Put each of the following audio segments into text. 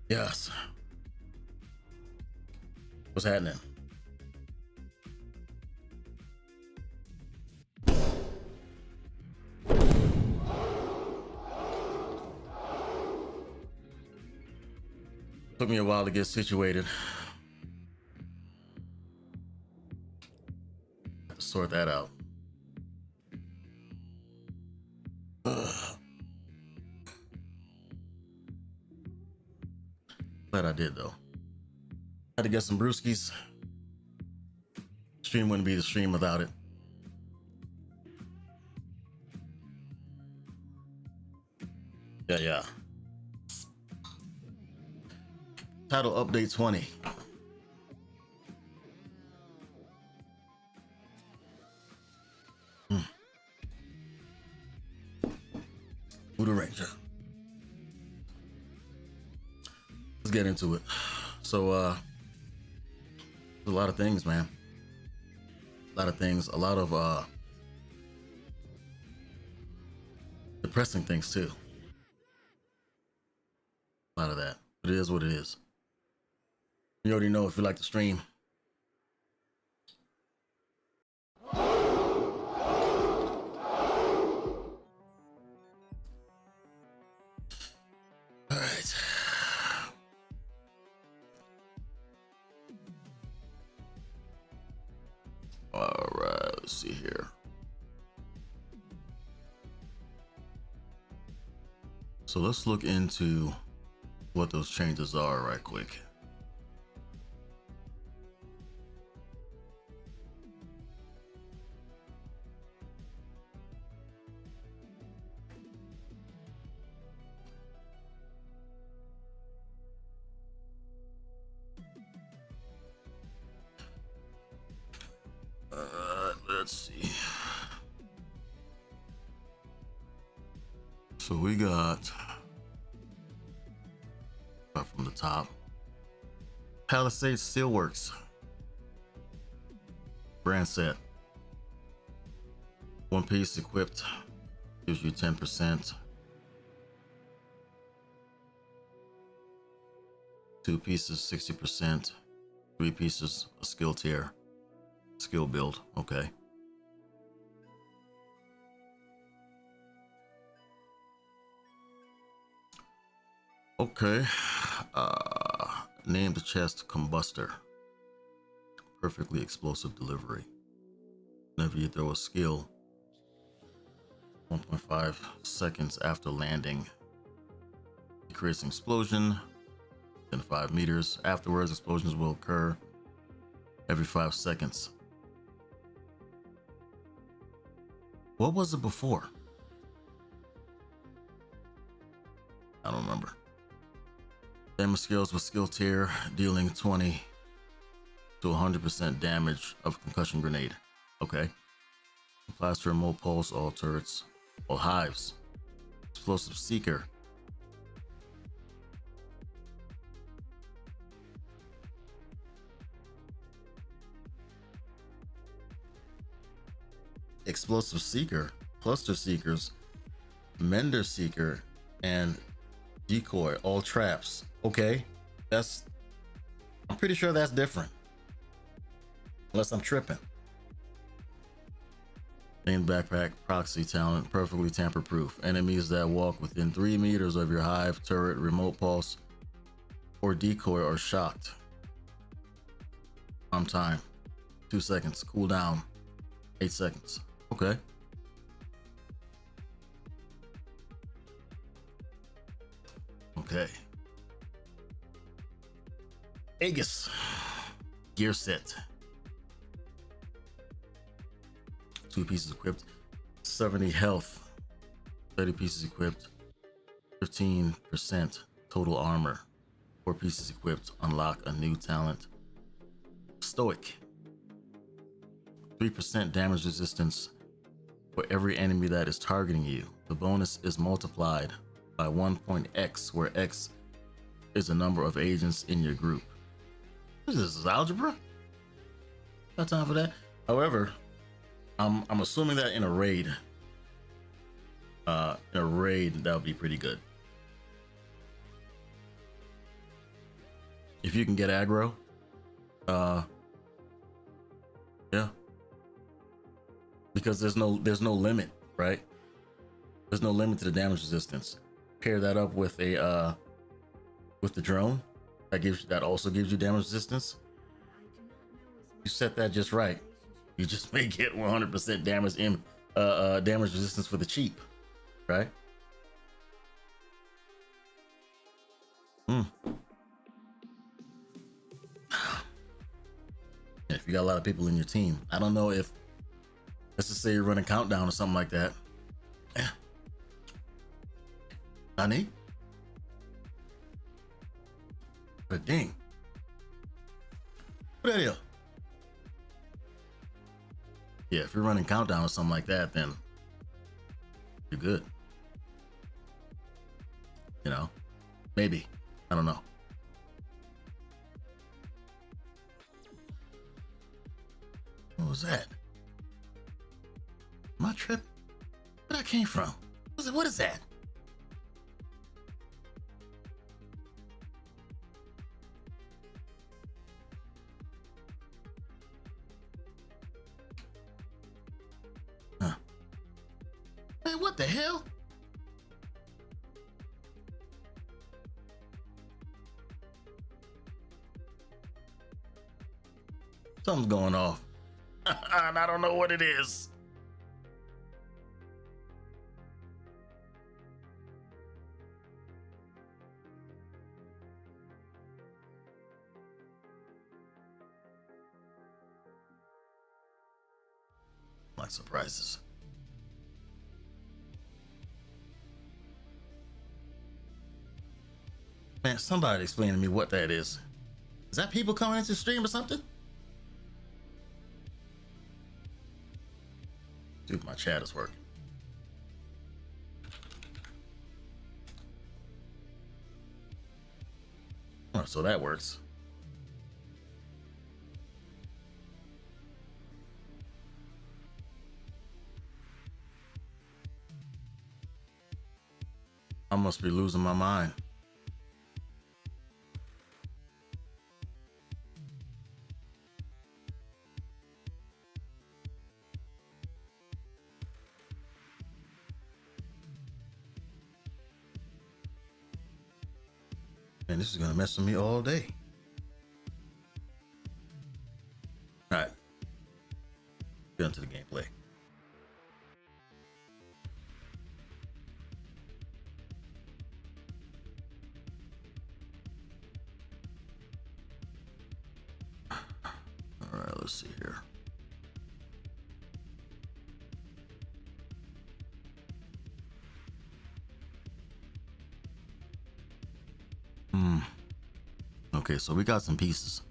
Yes. What's happening? Took me a while to get situated. Have to sort that out. Glad I did though. Had to get some brewskis. Stream wouldn't be the stream without it. Yeah. Title update 20. Voodoo Ranger. Let's get into it. So a lot of things, man. A lot of things, a lot of depressing things too. A lot of that. But it is what it is. You already know if you like to stream. Alright. Alright, let's see here. So let's look into what those changes are right quick. Let's see. So we got, from the top, Palisade Steelworks brand set. One piece equipped gives you 10%. Two pieces 60%. Three pieces a skill tier. Skill build, okay. Okay. Name the chest Combustor. Perfectly explosive delivery. Whenever you throw a skill, 1.5 seconds after landing, it creates an explosion. Then 5 meters. Afterwards, explosions will occur every 5 seconds. What was it before? I don't remember. Damage skills with skill tier, dealing 20 to 100% damage of concussion grenade. Okay. Applies to remote pulse, all turrets, all hives. Explosive seeker. Explosive seeker, cluster seekers, mender seeker, and decoy, all traps. Okay, I'm pretty sure that's different, unless I'm tripping. Named backpack, proxy talent, perfectly tamper proof. Enemies that walk within 3 meters of your hive, turret, remote pulse, or decoy are shocked. On time, 2 seconds. Cooldown, 8 seconds. Okay. Okay. Aegis Gearset. 2 pieces equipped. 70 health. 30 pieces equipped. 15% total armor. 4 pieces equipped. Unlock a new talent. Stoic. 3% damage resistance for every enemy that is targeting you. The bonus is multiplied by 1.x, where x is the number of agents in your group. What is this, algebra? Got time for that? However, I'm assuming that in a raid, that would be pretty good. if you can get aggro, yeah, because there's no limit, right? There's no limit to the damage resistance. Pair that up with a with the drone, that also gives you damage resistance. You set that just right, you just may get 100% damage resistance for the cheap, right? If you got a lot of people in your team, I don't know if, let's just say you're running countdown or something like that. Honey? But ding. What that is? Yeah, if you're running countdown or something like that, then you're good. You know, maybe. I don't know. What was that? My trip? Where that came from? What is that? Huh. Man, what the hell? Something's going off. And I don't know what it is. Like surprises. Man, somebody explain to me what that is. Is that people coming into the stream or something? See if my chat is working. Oh, so that works. I must be losing my mind. Man, this is gonna mess with me all day. All right, get into the gameplay. All right, let's see here. Okay, so we got some pieces.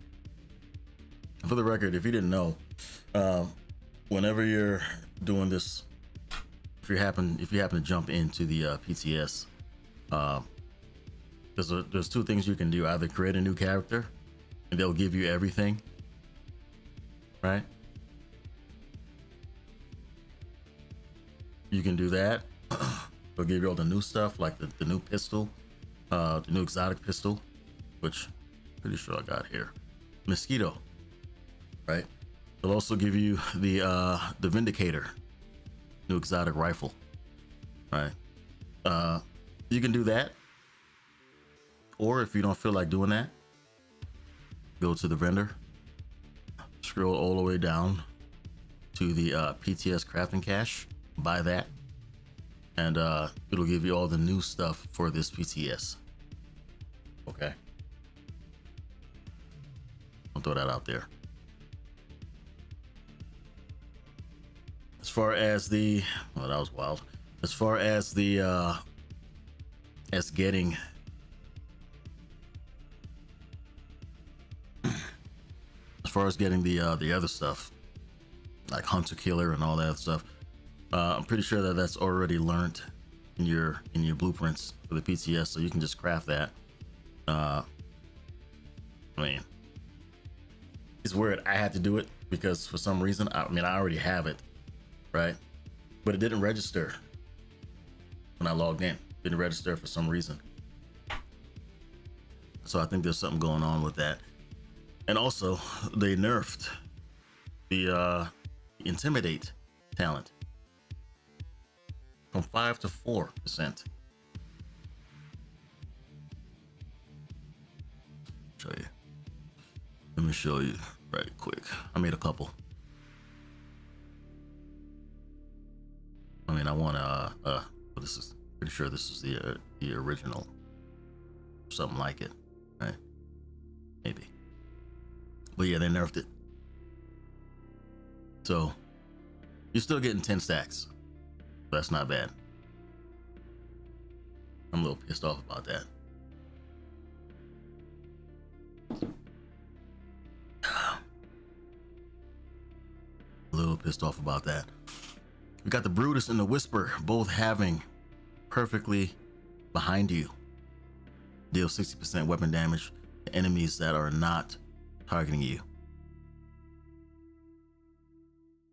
For the record, if you didn't know, whenever you're doing this, if you happen to jump into the PTS, there's two things you can do. Either create a new character, and they'll give you everything, right? You can do that. They'll give you all the new stuff, like the new pistol, the new exotic pistol, which I'm pretty sure I got here. Mosquito, right? They'll also give you the Vindicator, new exotic rifle, right? You can do that, or if you don't feel like doing that, go to the vendor, scroll all the way down to the PTS crafting cache, buy that, and it'll give you all the new stuff for this PTS. Okay, I'll throw that out there. As far as the, well, that was wild. As far as the as getting the other stuff, like hunter killer and all that other stuff, I'm pretty sure that that's already learned in your blueprints for the PTS, so you can just craft that. I mean, it's weird. I had to do it because for some reason, I already have it, right? But it didn't register when I logged in. It didn't register for some reason. So I think there's something going on with that. And also, they nerfed the Intimidate talent from 5 to 4%. Show you. Let me show you right quick. I made a couple. I mean, I want to. This is pretty sure this is the original, something like it, right? Maybe. But yeah, they nerfed it. So you're still getting 10 stacks. That's not bad. I'm a little pissed off about that. A little pissed off about that. We got the Brutus and the Whisper both having perfectly behind you. Deal 60% weapon damage to enemies that are not targeting you.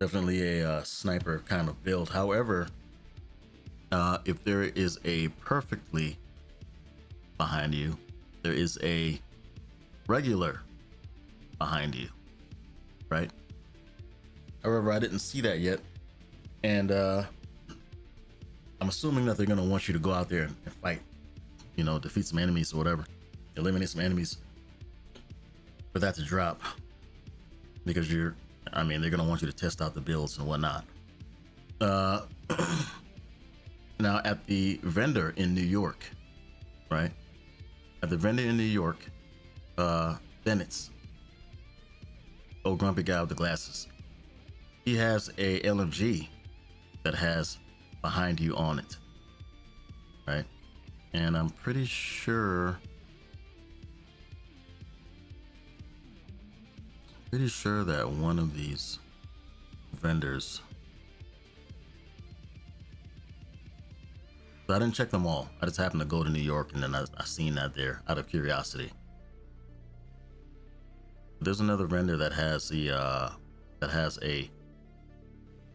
Definitely a sniper kind of build. However, if there is a perfectly behind you, there is a regular behind you, right? However, I didn't see that yet. And I'm assuming that they're going to want you to go out there and fight, you know, defeat some enemies or whatever, eliminate some enemies for that to drop, because they're going to want you to test out the builds and whatnot. Now at the vendor in New York, right? At the vendor in New York, Bennett's, old grumpy guy with the glasses, he has a LMG that has behind you on it, right? And I'm pretty sure that one of these vendors, so I didn't check them all, I just happened to go to New York and then I seen that there out of curiosity. There's another vendor that has the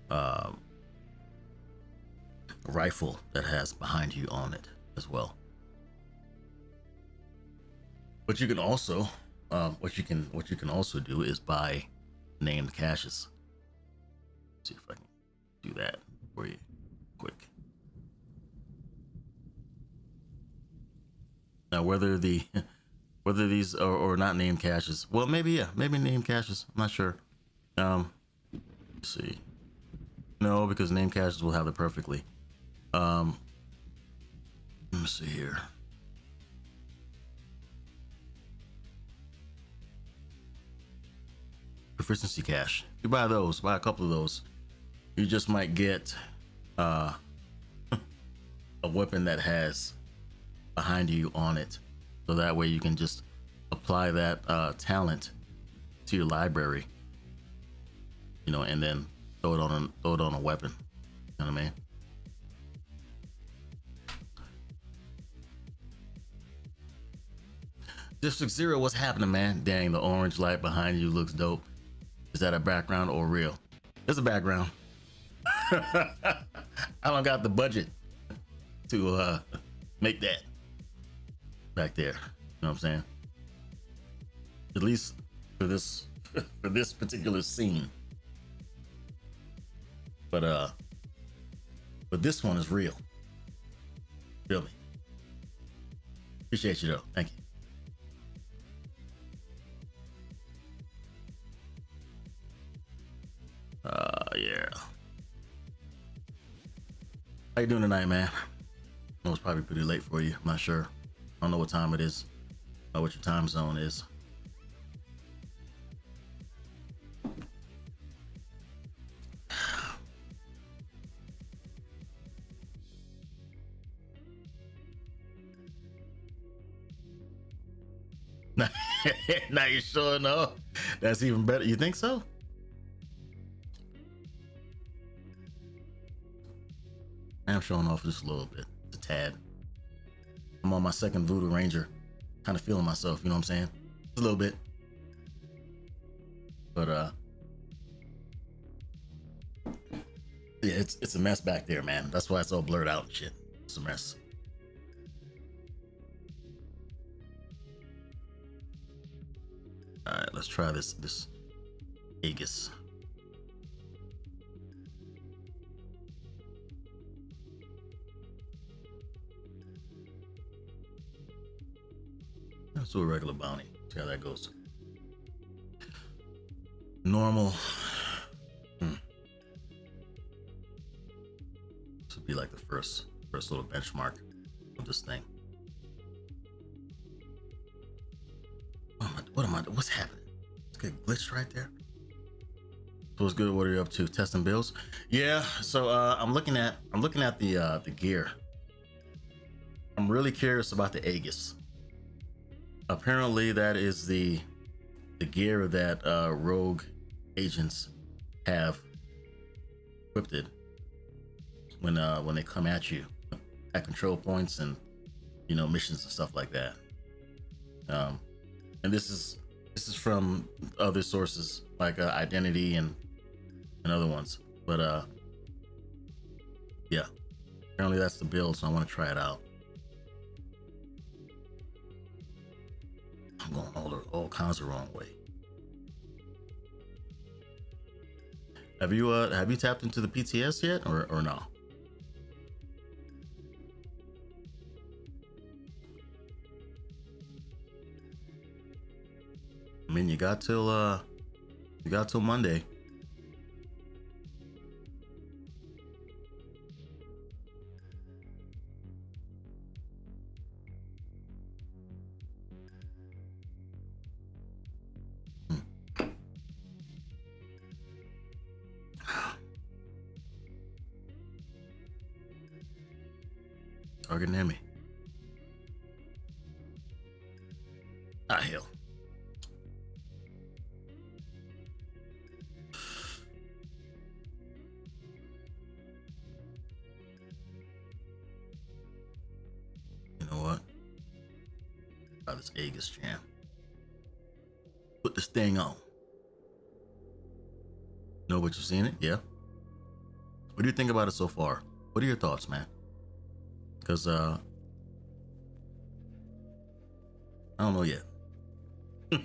a rifle that has behind you on it as well. But you can also what you can also do is buy named caches. Let's see if I can do that for you quick. Now whether these are not named caches, well, maybe named caches, I'm not sure. Let's see. No, because name caches will have it perfectly. Let me see here. Proficiency cache. You buy those, buy a couple of those, you just might get a weapon that has behind you on it, so that way you can just apply that talent to your library, you know, and then throw it on a weapon. You know what I mean? District Zero, what's happening, man? Dang, the orange light behind you looks dope. Is that a background or real? It's a background. I don't got the budget to make that back there. You know what I'm saying? At least for this particular scene. But this one is real. Feel me? Appreciate you though. Thank you. Yeah. How you doing tonight, man? I know it's probably pretty late for you. I'm not sure. I don't know what time it is. What your time zone is. Now you sure know? That's even better. You think so? I'm showing off just a little bit, a tad. I'm on my second Voodoo Ranger, kind of feeling myself, you know what I'm saying? Just a little bit. But yeah, it's a mess back there, man. That's why it's all blurred out and shit. It's a mess. let's try this Aegis. Let's do a regular bounty. See how that goes. Normal. This would be like the first little benchmark of this thing. What's happening? It's good glitch right there. So what's good? What are you up to? Testing builds? Yeah. So I'm looking at the gear. I'm really curious about the Aegis. Apparently that is the gear that rogue agents have equipped when they come at you at control points and missions and stuff like that. And this is from other sources like Identity and other ones, but yeah, apparently that's the build, so I want to try it out. I'm going all kinds of wrong way. Have you tapped into the PTS yet, or no? I mean, you got till Monday. Target enemy. Ah, hell. You know what? Try this Aegis jam. Put this thing on. Know what you've seen it? Yeah. What do you think about it so far? What are your thoughts, man? Because I don't know yet. You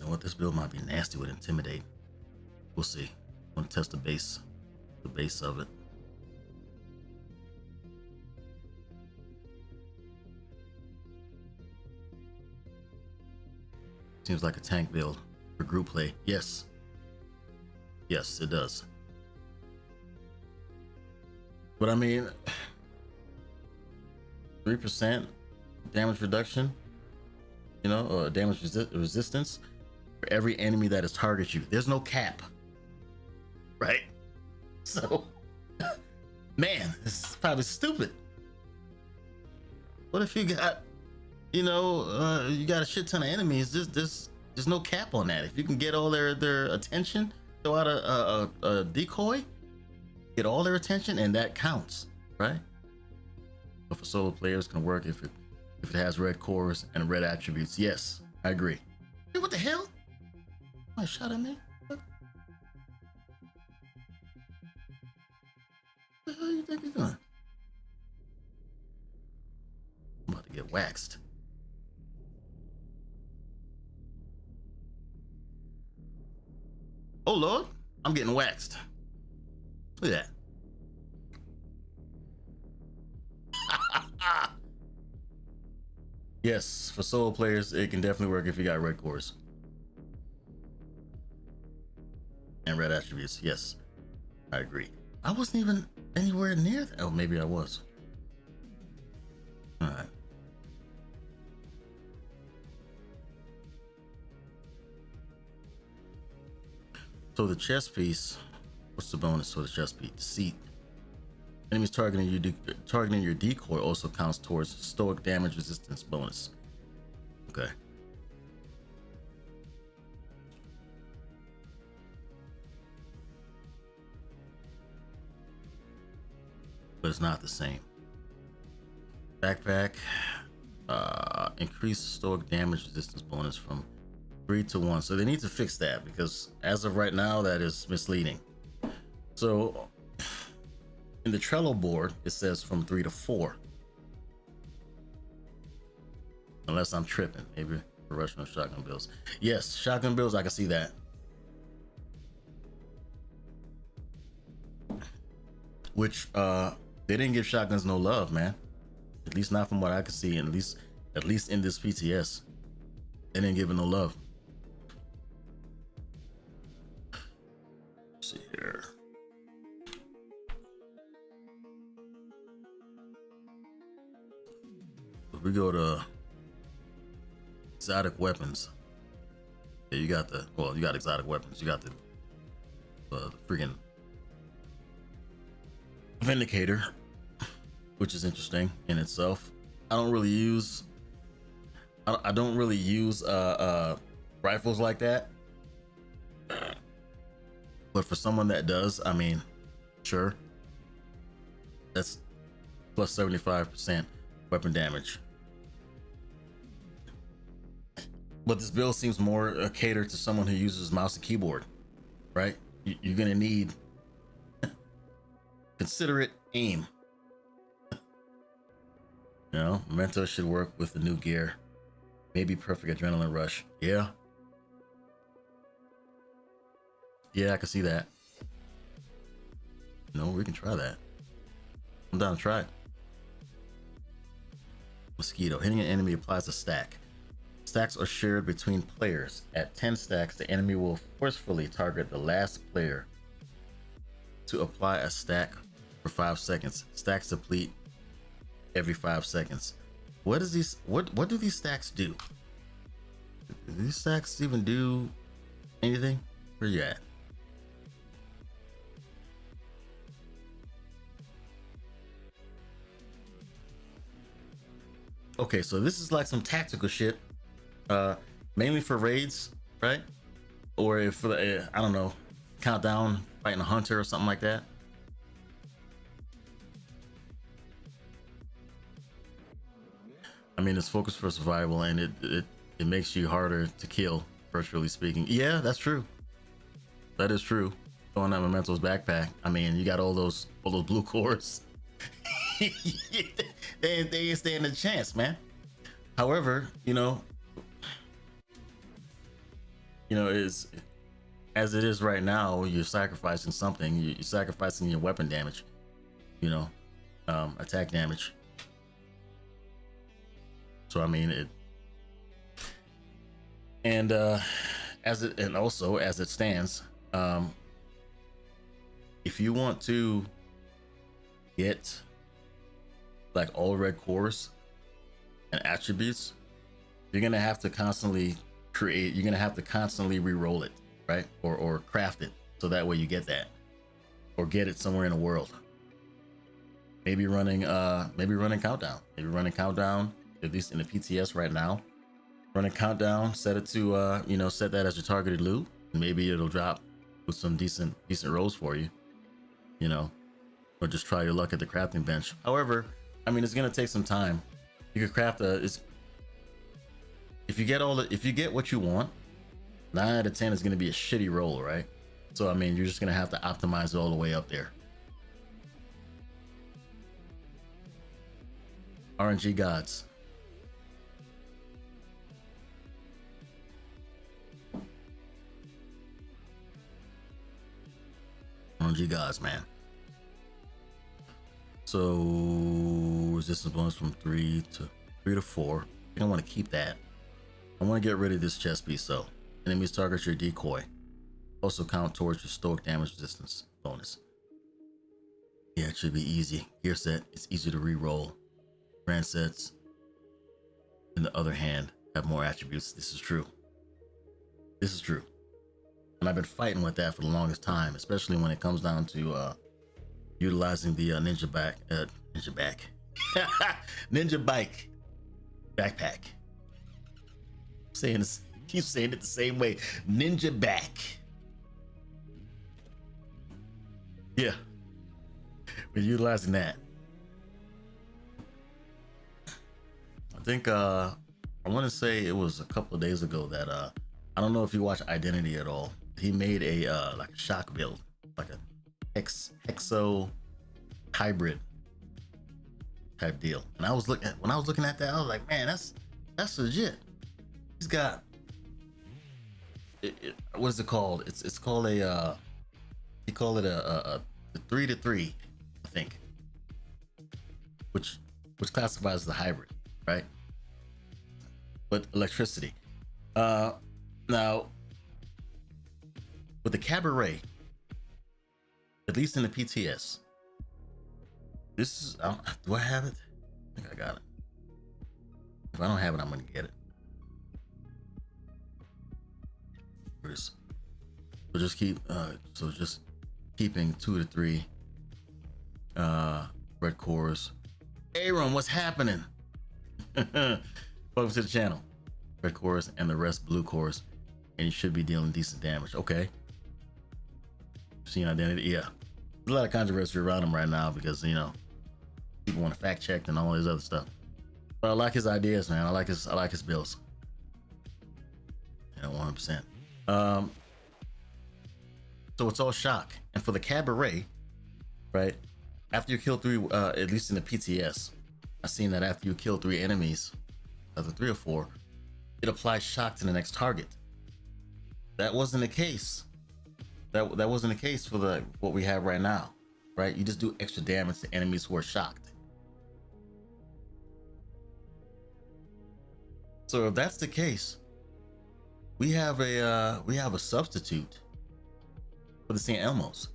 know what? This build might be nasty with Intimidate. We'll see. I want to test the base of it. Seems like a tank build for group play. Yes. Yes, it does. But I mean, 3% damage reduction, or damage resistance for every enemy that is targets you. There's no cap, right? So, man, this is probably stupid. What if you got, you got a shit ton of enemies? There's no cap on that. If you can get all their attention, throw out a decoy, get all their attention, and that counts, right? But for solo players, can work if it has red cores and red attributes. Yes, I agree. Hey, what the hell? Oh, shot at me. What the hell you think he's doing? I'm about to get waxed. Oh Lord, I'm getting waxed. Look at that. Yes, for solo players, it can definitely work if you got red cores and red attributes. Yes, I agree. I wasn't even anywhere near that. Oh, maybe I was. All right. So the chest piece, what's the bonus for the chest piece? Deceit. Enemies targeting your decoy also counts towards stoic damage resistance bonus. Okay. But it's not the same. Backpack, increase stoic damage resistance bonus from 3 to 1. So they need to fix that, because as of right now, that is misleading. So in the Trello board, it says from 3 to 4. Unless I'm tripping, maybe professional shotgun builds. Yes, shotgun builds, I can see that. Which they didn't give shotguns no love, man. At least not from what I could see, and at least in this PTS, they didn't give it no love. Let's see here. If we go to exotic weapons, yeah, you got exotic weapons. You got the freaking Vindicator, which is interesting in itself. I don't really use rifles like that, but for someone that does, I mean, sure, that's plus 75% weapon damage. But this build seems more catered to someone who uses mouse and keyboard, right? You're gonna need considerate aim. You know, Memento should work with the new gear. Maybe perfect adrenaline rush. Yeah, I can see that. No, we can try that. I'm down to try it. Mosquito. Hitting an enemy applies a stack. Stacks are shared between players. At 10 stacks, the enemy will forcefully target the last player to apply a stack for 5 seconds. Stacks deplete every 5 seconds. What is these? What do these stacks do? Do these stacks even do anything? Where you at? Okay, so this is like some tactical shit. Mainly for raids, right? Or if I don't know, countdown, fighting a hunter or something like that. I mean, it's focused for survival, and it makes you harder to kill, virtually speaking. Yeah, that's true. That is true. Throwing that Memento's backpack. I mean, you got all those blue cores. they ain't stand a chance, man. However, you know, is as it is right now, you're sacrificing something. You're sacrificing your weapon damage, you know, attack damage. So I mean it, and also as it stands, if you want to get like all red cores and attributes, you're gonna have to constantly re-roll it, right? Or craft it so that way you get that, or get it somewhere in the world. Maybe running countdown, at least in the PTS right now. Running countdown, set it to set that as your targeted loot, and maybe it'll drop with some decent rolls for you, you know, or just try your luck at the crafting bench. However, I mean, it's gonna take some time. You could craft if you get what you want, 9 out of 10 is gonna be a shitty roll, right? So I mean, you're just gonna have to optimize it all the way up there. RNG gods. RNG gods, man. So resistance bonus from 3 to 4. I don't want to keep that. I want to get rid of this chest piece though. Enemies target your decoy. Also count towards your stoic damage resistance bonus. Yeah, it should be easy. Gear set, it's easy to re-roll. RANT sets, on the other hand, have more attributes. This is true. And I've been fighting with that for the longest time, especially when it comes down to utilizing the ninja bike backpack. Keep saying it the same way. Ninja back. Yeah, we're utilizing that. I think I want to say it was a couple of days ago that I don't know if you watch Identity at all. He made a like a shock build, like a hexo hybrid type deal. And I was looking at, when I was looking at that, I was like, man, that's legit. He's got what is it called? It's called a you call it a 3-3, I think, which classifies as a hybrid, right? But electricity. Now with the cabaret, at least in the PTS, this is, do I have it? I think I got it. If I don't have it, I'm gonna get it. So just keep just keeping 2 to 3 red cores. Aaron, what's happening? Welcome to the channel. Red cores and the rest blue cores, and you should be dealing decent damage. Okay. Seen identity, yeah. There's a lot of controversy around him right now because, you know, people want to fact check and all this other stuff. But I like his ideas, man. I like his builds. Yeah, 100%. So it's all shock. And for the cabaret, right? After you kill 3, at least in the PTS, I've seen that after you kill 3 enemies, either 3 or 4, it applies shock to the next target. That wasn't the case. That wasn't the case for what we have right now, right? You just do extra damage to enemies who are shocked. So if that's the case, we have a substitute for the St. Elmo's.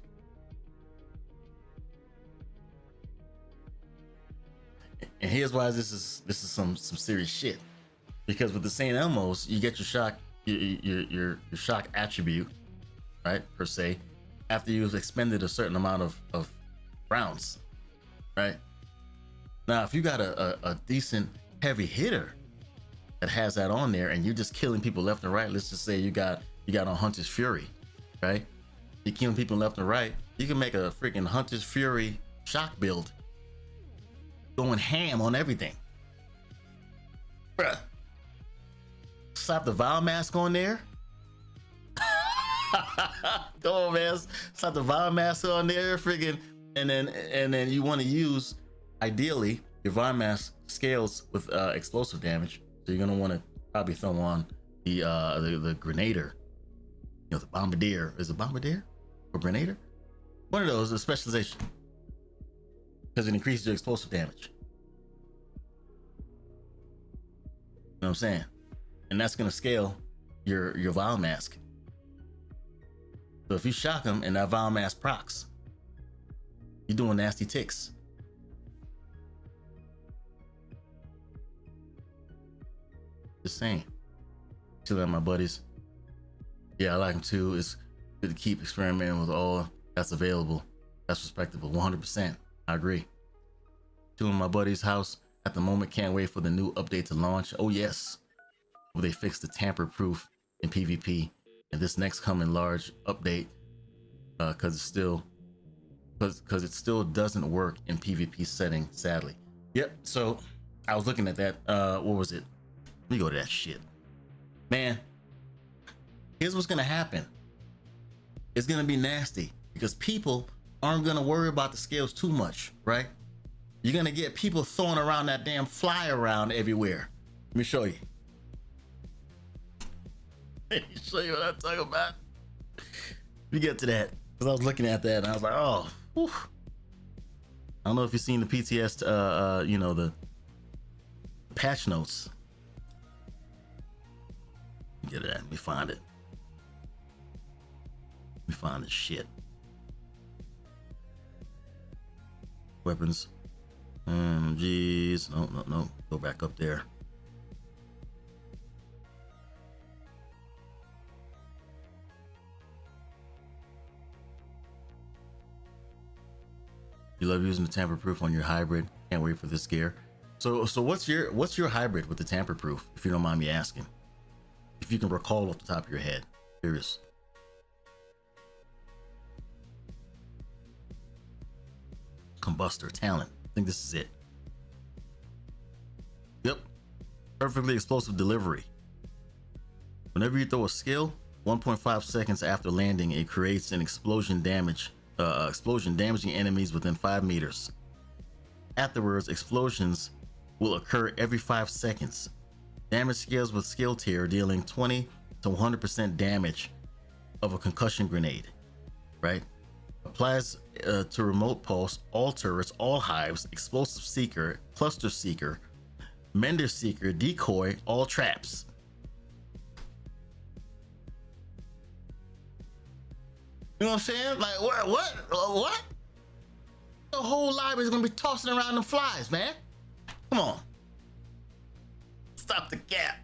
And here's why this is some serious shit. Because with the St. Elmo's, you get your shock attribute, right, per se, after you've expended a certain amount of rounds, right? Now, if you got a decent heavy hitter that has that on there, and you're just killing people left and right, let's just say you got on Hunter's Fury, right? You're killing people left and right, you can make a freaking Hunter's Fury shock build, going ham on everything, bruh. Slap the Vile Mask on there. Come on, man. Slap the Vile Mask on there, friggin', and then you want to use, ideally, your Vile Mask scales with explosive damage. So you're gonna want to probably throw on the Grenader, you know, the Bombardier. Is it Bombardier or Grenader? One of those, a specialization, because it increases your explosive damage. You know what I'm saying? And that's gonna scale your Vile Mask. So if you shock them and that Vile Mask procs, you're doing nasty ticks. Just saying. Chilling with my buddies. Yeah, I like them too. It's good to keep experimenting with all that's available. That's respectable. 100%. I agree. Chilling with my buddy's house at the moment. Can't wait for the new update to launch. Oh yes. Where they fix the tamper proof in PvP, and this next coming large update, because it still doesn't work in PvP setting, sadly. Yep. So I was looking at that. What was it? Let me go to that shit, man. Here's what's gonna happen. It's gonna be nasty because people aren't gonna worry about the scales too much, right? You're gonna get people throwing around that damn fly around everywhere. Let me show you. Let me show you what I'm talking about. We get to that, because I was looking at that and I was like, oh, whew. I don't know if you've seen the PTS, you know, the patch notes. Get it. Let me find it. Let me find this shit. Weapons. Geez. No. Go back up there. You love using the tamper proof on your hybrid. Can't wait for this gear. So what's your hybrid with the tamper proof, if you don't mind me asking? If you can recall off the top of your head. Curious. Combustor talent. I think this is it. Yep. Perfectly explosive delivery. Whenever you throw a skill, 1.5 seconds after landing, it creates an explosion damage explosion damaging enemies within 5 meters. Afterwards, explosions will occur every 5 seconds. Damage scales with skill tier, dealing 20 to 100% damage of a concussion grenade, right? Applies to remote pulse, all turrets, all hives, explosive seeker, cluster seeker, mender seeker, decoy, all traps. You know what I'm saying? Like what? The whole library is gonna be tossing around the flies, man. Come on. Stop the gap.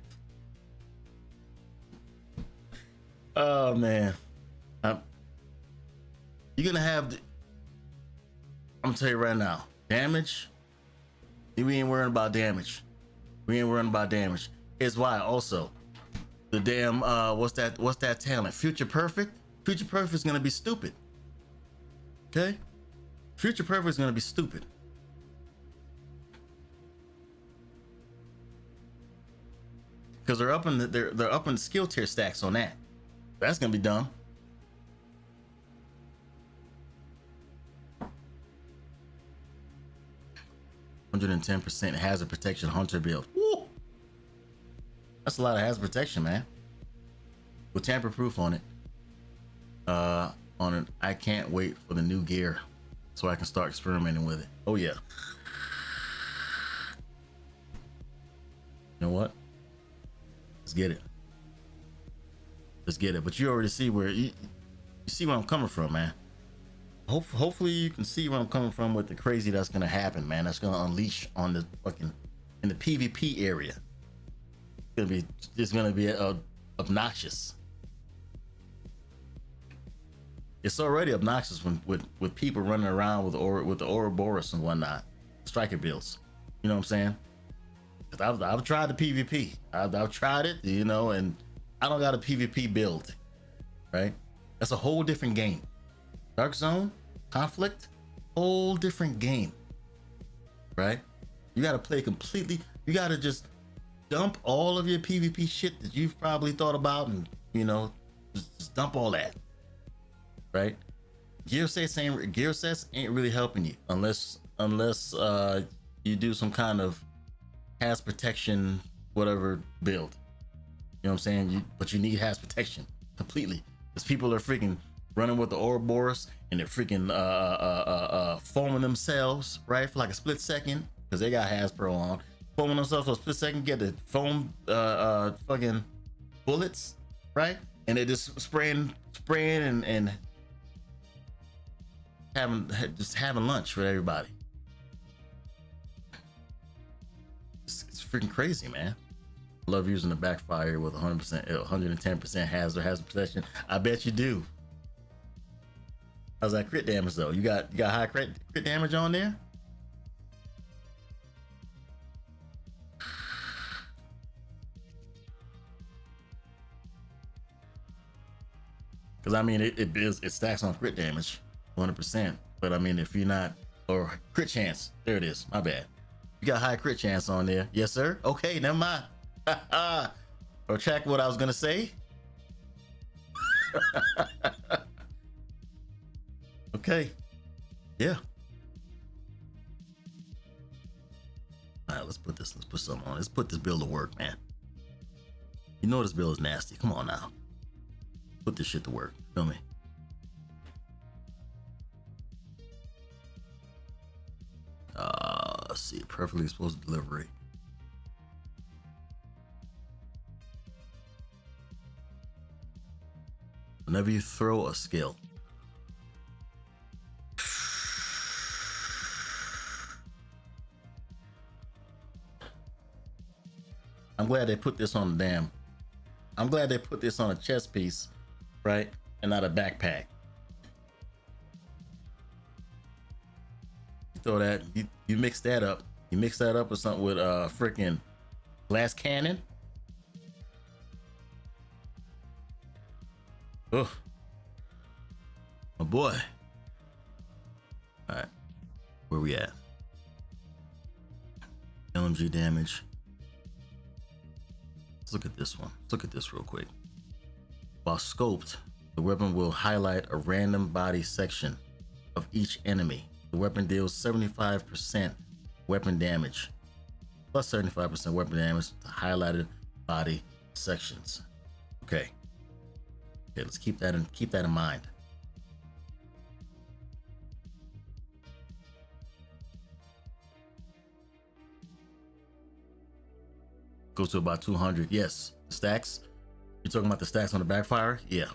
Oh man. You're gonna have I'm gonna tell you right now, damage. We ain't worrying about damage. Here's why also. The damn what's that talent? Future Perfect? Future Perfect is gonna be stupid. Okay? Future Perfect is gonna be stupid. Because they're up in the skill tier stacks on that. That's gonna be dumb. %110% hazard protection hunter build. Woo! That's a lot of hazard protection, man. With tamper proof on it. I can't wait for the new gear so I can start experimenting with it. Oh yeah. You know what? Let's get it. But you already see where you see where I'm coming from, man. Hopefully you can see where I'm coming from with the crazy that's gonna happen, man. That's gonna unleash on the fucking in the PvP area. It's gonna be obnoxious. It's already obnoxious with people running around with the Ouroboros and whatnot, striker builds. You know what I'm saying? I've tried the PvP. I've tried it, you know, and I don't got a PvP build, right? That's a whole different game. Dark Zone, Conflict, whole different game, right? You got to play completely. You got to just dump all of your PvP shit that you've probably thought about, and you know, just dump all that, right? Gearsets ain't really helping you unless you do some kind of has protection whatever build. You know what I'm saying? But you need has protection completely because people are freaking running with the Ouroboros and they're freaking foaming themselves, right, for like a split second because they got Hasbro on, foaming themselves for a split second, get the foam fucking bullets, right, and they're just spraying and having lunch with everybody. It's freaking crazy, man. Love using the backfire with 110% hazard protection. I bet you do. How's that crit damage though? You got high crit damage on there? Because I mean it stacks on crit damage 100%. But I mean if you're not, or crit chance, there it is. My bad. You got high crit chance on there. Yes sir. Okay, never mind. Or check what I was gonna say. Okay. Yeah. All right, let's put something on. Let's put this build to work, man. You know this build is nasty. Come on now. Put this shit to work. Feel me? Let's see. Perfectly exposed delivery. Whenever you throw a skill, I'm glad they put this on the damn. I'm glad they put this on a chest piece, right, and not a backpack. You throw that, you mix that up. You mix that up with something with freaking glass cannon. Oh, my boy. All right, where we at? LMG damage. Let's look at this one. Let's look at this real quick. While scoped, the weapon will highlight a random body section of each enemy. The weapon deals 75% weapon damage, plus 75% weapon damage to highlighted body sections. Okay, let's keep that in mind. Goes to about 200. Yes, stacks. You're talking about the stacks on the backfire? Yeah.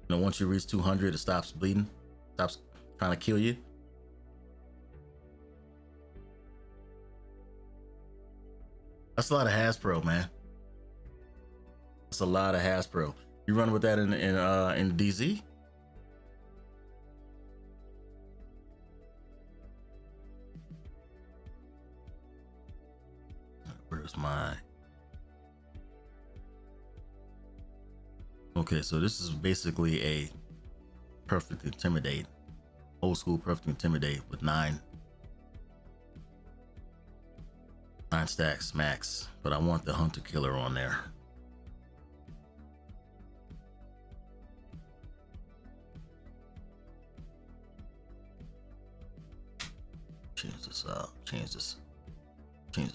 You know, once you reach 200, it stops bleeding, stops trying to kill you. That's a lot of Hasbro, man. That's a lot of Hasbro. You run with that in DZ? Where's my... Okay, so this is basically a perfect intimidate, old school perfect intimidate with 9 stacks max, but I want the hunter killer on there. Change this out, change the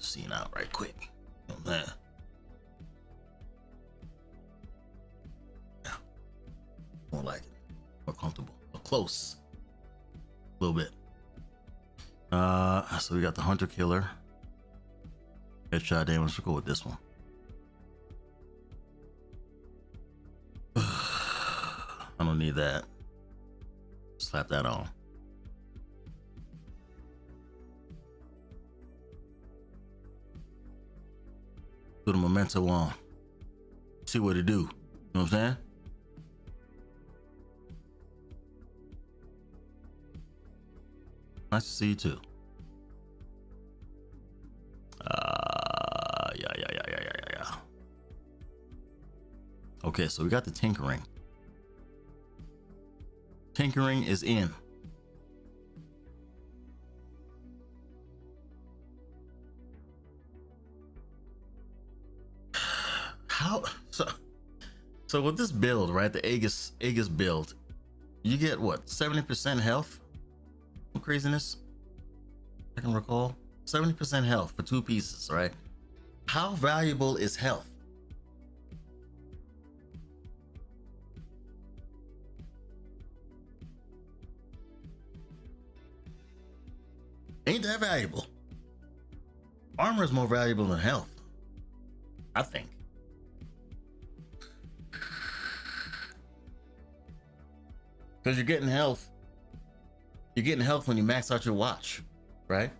scene out right quick. You know what I'm saying? Yeah, more like it, more comfortable, more close, a little bit. So we got the hunter killer. Headshot damage. We'll go with this one. I don't need that. Slap that on. Put a memento on. See what it do. You know what I'm saying? Nice to see you too. Yeah. Okay, so we got the tinkering. Tinkering is in. How so with this build, right? The Aegis build, you get what, 70% health? Some craziness. I can recall 70% health for 2 pieces, right? How valuable is health? Ain't that valuable? Armor is more valuable than health, I think. Because you're getting health. You're getting health when you max out your watch, right?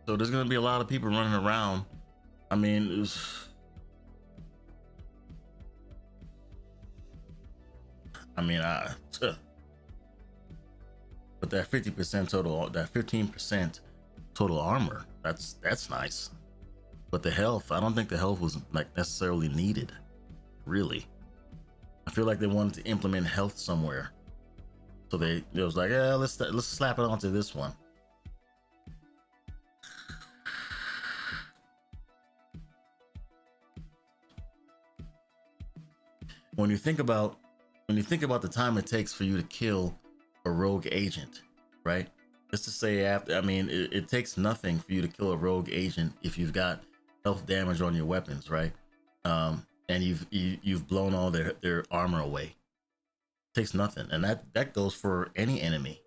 So there's gonna be a lot of people running around. I mean, but that 50% total, that 15% total armor, that's nice. But the health, I don't think the health was like necessarily needed, really. I feel like they wanted to implement health somewhere, so they was like, yeah, let's slap it onto this one. When you think about the time it takes for you to kill a rogue agent, right? Let's just say it takes nothing for you to kill a rogue agent if you've got health damage on your weapons, right? And you've blown all their armor away. It takes nothing, and that goes for any enemy.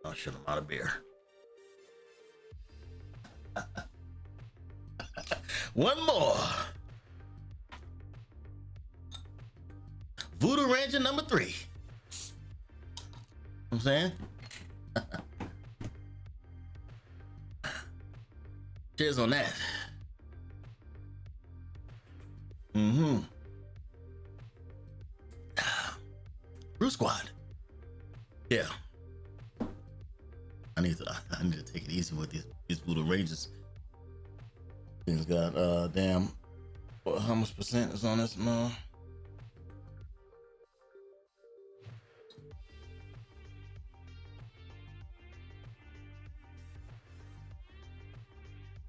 Oh shit, I'm out of beer. One more. Voodoo Ranger number 3. I'm saying? Cheers on that. Brew Squad. Yeah. I need to take it easy with these Voodoo Rangers. Things got damn, how much percent is on this? No.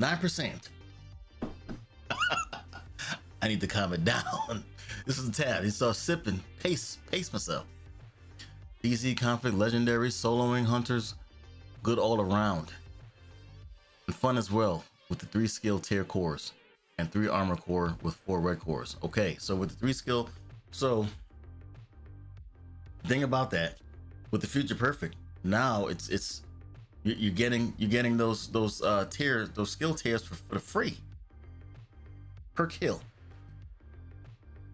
9%. I need to calm it down. This is the tab. He starts sipping. Pace myself. Easy conflict, legendary, soloing hunters, good all around. And fun as well with the 3 skill tier cores and 3 armor core with 4 red cores. Okay, so with the 3 skill, so thing about that with the Future Perfect, now it's you're getting those tiers, those skill tiers for free per kill.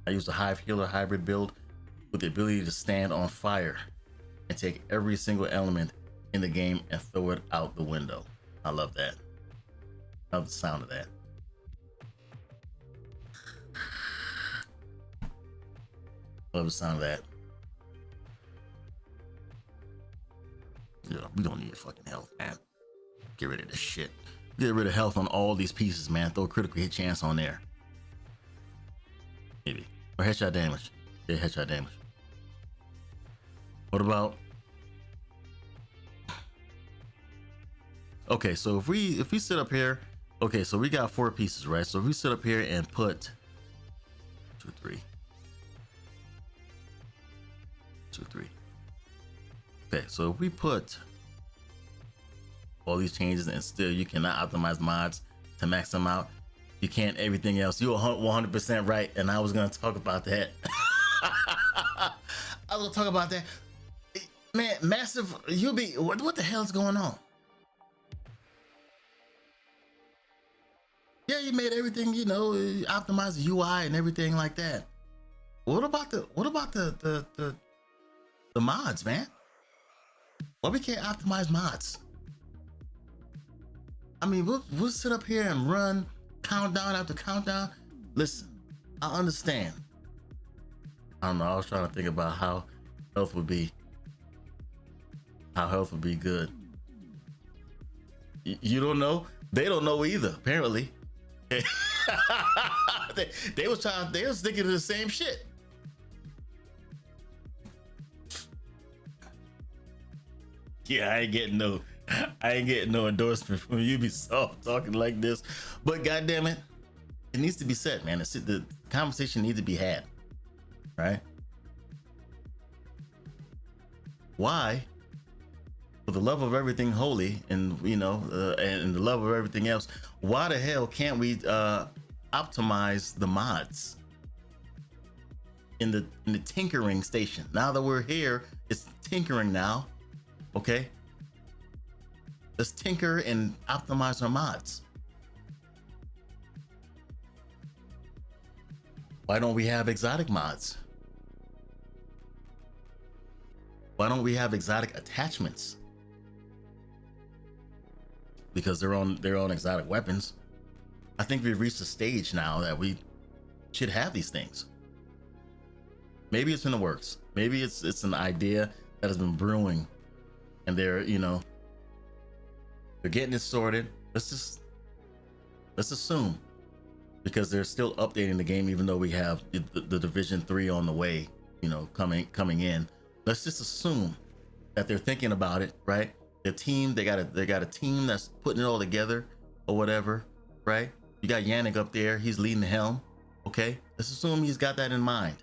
I use the Hive Healer hybrid build with the ability to stand on fire and take every single element in the game and throw it out the window. I love that. I love the sound of that. Love the sound of that. Yeah, we don't need fucking health, man. Get rid of this shit. Get rid of health on all these pieces, man. Throw a critical hit chance on there. Maybe. Or headshot damage. Yeah, headshot damage. What about... Okay, so if we sit up here, okay, so we got 4 pieces, right? So if we sit up here and put 2, 3. Okay, so if we put all these changes and still you cannot optimize mods to max them out, you can't everything else. You're 100% right, and I was gonna talk about that. I was gonna talk about that. Man, massive, you'll be, what the hell is going on? Yeah, you made everything, you know, optimize the UI and everything like that. What about the mods, man? Why we can't optimize mods? I mean, we'll sit up here and run countdown after countdown. Listen, I understand. I don't know, I was trying to think about how health would be good. You don't know? They don't know either, apparently. they was thinking of the same shit. Yeah, I ain't getting no endorsement from Ubisoft talking like this. But goddamn it, it needs to be said, man. The conversation needs to be had, right? Why, for the love of everything holy, and you know, and the love of everything else, why the hell can't we optimize the mods in the tinkering station? Now that we're here, it's tinkering now. Okay, let's tinker and optimize our mods. Why don't we have exotic mods? Why don't we have exotic attachments? Because they're on exotic weapons. I think we've reached a stage now that we should have these things. Maybe it's in the works. Maybe it's an idea that has been brewing, and they're getting it sorted. Let's assume, because they're still updating the game, even though we have the Division 3 on the way, you know, coming in. Let's just assume that they're thinking about it, right? The team, they got a team that's putting it all together or whatever, right? You got Yannick up there, he's leading the helm. Okay, let's assume he's got that in mind.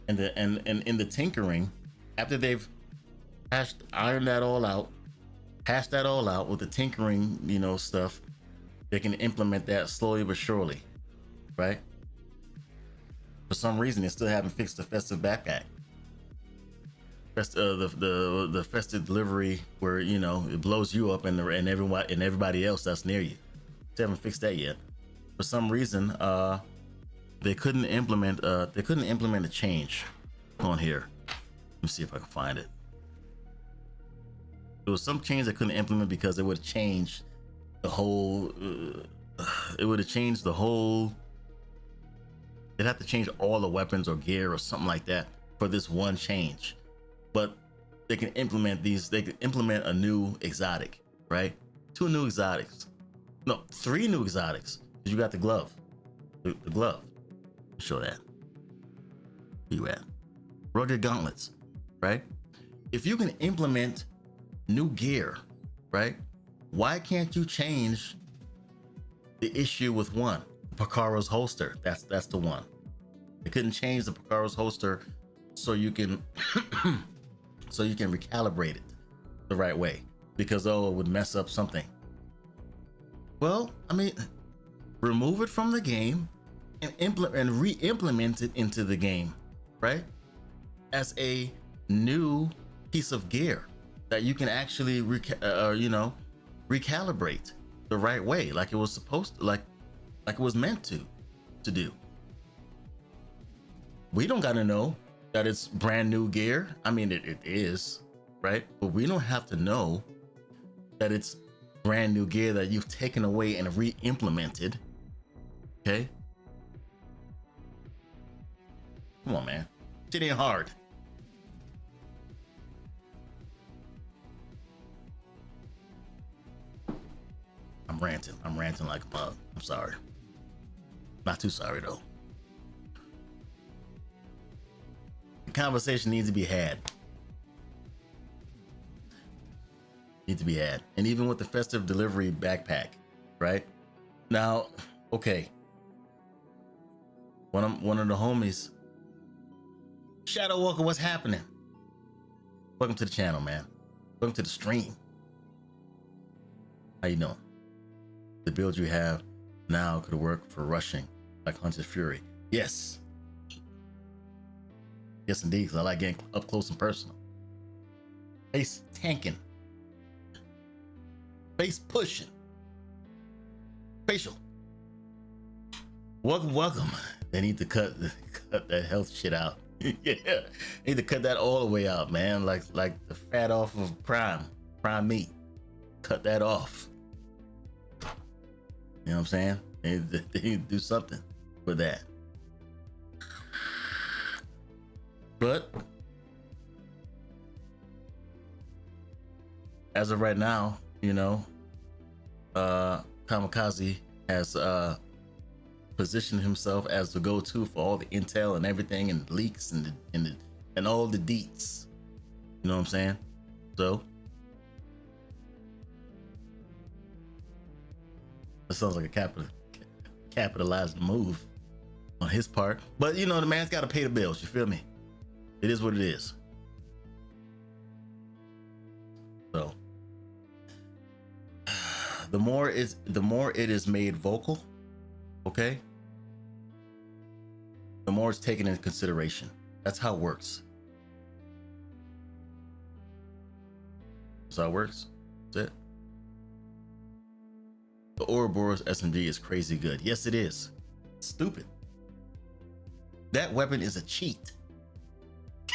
And in the tinkering, after they've ironed that all out, hashed that all out with the tinkering, you know, stuff, they can implement that slowly but surely, right? For some reason, they still haven't fixed the festive backpack. The festive delivery, where, you know, it blows you up and everybody else that's near you. They haven't fixed that yet. For some reason, they couldn't implement a change on here. Let me see if I can find it. There was some change they couldn't implement because it would have changed the whole. They'd have to change all the weapons or gear or something like that for this one change. But they can implement these. They can implement a new exotic, right? 2 new exotics. No, 3 new exotics. You got the glove. The glove. Show that. Where you at? Rugged gauntlets, right? if you can implement new gear, right? Why can't you change the issue with one? Picoro's holster. That's the one. They couldn't change the Picoro's holster so you can so you can recalibrate it the right way, because it would mess up something. Well, I mean, remove it from the game and re-implement it into the game, right? As a new piece of gear that you can actually recalibrate the right way, like it was supposed to, like it was meant to do. We don't got to know that it's brand new gear. I mean, it is, right? But we don't have to know that it's brand new gear that you've taken away and re-implemented. Okay, come on, man, shit ain't hard. I'm ranting like a mug. I'm sorry. Not too sorry though. The conversation needs to be had. And even with the festive delivery backpack, right? Now, okay. One of the homies, Shadow Walker, what's happening? Welcome to the channel, man. Welcome to the stream. How you doing? The build you have now could work for rushing like Hunted Fury. Yes. Yes, indeed, because I like getting up close and personal. Face tanking. Face pushing. Facial. Welcome. They need to cut that health shit out. Yeah. They need to cut that all the way out, man. Like the fat off of prime meat. Cut that off. You know what I'm saying? They need to do something with that. But as of right now, you know, Kamikaze has positioned himself as the go-to for all the intel and everything, and leaks and all the deets. You know what I'm saying? So that sounds like a capitalized move on his part, but you know, the man's got to pay the bills. You feel me? It is what it is. So the more it is made vocal, okay, the more it's taken into consideration. That's how it works. That's how it works. That's it. The Ouroboros SMG is crazy good. Yes, it is. Stupid. That weapon is a cheat.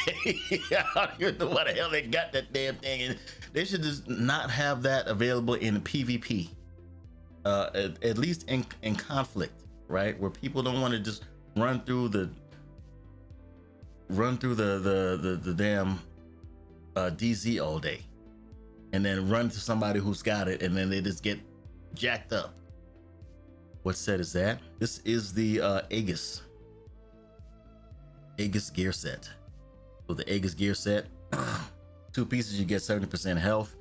I don't even know why the hell they got that damn thing. And they should just not have that available in PvP. At least in conflict, right? Where people don't want to just run through the damn DZ all day, and then run to somebody who's got it, and then they just get jacked up. What set is that? This is the Aegis Gearset. So the Aegis Gearset, 2 pieces you get 70% health,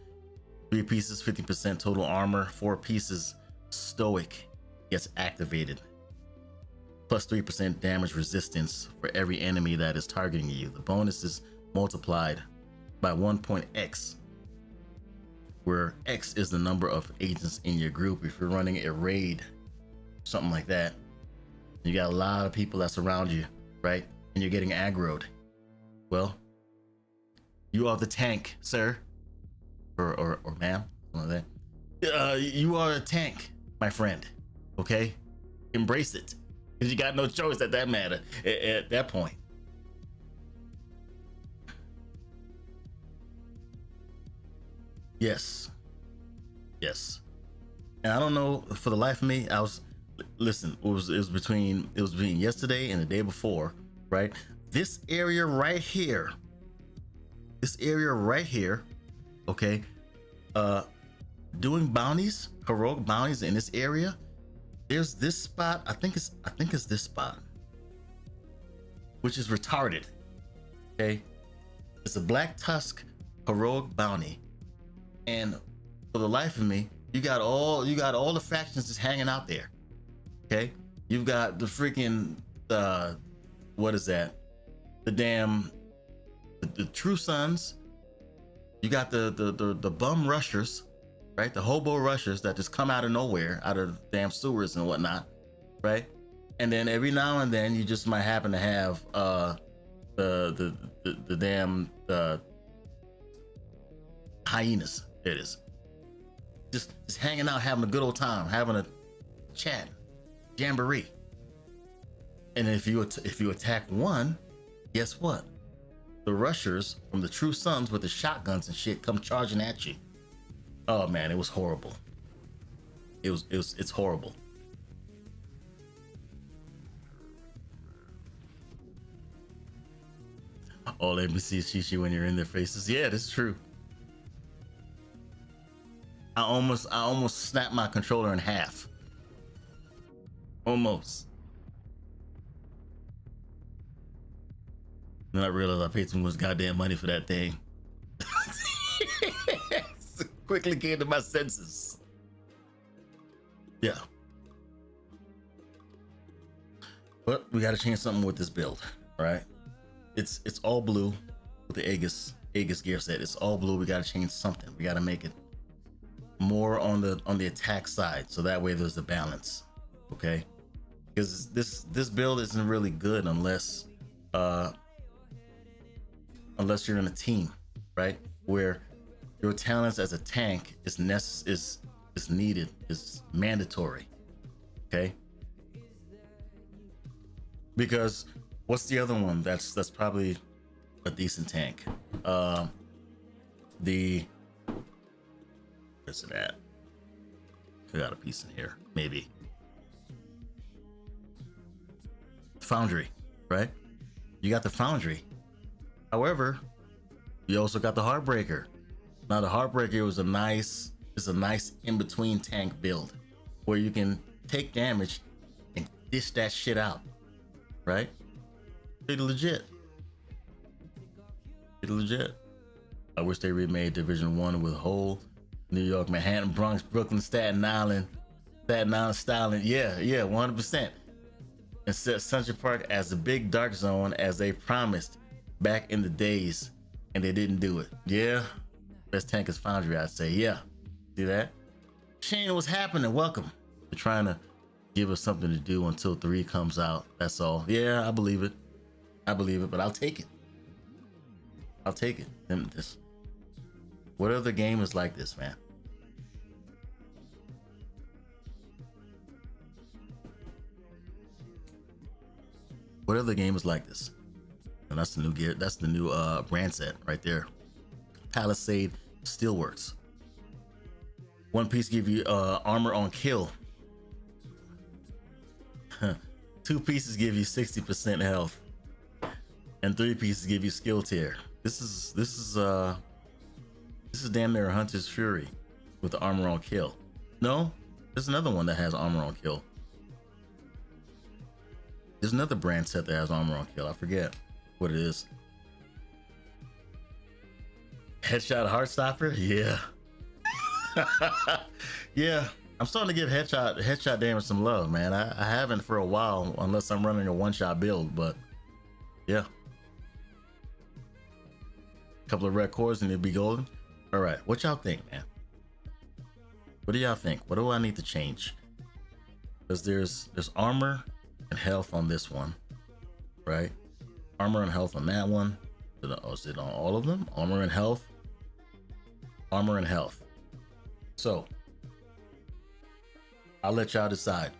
3 pieces 50% total armor, 4 pieces Stoic gets activated, plus 3% damage resistance for every enemy that is targeting you. The bonus is multiplied by 1.x, where X is the number of agents in your group. If you're running a raid, something like that, you got a lot of people that's around you, right? And you're getting aggroed. Well, you are the tank, sir, or ma'am, something like that. You are a tank, my friend. Okay, embrace it, because you got no choice at that matter. At that point. Yes. And I don't know for the life of me. Listen. It was between yesterday and the day before, right? This area right here, okay, doing bounties, heroic bounties in this area. There's this spot, I think it's this spot, which is retarded. Okay, it's a black tusk heroic bounty, and for the life of me, you got all the factions just hanging out there. Okay, you've got the freaking what is that? The damn the True Sons. You got the bum rushers, right? The hobo rushers that just come out of nowhere, out of the damn sewers and whatnot, right? And then every now and then you just might happen to have the damn hyenas. There it is. Just hanging out, having a good old time, having a chat, jamboree. And if you attack one, guess what? The rushers from the True Sons with the shotguns and shit come charging at you. Oh man, it was horrible. It's horrible. Oh, let me see Shishi when you're in their faces. Yeah, that's true. I almost snapped my controller in half. Almost. Then I realized I paid too much goddamn money for that thing. Quickly came to my senses. Yeah. But we gotta change something with this build, right? It's all blue with the Aegis Gearset. It's all blue. We gotta change something. We gotta make it more on the attack side, so that way there's a balance. Okay? Because this build isn't really good unless you're in a team, right? Where your talents as a tank is needed, is mandatory. Okay? Because what's the other one that's probably a decent tank? Where's it at? I got a piece in here, maybe. Foundry, right? You got the Foundry. However, you also got the Heartbreaker. Now the Heartbreaker is a nice in-between tank build where you can take damage and dish that shit out, right? Pretty legit. Pretty legit. I wish they remade Division 1 with whole New York, Manhattan, Bronx, Brooklyn, Staten Island styling. Yeah, 100%. And set Central Park as the big dark zone as they promised back in the days, and they didn't do it. Yeah, best tank is Foundry, I'd say. Yeah, see that? Shane, what's happening? Welcome. They're trying to give us something to do until 3 comes out. That's all. Yeah, I believe it. But I'll take it. And this, what other game is like this, man? What other game is like this? And that's the new gear. That's the new brand set right there. Palisade Steelworks. One piece give you armor on kill. 2 pieces give you 60% health, and 3 pieces give you skill tier. This is damn near Hunter's Fury with the armor on kill. No, there's another one that has armor on kill. There's another brand set that has armor on kill. I forget what it is. Headshot Heartstopper? Yeah. Yeah. I'm starting to give headshot damage some love, man. I haven't for a while, unless I'm running a one-shot build, but yeah. Couple of red cores and it'd be golden. All right, what y'all think, man? What do y'all think? What do I need to change? Because there's armor and health on this one, right? Armor and health on that one. Is it on all of them? Armor and health. Armor and health. So I'll let y'all decide.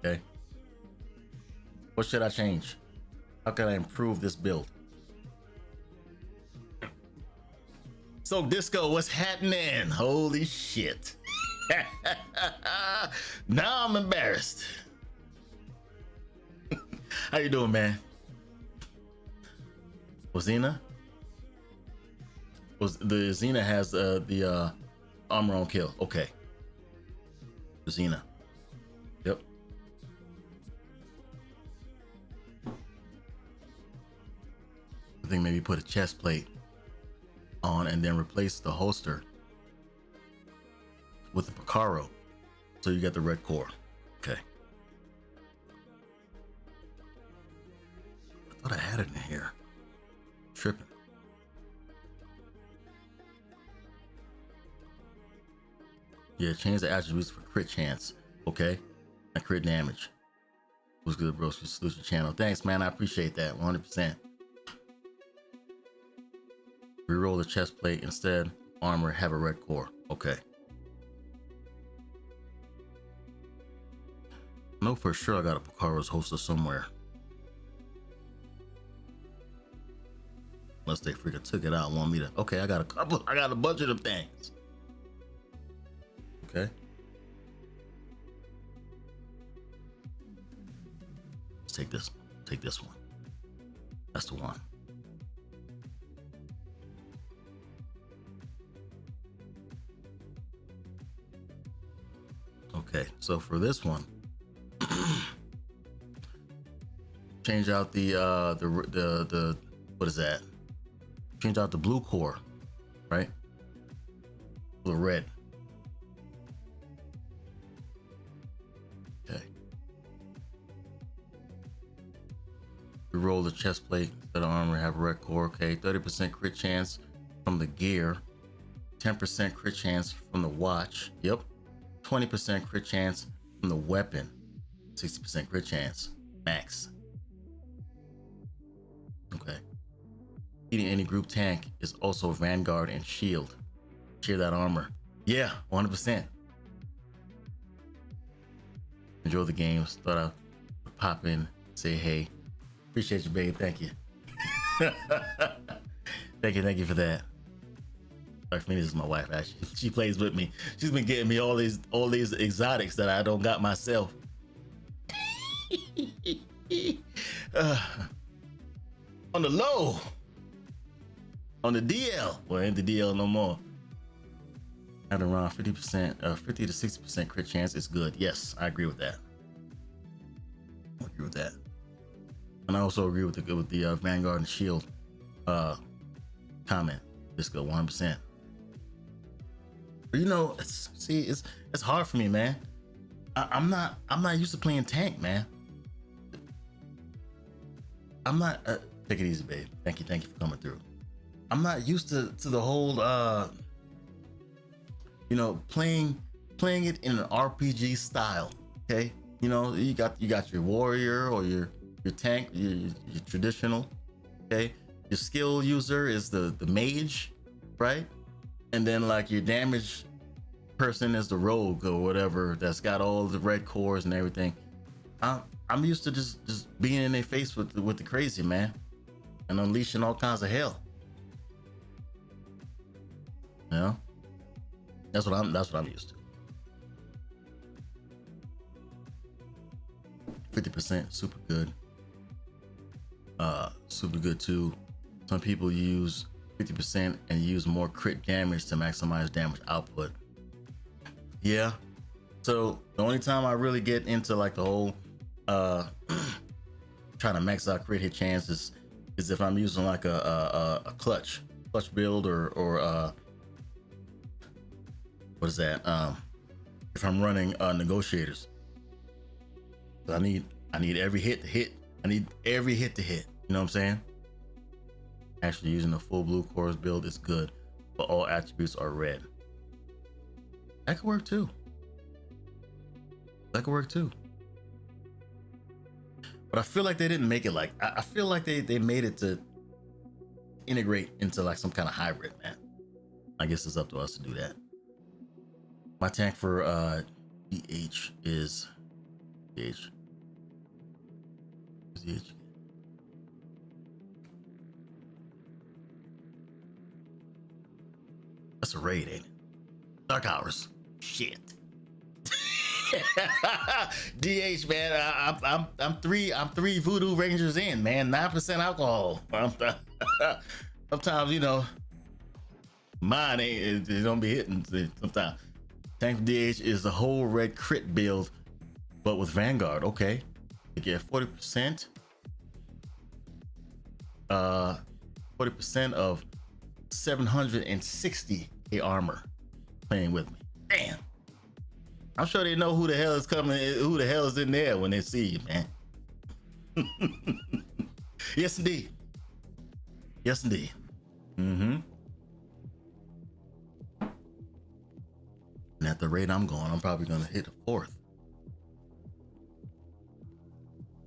Okay. What should I change? How can I improve this build? So Disco, what's happening? Holy shit. Now I'm embarrassed. How you doing, man? Xena? The Xena has the armor on kill. Okay. Xena. Yep. maybe put a chest plate on and then replace the holster with the Picaro, so you get the red core. Okay. I thought I had it in here. Tripping. Yeah, change the attributes for crit chance. Okay. And crit damage. Was good, bro. Salute your channel. Thanks, man. I appreciate that. 100%. Reroll the chest plate instead. Armor, have a red core. Okay. I know for sure I got a Picaro's holster somewhere. Unless they freaking took it out and want me to. Okay, I got a bunch of them things. Okay. Let's take this. Take this one. That's the one. Okay, so for this one, change out the what is that? Change out the blue core, right? The red. Okay. Reroll the chest plate instead of armor, have a red core. Okay, 30% crit chance from the gear, 10% crit chance from the watch. Yep. 20% crit chance from the weapon, 60% crit chance max. Okay. Eating any group tank is also Vanguard and Shield. Cheer that armor. Yeah, 100%. Enjoy the games. Thought I'd pop in, say hey. Appreciate you, babe. Thank you. Thank you for that. Sorry, for me, this is my wife. Actually, she plays with me. She's been getting me all these exotics that I don't got myself. On the low, on the DL. Well, ain't the DL no more. At around 50%, 50 to 60% crit chance is good. Yes, I agree with that. I agree with that, and I also agree with the Vanguard and Shield comment. Just go 100%. But you know, it's hard for me, man. I'm not used to playing tank, man. I'm not. Take it easy, babe. Thank you for coming through. I'm not used to the whole you know, playing it in an RPG style. Okay, you know, you got your warrior or your tank, your traditional. Okay, your skill user is the mage, right? And then like your damage person is the rogue or whatever that's got all the red cores and everything. I'm used to just being in their face with the crazy, man, and unleashing all kinds of hell. You know, that's what I'm used to. 50% super good. Super good too. Some people use 50% and use more crit damage to maximize damage output. Yeah. So the only time I really get into like the whole trying to max out crit hit chances is if I'm using like a clutch build or what is that? If I'm running negotiators. I need every hit to hit. I need every hit to hit. You know what I'm saying? Actually, using the full blue cores build is good, but all attributes are red. That could work too. That could work too. But I feel like they didn't make it like. I feel like they made it to integrate into like some kind of hybrid, man. I guess it's up to us to do that. My tank for DH is DH. What's DH? That's a raid, ain't it? Dark Hours. Shit. DH, man. I'm three Voodoo Rangers in, man. 9% alcohol. Sometimes, you know, mine ain't. It don't be hitting sometimes. Tank DH is the whole red crit build, but with Vanguard. Okay, you get 40%. 40% of 760k armor playing with me. Damn. I'm sure they know who the hell is coming, who the hell is in there when they see you, man. Yes, indeed. Yes, indeed. Mm-hmm. And at the rate I'm going, I'm probably going to hit a fourth.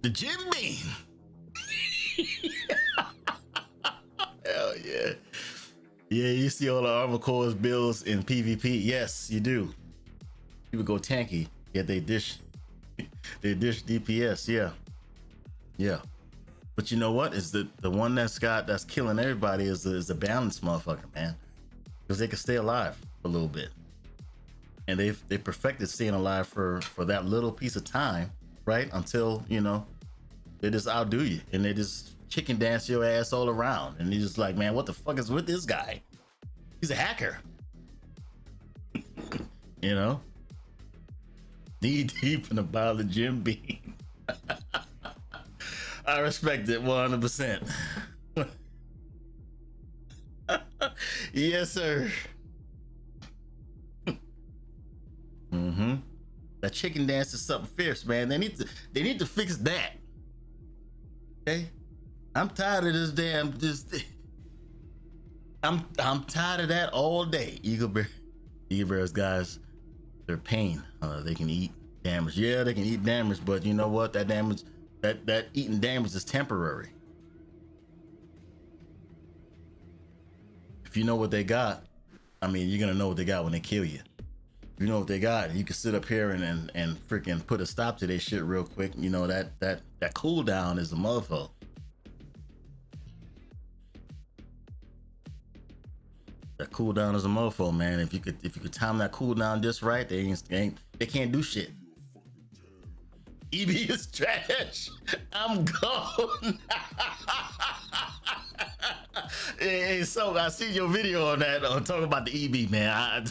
The Jim Beam. Hell yeah. Yeah, you see all the armor cores builds in PvP. Yes, you do. People go tanky, yet they dish DPS. Yeah. Yeah. But you know what? Is the one that's killing everybody is the balanced motherfucker, man. Because they can stay alive for a little bit. And they perfected staying alive for that little piece of time, right? Until, you know, they just outdo you and they just chicken dance your ass all around. And you're just like, man, what the fuck is with this guy? He's a hacker. You know? Knee deep in the bottle of Jim Beam. I respect it 100%. Yes, sir. Mm-hmm. That chicken dance is something fierce, man. They need to fix that. Okay? I'm tired of this damn I'm tired of that all day. Eagle Bears guys, they're pain. They can eat damage. Yeah, they can eat damage, but you know what? That damage, that eating damage is temporary. If you know what they got, I mean, you're gonna know what they got when they kill you. You know what they got, you can sit up here and freaking put a stop to their shit real quick. You know that cooldown is a motherfucker. That cooldown is a mofo, man. If you could time that cooldown just right, they can't do shit. EB is trash. I'm gone. Hey, so I see your video on that talking about the EB, man.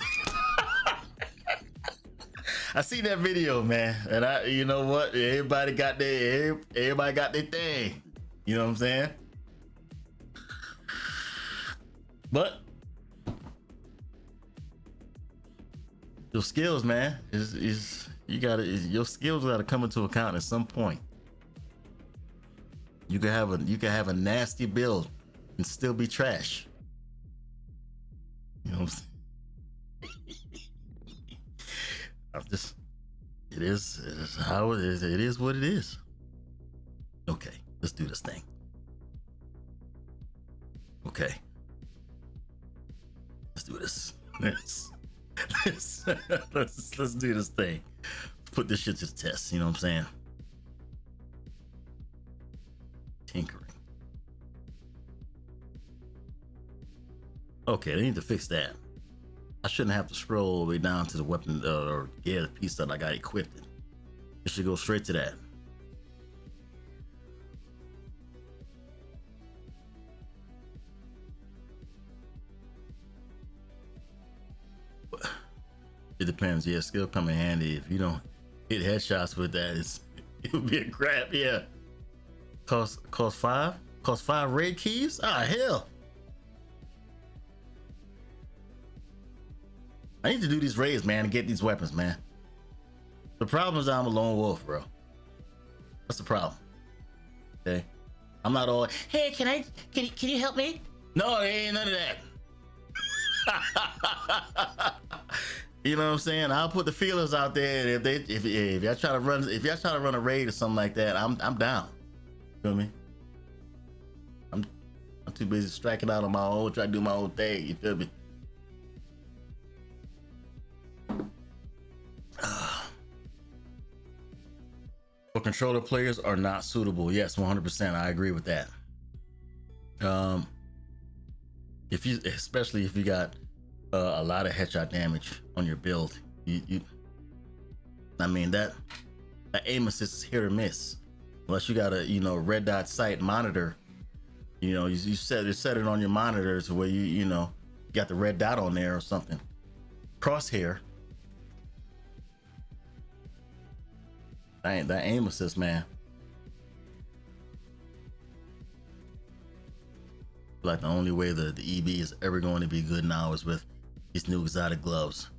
I see that video, man, and you know what? Everybody got their thing. You know what I'm saying? But your skills, man, your skills gotta come into account at some point. You can have a nasty build and still be trash. You know what I'm saying? It is how it is. It is what it is. Okay, let's do this thing. Okay, let's do this. Let's do this thing. Put this shit to the test. You know what I'm saying? Tinkering. Okay, they need to fix that. I shouldn't have to scroll all the way down to the weapon or gear piece that I got equipped. It should go straight to that. It depends. Yeah, skill come in handy. If you don't hit headshots with that, it would be a crap. Yeah. Cost 5? Cost 5 raid keys? Ah, hell. I need to do these raids, man, and get these weapons, man. The problem is I'm a lone wolf, bro. That's the problem. Okay. I'm not all, hey, can you help me? No, there ain't none of that. You know what I'm saying? I'll put the feelers out there, and if y'all try to run a raid or something like that, I'm down. You feel me? I'm too busy striking out on my own, trying to do my own thing. You feel me? For controller players are not suitable. Yes, 100%. I agree with that. Especially if you got a lot of headshot damage on your build, I mean that aim assist is hit or miss. Unless you got a red dot sight monitor, you set it on your monitor to where you got the red dot on there or something. Crosshair. That aim assist, man. Like the only way the EB is ever going to be good now is with these new exotic gloves.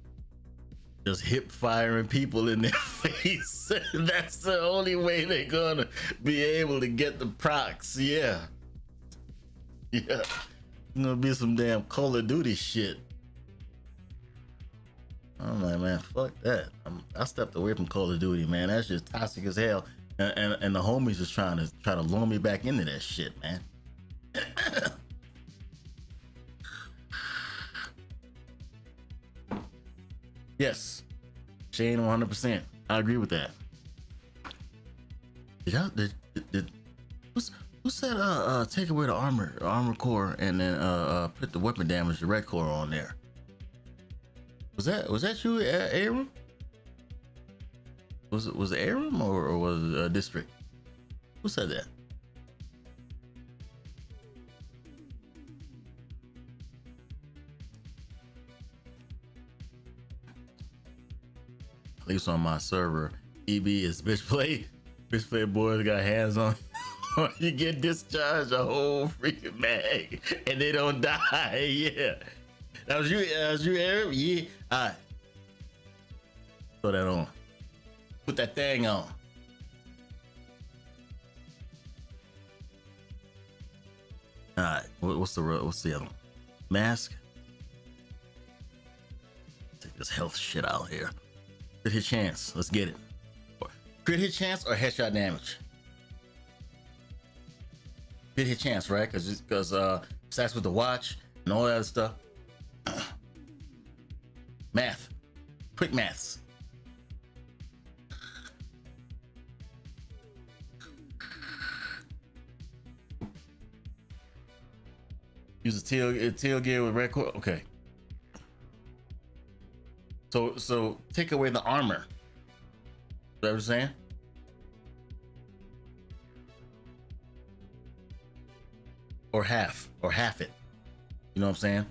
Just hip firing people in their face. That's the only way they're gonna be able to get the procs. Yeah. Yeah. It's gonna be some damn Call of Duty shit. I'm like, man, fuck that. I stepped away from Call of Duty, man. That's just toxic as hell. And the homies just trying to lure me back into that shit, man. Yes, Shane, 100%. I agree with that. Who said take away the armor core and then put the weapon damage, the red core on there? Was that you, Aram? Was it Aram or was it District? Who said that? At least on my server, EB is bitch play. Bitch play boys got hands on. You get discharged a whole freaking mag and they don't die. Yeah. That was you, Aram? Yeah. Alright. Throw that on. Put that thing on. Alright. What's the other one? Mask. Take this health shit out here. Crit hit chance. Let's get it. Crit hit chance or headshot damage? Crit hit chance, right? Because starts with the watch and all that other stuff. Math. Quick maths. Use a tail gear with red core. Okay. So take away the armor. Is that what you're saying? Or half it. You know what I'm saying?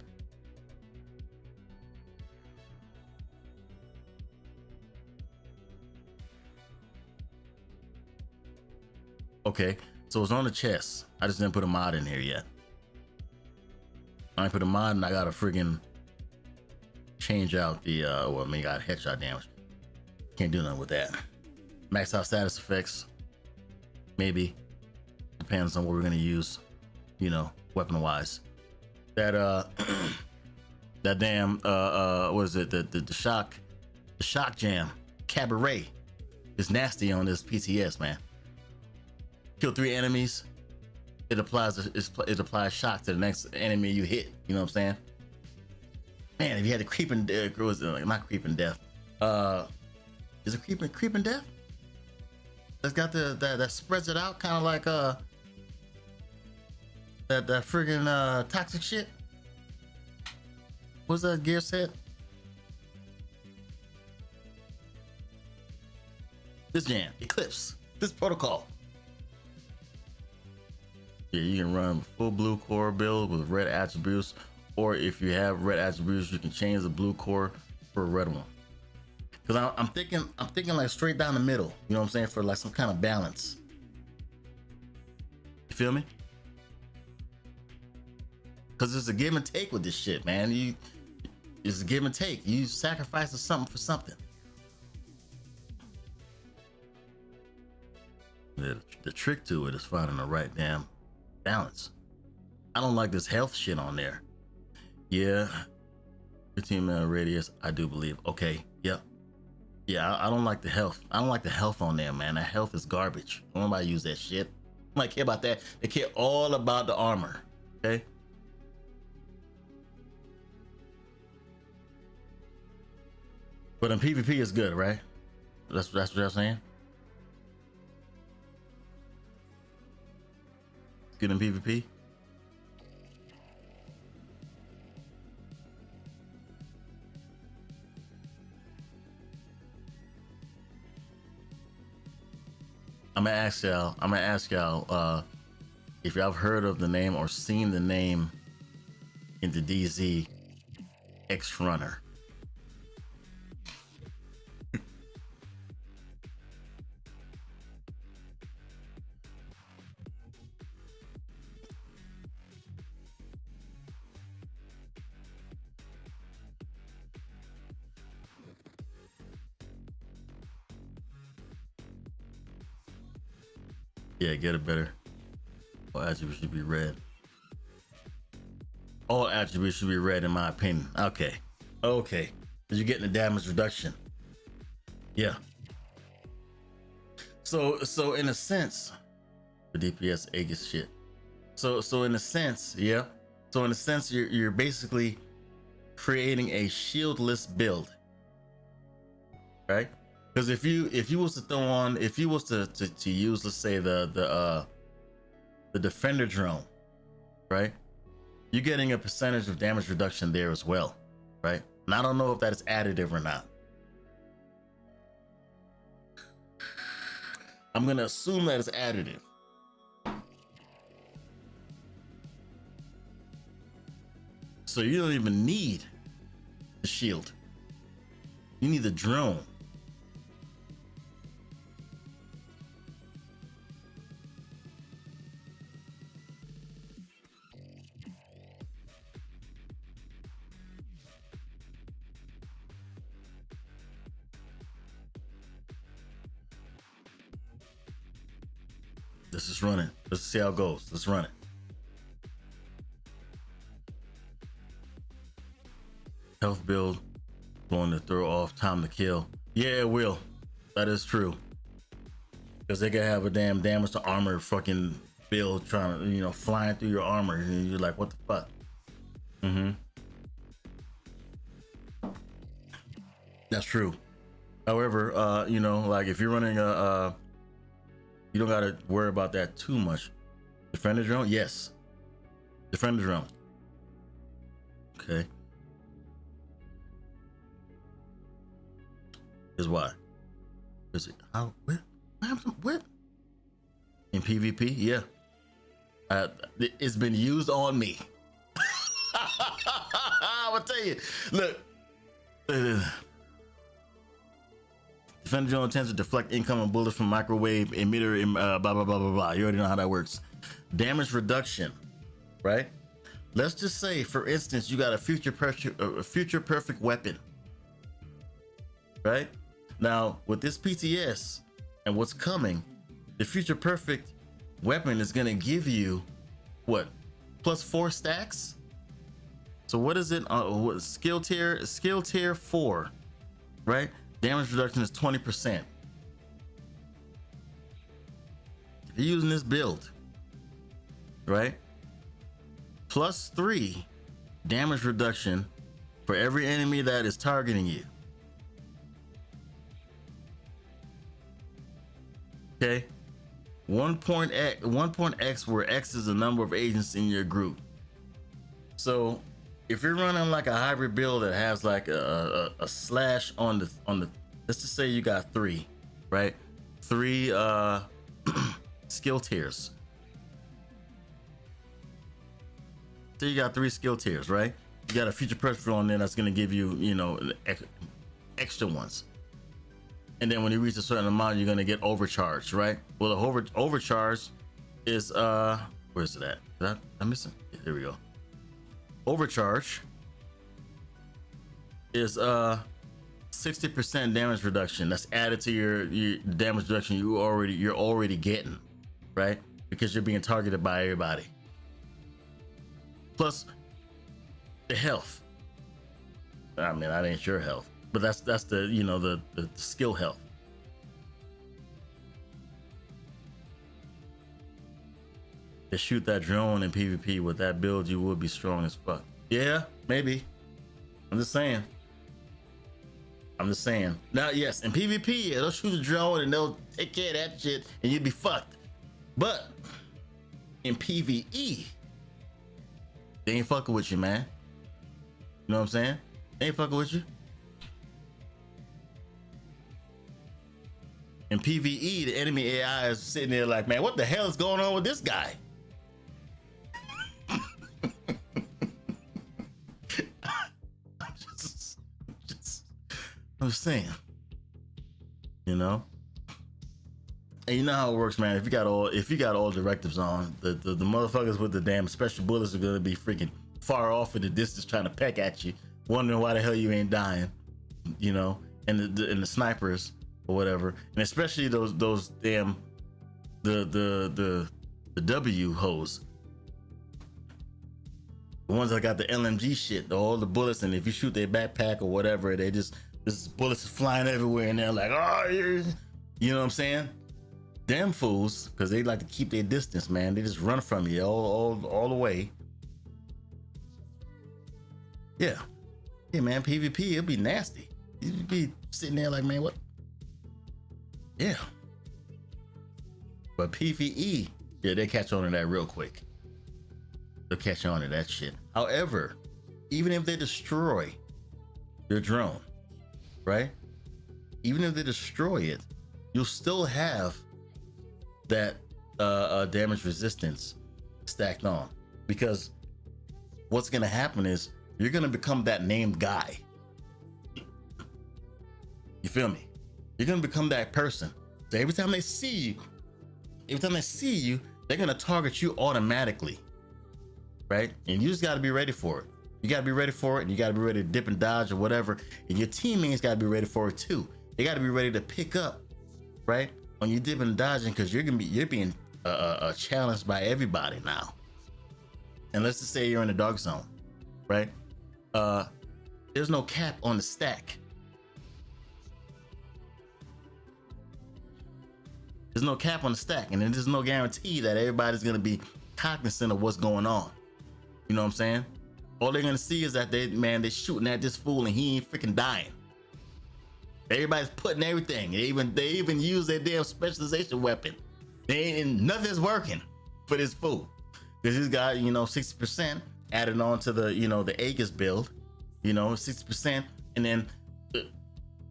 Okay, so it's on the chest. I just didn't put a mod in here yet. I put a mod and I gotta friggin' change out the well, I mean, got headshot damage. Can't do nothing with that. Max out status effects, maybe. Depends on what we're gonna use, you know, weapon wise. That that damn what is it? The shock jam cabaret is nasty on this PTS, man. Kill 3 enemies. It applies shock to the next enemy you hit. You know what I'm saying? Man, if you had the creeping not creeping death. Is it creeping death? That's got that spreads it out, kind of like that friggin' toxic shit. What's that gear set? This jam, Eclipse, this protocol. Yeah, you can run full blue core build with red attributes, or if you have red attributes, you can change the blue core for a red one. Cause I'm thinking like straight down the middle. You know what I'm saying? For like some kind of balance. You feel me? Cause it's a give and take with this shit, man. It's a give and take. You sacrifice something for something. The trick to it is finding the right damn balance. I don't like this health shit on there. Yeah, 15-minute radius, I do believe. Okay, yep. Yeah, I don't like the health. I don't like the health on there, man. That health is garbage. Nobody use that shit. I don't care about that. They care all about the armor. Okay. But in PvP is good, right? That's what I'm saying. Good in PvP. I'm gonna ask y'all if y'all have heard of the name or seen the name in the DZ X Runner. Yeah, get it better. All attributes should be red. All attributes should be red in my opinion. Okay. Okay. You're getting the damage reduction. Yeah. So in a sense, the DPS Aegis shit. So in a sense, yeah. So in a sense, you're basically creating a shieldless build, right? Because if you was to throw on, if you was to use, let's say the defender drone, right? You're getting a percentage of damage reduction there as well, right? And I don't know if that is additive or not. I'm gonna assume that it's additive. So you don't even need the shield. You need the drone. Let's just run it. Let's see how it goes. Let's run it. Health build going to throw off time to kill. Yeah, it will. That is true. Because they can have a damn damage to armor fucking build trying to, you know, flying through your armor, and you're like, what the fuck? That's true. However, you know, like if you're running a you don't gotta worry about that too much. Defender drone, yes. Defender drone. Okay. Is why. Is it how? What? In PvP, yeah. It's been used on me. I'm gonna tell you. Look. Defender drone tends to deflect incoming bullets from microwave emitter, blah blah blah blah blah. You already know how that works. Damage reduction, right? Let's just say, for instance, you got a future perfect weapon, right? Now with this PTS and what's coming, the future perfect weapon is gonna give you what, +4 stacks? So what is it? What skill tier 4, right? Damage reduction is 20%. If you're using this build, right? +3 damage reduction for every enemy that is targeting you. Okay. 1.x, where X is the number of agents in your group. So if you're running like a hybrid build that has like a slash on the let's just say you got 3, right? 3 skill tiers. So you got 3 skill tiers, right? You got a future perfect on there that's gonna give you, you know, extra ones. And then when you reach a certain amount, you're gonna get overcharged, right? Well, the overcharge is where's it at? I'm missing. Yeah, there we go. Overcharge is 60% damage reduction. That's added to your damage reduction you're already getting, right? Because you're being targeted by everybody. Plus the health. I mean, that ain't your health, but that's the, you know, the skill health. To shoot that drone in PvP with that build, you would be strong as fuck. Yeah, maybe. I'm just saying. Now, yes, in PvP, yeah, they'll shoot a drone and they'll take care of that shit and you'd be fucked. But in PvE, they ain't fucking with you, man. You know what I'm saying? They ain't fucking with you. In PvE, the enemy AI is sitting there like, man, what the hell is going on with this guy? I'm just saying, you know. And you know how it works, man. If you got all directives on, the motherfuckers with the damn special bullets are gonna be freaking far off in the distance trying to peck at you, wondering why the hell you ain't dying, you know. And the snipers or whatever, and especially those damn the W hose. The ones that got the LMG shit, all the bullets, and if you shoot their backpack or whatever, they just, this bullets flying everywhere, and they're like, oh, you know what I'm saying? Them fools, because they like to keep their distance, man. They just run from you all the way. Yeah, man. PvP, it'll be nasty. You'd be sitting there like, man, what? Yeah. But PvE, yeah, they catch on to that real quick. They'll catch on to that shit. However, even if they destroy your drone, right? Even if they destroy it, you'll still have that damage resistance stacked on, because what's gonna happen is you're gonna become that named guy. You feel me? You're gonna become that person. So every time they see you, they're gonna target you automatically. Right? And you just got to be ready for it. You got to be ready for it, and you got to be ready to dip and dodge or whatever. And your teammates got to be ready for it too. They got to be ready to pick up, right? When you dip and dodging, because you're being challenged by everybody now. And let's just say you're in the dark zone, right? There's no cap on the stack. There's no cap on the stack, and there's no guarantee that everybody's gonna be cognizant of what's going on. You know what I'm saying? All they're gonna see is that they're shooting at this fool and he ain't freaking dying. Everybody's putting everything. They even use their damn specialization weapon. Nothing's working for this fool. Because he's got, 60% added on to the, the Aegis build, 60%. And then,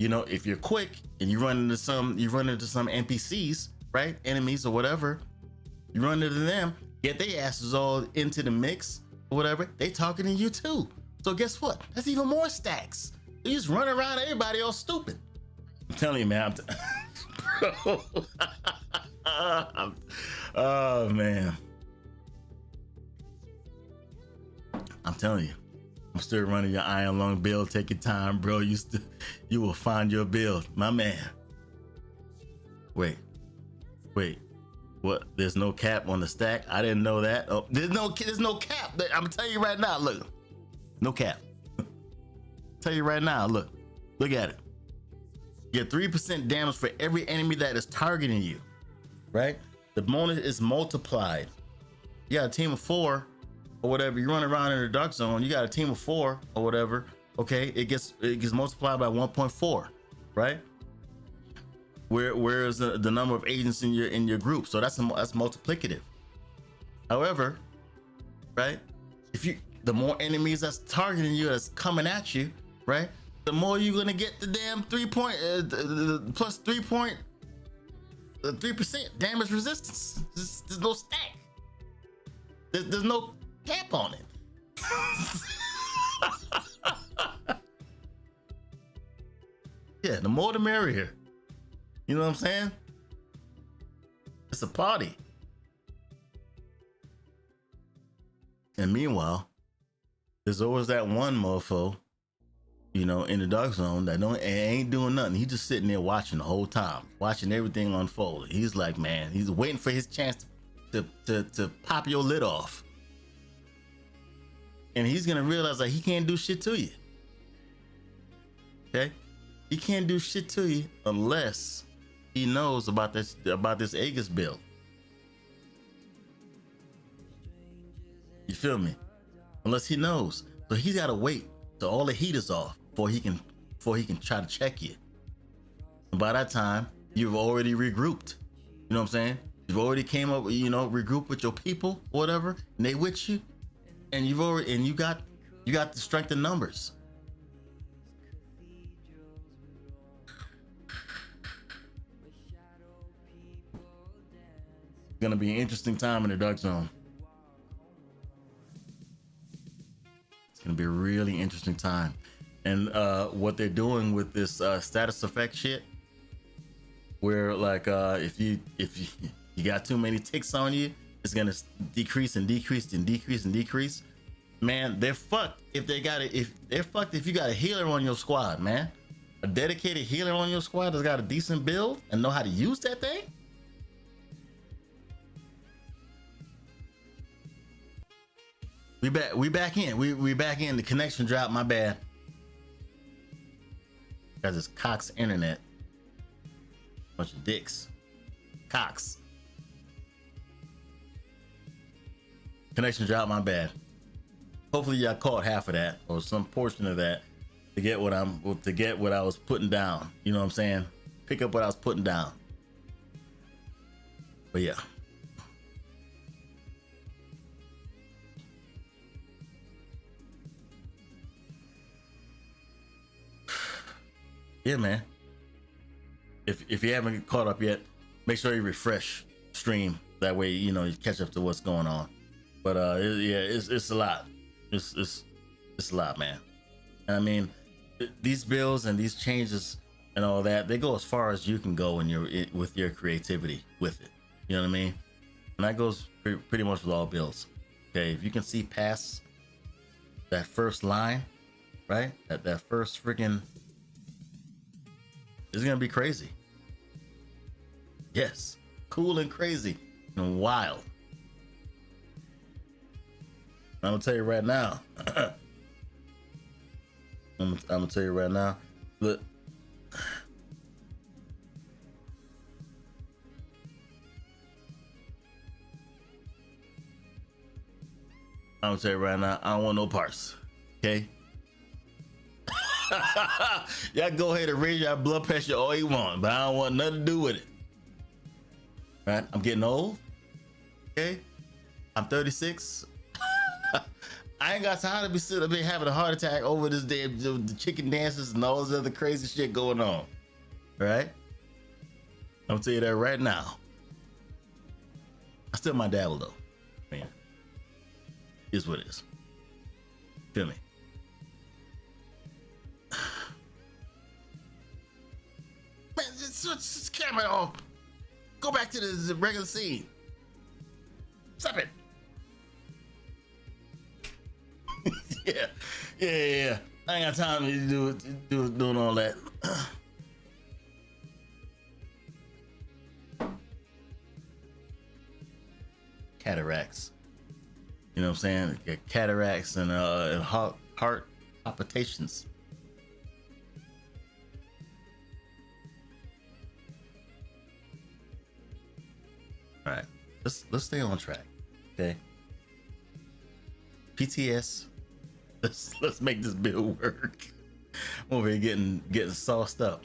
if you're quick and you run into some NPCs, right? Enemies or whatever, you run into them, get their asses all into the mix or whatever, they talking to you too. So guess what? That's even more stacks. You just run around everybody all stupid. I'm telling you, man. Bro. Oh man. I'm telling you. I'm still running your iron lung build. Take your time, bro. You will find your build, my man. Wait. What? There's no cap on the stack? I didn't know that. Oh, there's no cap. I'm gonna tell you right now. Look, no cap. Tell you right now. Look at it. You get 3% damage for every enemy that is targeting you. Right? The bonus is multiplied. You got a team of 4 or whatever. You run around in the dark zone. You got a team of 4 or whatever. Okay, it gets multiplied by 1.4. Right? Where is the number of agents in your group? So that's multiplicative. However, right? The more enemies that's targeting you, that's coming at you, right? The more you're gonna get the damn 3% damage resistance. There's no stack. There's no cap on it. Yeah, the more the merrier. You know what I'm saying? It's a party. And meanwhile, there's always that one mofo, in the dark zone that ain't doing nothing. He's just sitting there watching the whole time, watching everything unfold. He's like, man, he's waiting for his chance to pop your lid off. And he's gonna realize that he can't do shit to you. Okay? He can't do shit to you unless he knows about this Aegis build. You feel me? Unless he knows. So he's gotta wait till all the heat is off before he can try to check you. And by that time, you've already regrouped. You know what I'm saying? You've already came up, regrouped with your people, whatever, and they with you, and you got the strength in numbers. It's gonna be an interesting time in the dark zone. It's gonna be a really interesting time. And what they're doing with this status effect shit, where like if you got too many ticks on you, it's gonna decrease and decrease and decrease and decrease. Man, they're fucked if you got a healer on your squad, man. A dedicated healer on your squad that's got a decent build and know how to use that thing. We back in. We back in. The connection dropped. My bad. Got this Cox internet. Bunch of dicks. Cox. Connection dropped. My bad. Hopefully y'all caught half of that or some portion of that to get what I was putting down. You know what I'm saying? Pick up what I was putting down. But yeah. Yeah, man. If you haven't caught up yet, make sure you refresh stream. That way, you know, you catch up to what's going on. But yeah, it's a lot. It's a lot, man. And I mean, these bills and these changes and all that, they go as far as you can go with your creativity with it. You know what I mean? And that goes pretty much with all bills. Okay, if you can see past that first line, right? That first freaking, it's gonna be crazy. Yes, cool and crazy and wild. I'm gonna tell you right now. I'm gonna tell you right now. Look. I'm gonna tell you right now, I don't want no parts. Okay? Y'all go ahead and raise your blood pressure all you want, but I don't want nothing to do with it. Right? I'm getting old. Okay? I'm 36. I ain't got time to be sitting up here having a heart attack over this damn the chicken dances and all this other crazy shit going on. Right? I'm gonna tell you that right now. I still might dabble though. Man. Is what it is. Feel me? Man, just switch this camera off. Go back to the regular scene. Stop it. Yeah. I ain't got time to doing all that. Cataracts. You know what I'm saying? Cataracts and heart palpitations. All right, let's stay on track. Okay. PTS. Let's make this build work. I'm over here getting sauced up.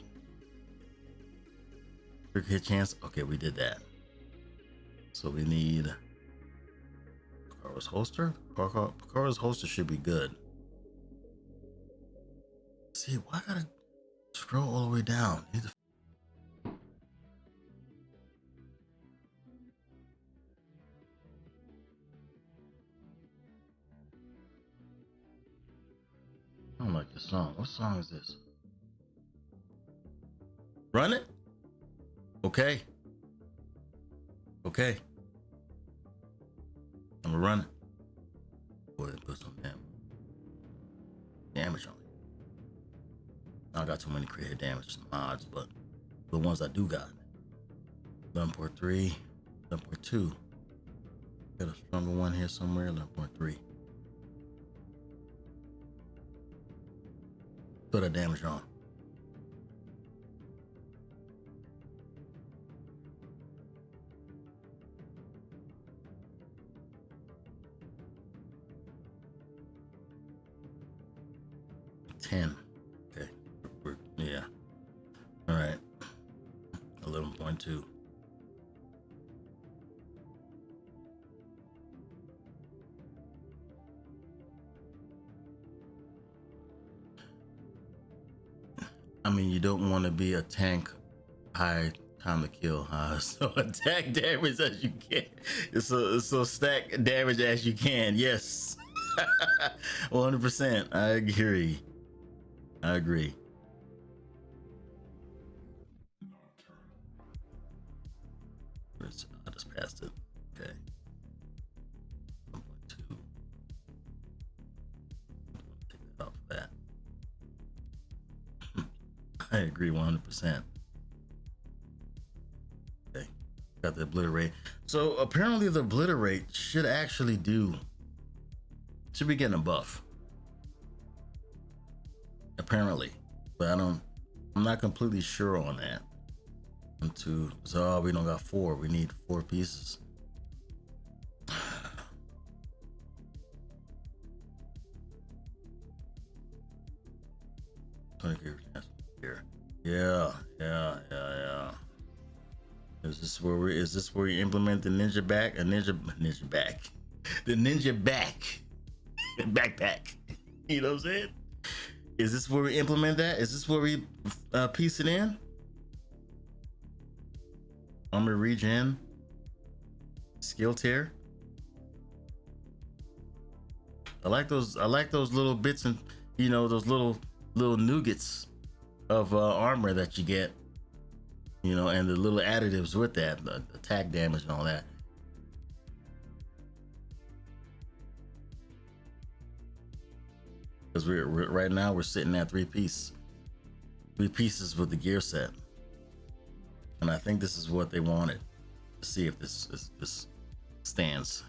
Quick hit chance. Okay, we did that. So we need Picard's holster. Picard's holster should be good. See, why I gotta scroll all the way down? I don't like this song. What song is this? Run it? Okay. Okay. I'm gonna run it. Go ahead and put some damage on it. I got too many creative damage mods, but the ones I do got. 11.3, 11.2. Got a stronger one here somewhere, 11.3. Put that damage on. Okay. Yeah. All right. 11.2. I mean, you don't want to be a tank high time to kill, huh? So attack damage as you can. So stack damage as you can. Yes. 100%. I agree. I just passed it. Okay. 1.2. Take that off of that. I agree 100%. Okay. Got the obliterate. So apparently the obliterate should actually do should be getting a buff. Apparently. But I'm not completely sure on that. So we don't got 4. We need 4 pieces. Here. Yeah. Is this where we implement the ninja back? The ninja back. Backpack. You know what I'm saying? Is this where we implement that? Is this where we piece it in? Armor regen. Skill tier. I like those little bits and those little nougats of armor that you get, and the little additives with that, the attack damage and all that. Because we're right now we're sitting at 3 pieces with the gear set, and I think this is what they wanted to see if this stands.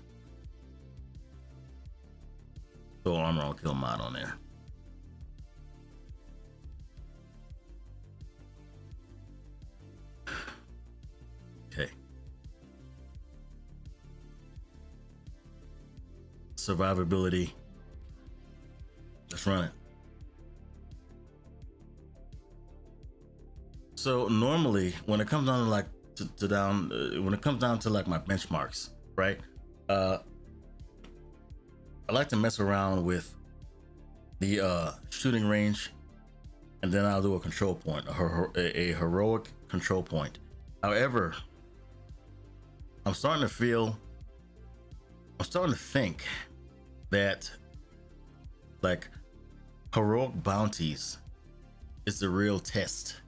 Throw armor on kill mod on there. Okay. Survivability. Let's run it. So normally when it comes down to when it comes down to like my benchmarks, right? I like to mess around with the shooting range, and then I'll do a control point, a heroic control point. However, I'm starting to think that like heroic bounties is the real test.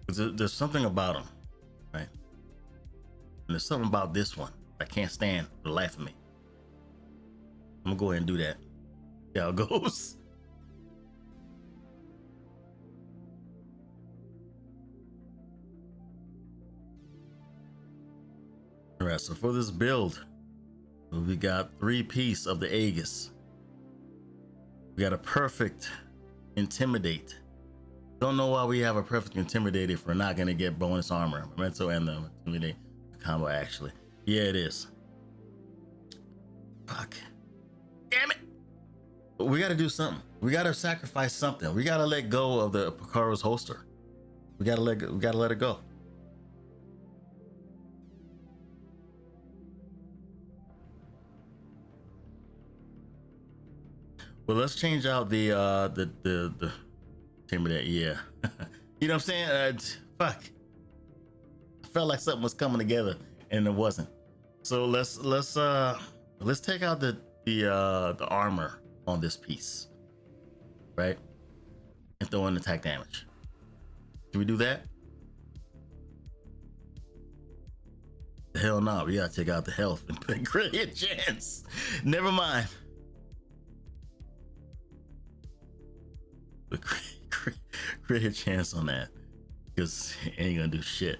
There's something about them, right? And there's something about this one I can't stand for the life of me. I'm gonna go ahead and do that. See how it goes. All right, so for this build, we got 3 pieces of the Aegis. We got a perfect intimidate. Don't know why we have a perfect intimidate if we're not gonna get bonus armor. Memento and the intimidate combo actually. Yeah, it is. Fuck. Damn it. But we gotta do something. We gotta sacrifice something. We gotta let go of the Picaro's holster. We gotta let it go. Well, let's change out the intimidate. Yeah. You know what I'm saying? Fuck. I felt like something was coming together and it wasn't. So let's take out the armor on this piece, right? And throw in attack damage. Can we do that? Hell no, we gotta take out the health and put a crit chance. Never mind. The crit hit chance on that, because it ain't gonna do shit.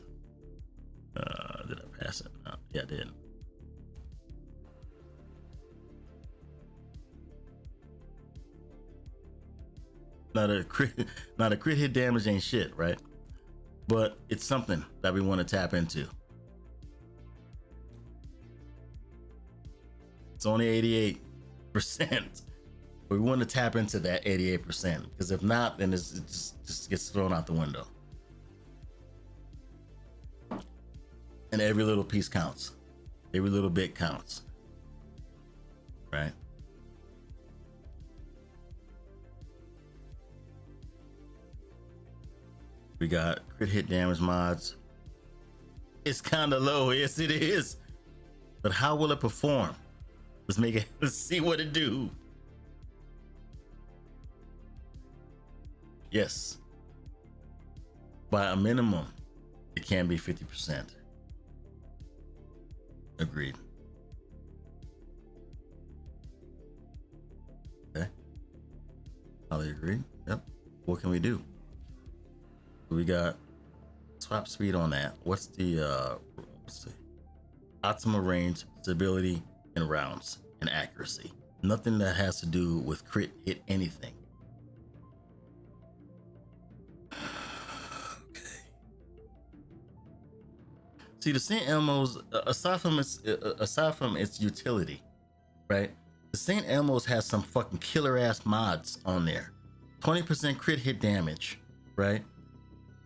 Did I pass it? No, yeah, I did. Not a crit hit damage ain't shit, right? But it's something that we want to tap into. It's only 88%. We want to tap into that 88%, because if not, then it just gets thrown out the window. And every little piece counts. Every little bit counts. Right? We got crit hit damage mods. It's kind of low. Yes, it is. But how will it perform? Let's see what it do. Yes. By a minimum, it can be 50%. Agreed. Okay. Highly agreed. Yep. What can we do? We got swap speed on that. What's the optimal range, stability, and rounds, and accuracy. Nothing that has to do with crit hit anything. Okay. See, the Saint Elmo's, aside from its utility, right? The Saint Elmo's has some fucking killer ass mods on there. 20% crit hit damage, right?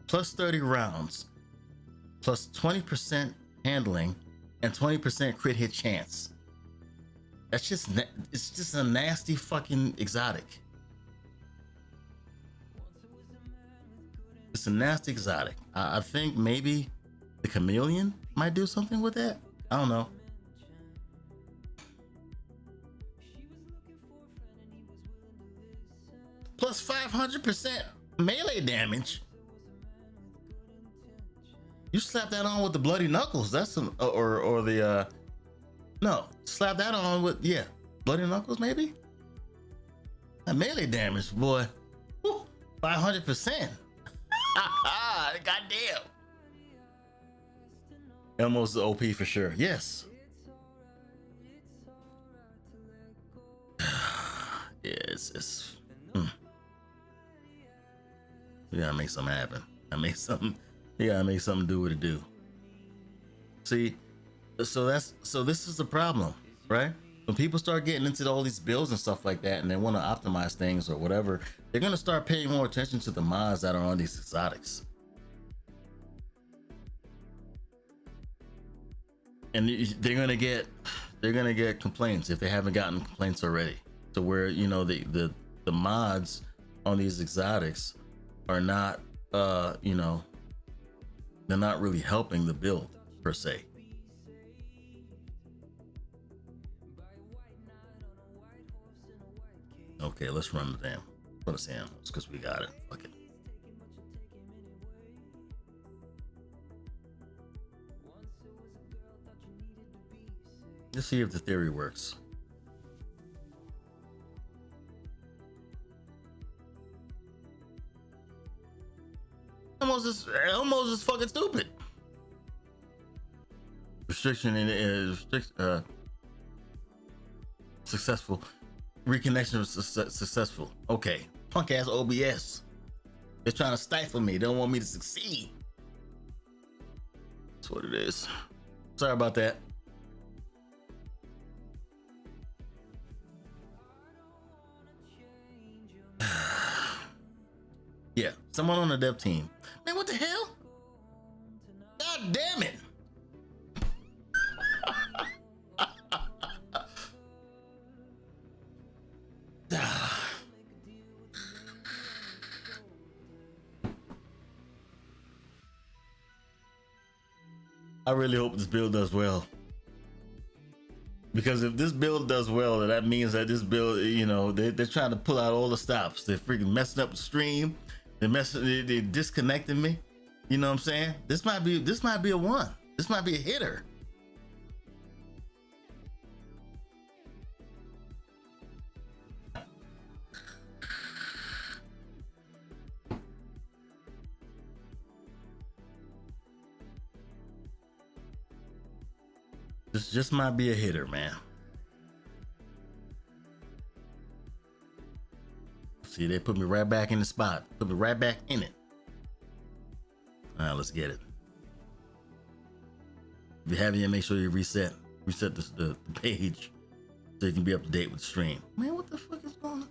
Plus 30 rounds, plus 20% handling, and 20% crit hit chance. That's just, it's just a nasty fucking exotic. It's a nasty exotic. I think maybe the chameleon might do something with that. I don't know. Plus 500% melee damage. You slap that on with the bloody knuckles. That's some, or the no, slap that on with, yeah, bloody knuckles maybe. That melee damage, boy. 500%. Goddamn. Elmo's the OP for sure. Yes. Yeah, it's we gotta make something happen. You gotta make something do what it do. See, so this is the problem, right? When people start getting into all these builds and stuff like that, and they want to optimize things or whatever, they're gonna start paying more attention to the mods that are on these exotics. And they're gonna get complaints if they haven't gotten complaints already. To where, you know, the mods on these exotics are not you know, they're not really helping the build per se. Okay, let's run the damn for the samples because we got it. Fuck it. Let's see if the theory works. Elmo's is fucking stupid. Restriction is successful. Reconnection was successful. Okay, punk ass OBS. They're trying to stifle me. They don't want me to succeed. That's what it is. Sorry about that. Yeah, someone on the dev team. Man, what the hell? God damn it. I really hope this build does well. Because if this build does well, that means that this build, you know, they're trying to pull out all the stops. They're freaking messing up the stream. They're disconnecting me. You know what I'm saying? This might be a one. This might be a hitter. This just might be a hitter, man. See, they put me right back in the spot. Put me right back in it. All right, let's get it. If you haven't yet, make sure you reset the page so you can be up to date with the stream. Man, what the fuck is going on?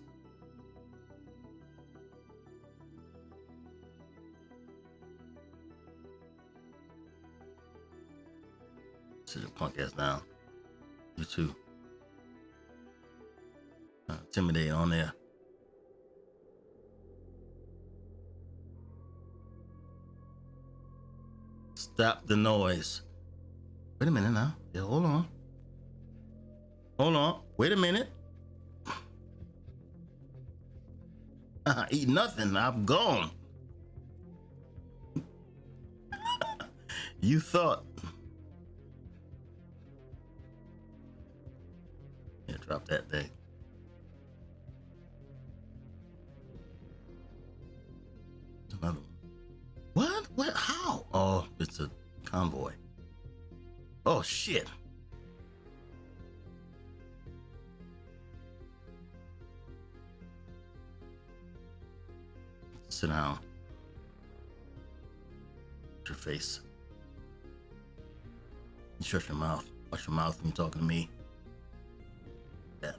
Sit your punk ass down. You too. Intimidate on there. Stop the noise. Wait a minute now. Yeah, hold on. Hold on. Wait a minute. Eat nothing. I'm gone. You thought. Yeah, drop that thing. Another one. What? What? How? Oh, it's a convoy. Oh shit. Sit down. Your face. You shut your mouth. Watch your mouth when you're talking to me. Yeah.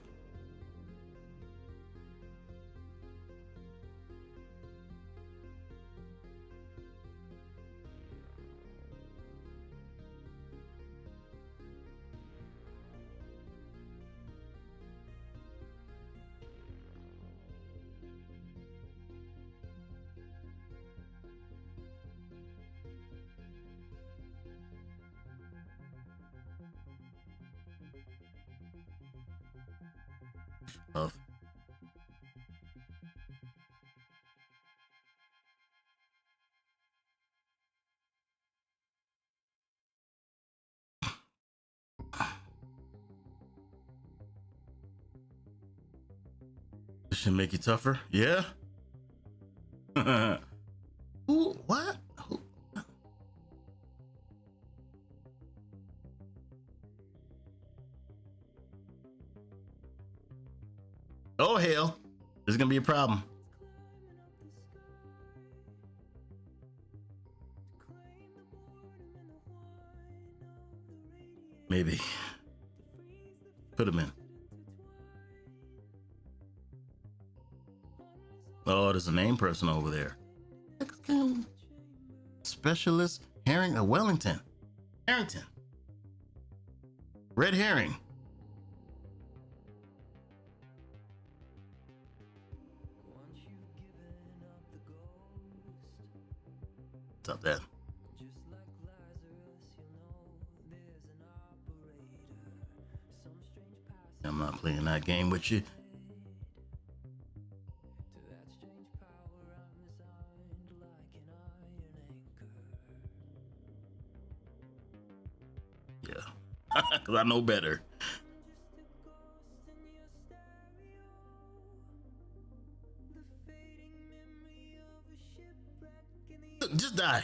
Of should make you tougher. Yeah. Who? What? Who? Oh hell, there's gonna be a problem. Maybe put him in. Oh, there's a name person over there. Specialist herring of Wellington. Harrington. Red herring. Stop that. I'm not playing that game with you. Yeah, because I know better. Just die.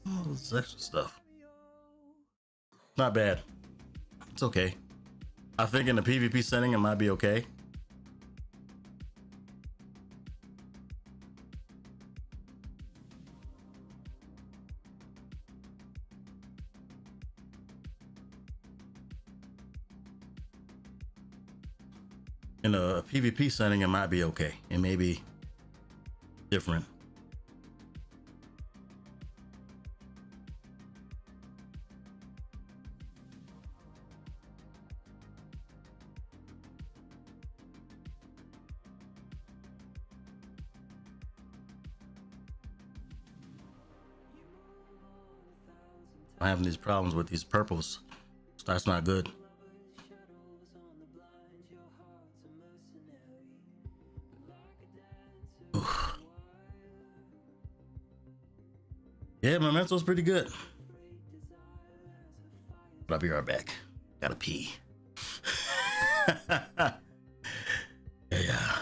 Oh, this extra stuff. Not bad. It's okay. I think in the PvP setting it might be okay. In a PvP setting it might be okay. It may be different. I'm having these problems with these purples. That's not good. Oof. Yeah, my mental's pretty good. But I'll be right back. Gotta pee. Yeah.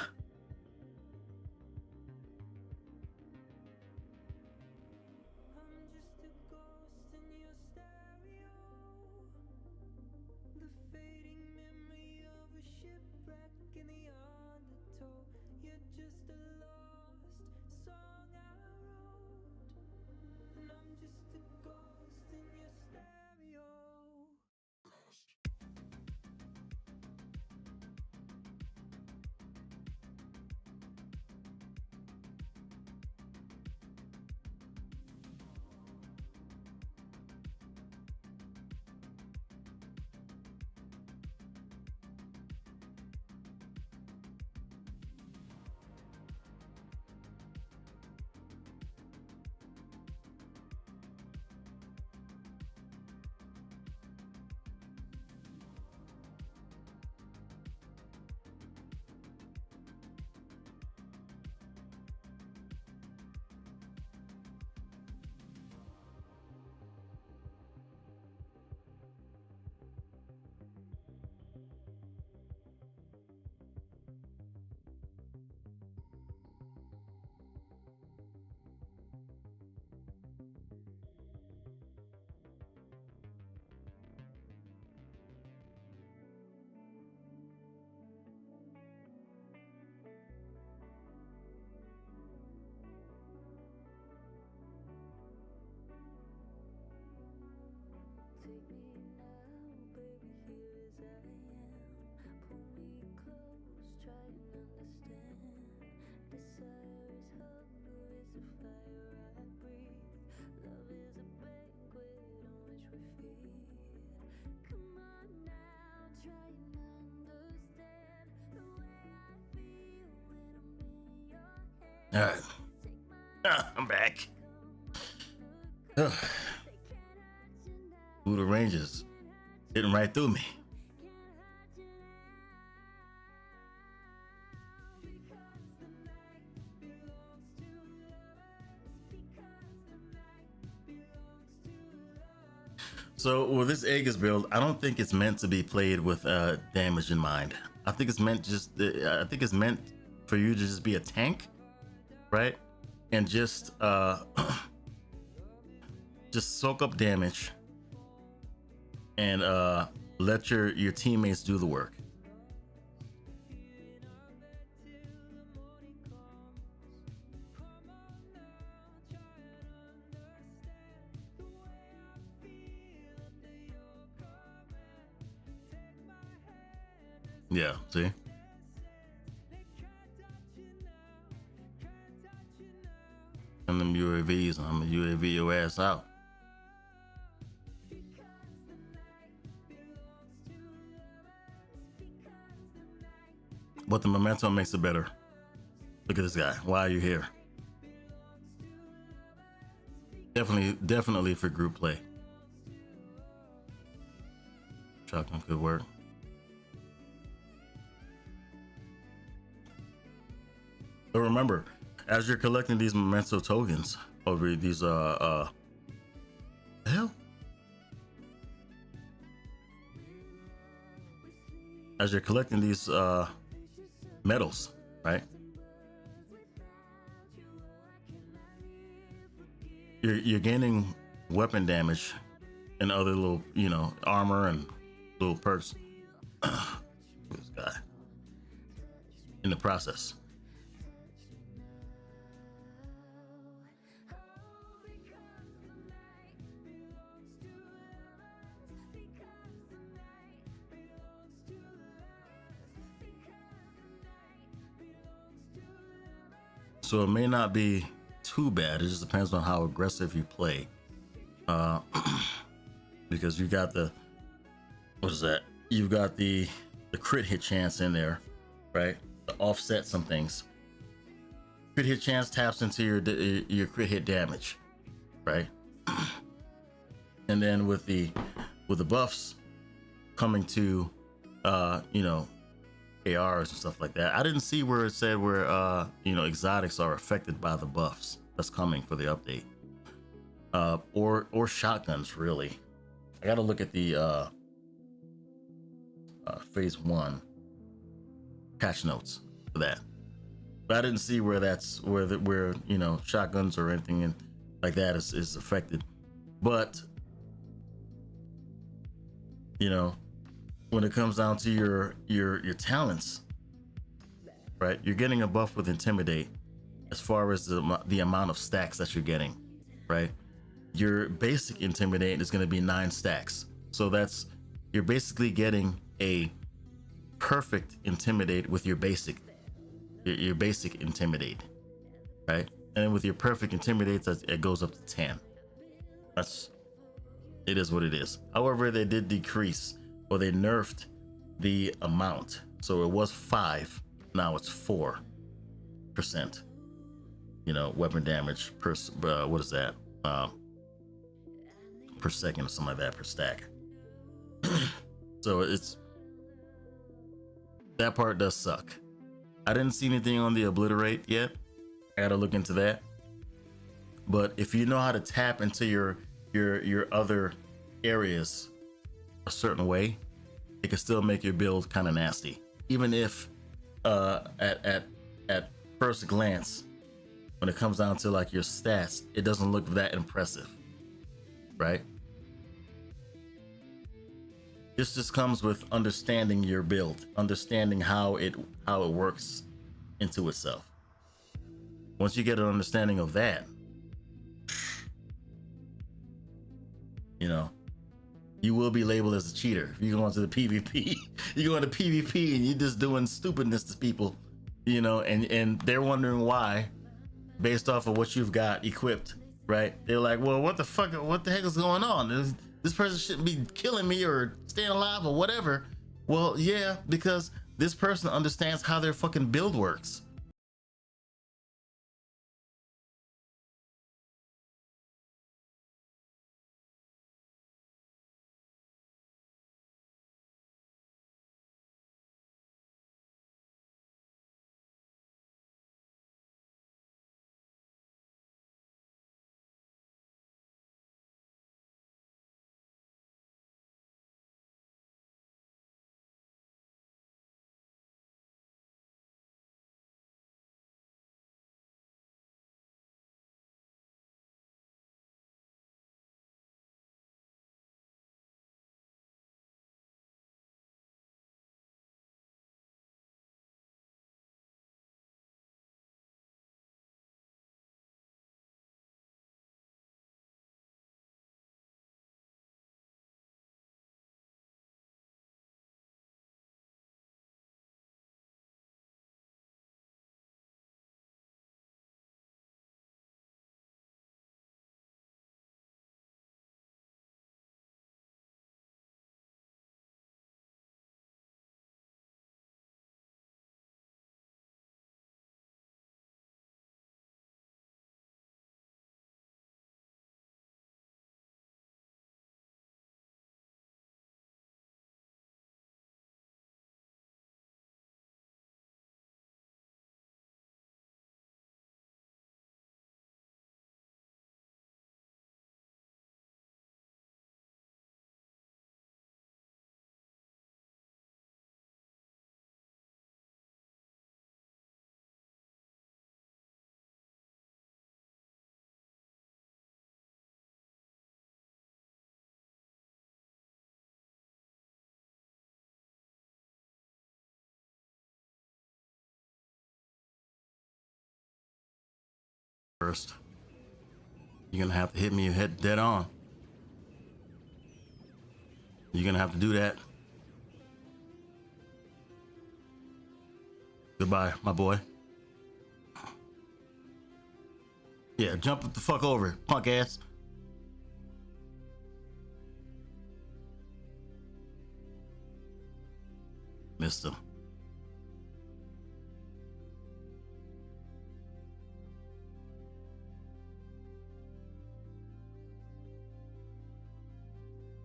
All right, I'm back. Ooh, the Rangers hitting right through me. So with this Aegis build, I don't think it's meant to be played with damage in mind. I think it's meant for you to just be a tank, right? And just soak up damage and let your teammates do the work. Yeah, see? And them UAVs, I'm gonna UAV your ass out. But the momentum makes it better. Look at this guy. Why are you here? Definitely for group play. Shotgun could work. But remember, as you're collecting these memento tokens over these the hell? As you're collecting these medals, right? You're gaining weapon damage and other little, armor and little perks. This guy in the process. So it may not be too bad. It just depends on how aggressive you play. Because you got the, what is that? You've got the crit hit chance in there, right? To offset some things. Crit hit chance taps into your crit hit damage, right? And then with the buffs coming to, ARs and stuff like that. I didn't see where it said where exotics are affected by the buffs that's coming for the update. Or shotguns, really. I gotta look at the phase 1 patch notes for that. But I didn't see where that's where shotguns or anything like that is affected. But when it comes down to your talents, right? You're getting a buff with Intimidate as far as the amount of stacks that you're getting, right? Your basic Intimidate is going to be 9 stacks. So you're basically getting a perfect Intimidate with your basic Intimidate, right? And with your perfect Intimidate, it goes up to 10. It is what it is. However, they did decrease, or they nerfed the amount. So it was 5, now it's 4%. Weapon damage per, what is that? Per second or something like that, per stack. So that part does suck. I didn't see anything on the obliterate yet. I gotta look into that. But if you know how to tap into your other areas a certain way, it can still make your build kind of nasty, even if at first glance, when it comes down to like your stats, it doesn't look that impressive, right? This just comes with understanding your build, understanding how it works into itself. Once you get an understanding of that, you will be labeled as a cheater. If you go into the PvP, you go into PvP and you're just doing stupidness to people, you know, and they're wondering why, based off of what you've got equipped, right? They're like, well, what the heck is going on? This person shouldn't be killing me or staying alive or whatever. Well, yeah, because this person understands how their fucking build works. First, you're gonna have to hit me head dead on. You're gonna have to do that. Goodbye, my boy. Yeah, jump the fuck over, punk ass. Missed him.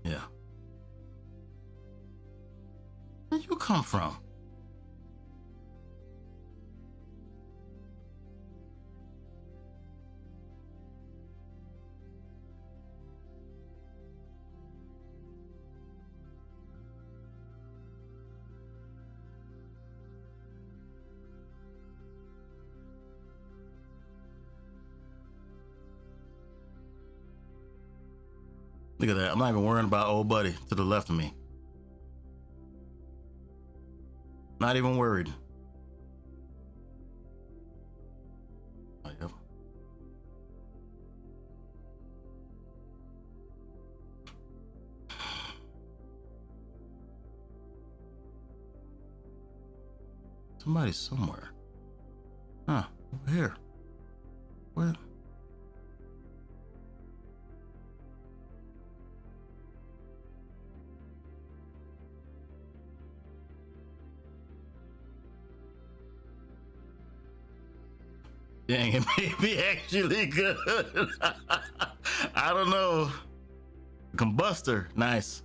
Yeah. Where you come from? Look at that. I'm not even worrying about old buddy to the left of me. Not even worried. Oh, yep. Somebody's somewhere. Huh, over here. Where? Dang, it may be actually good. I don't know. Combustor, nice.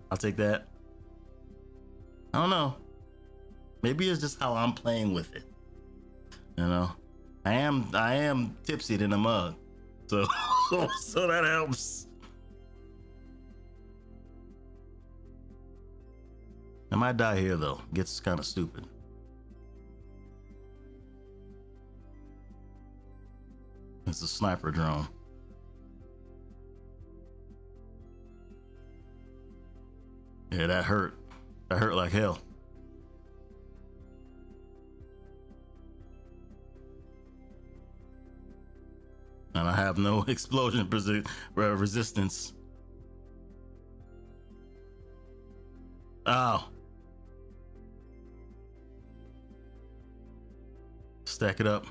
I'll take that. I don't know. Maybe it's just how I'm playing with it. You know, I am tipsy in a mug, so so that helps. I might die here though. Gets kind of stupid. It's a sniper drone. Yeah, that hurt. That hurt like hell. And I have no explosion resistance. Oh. Stack it up.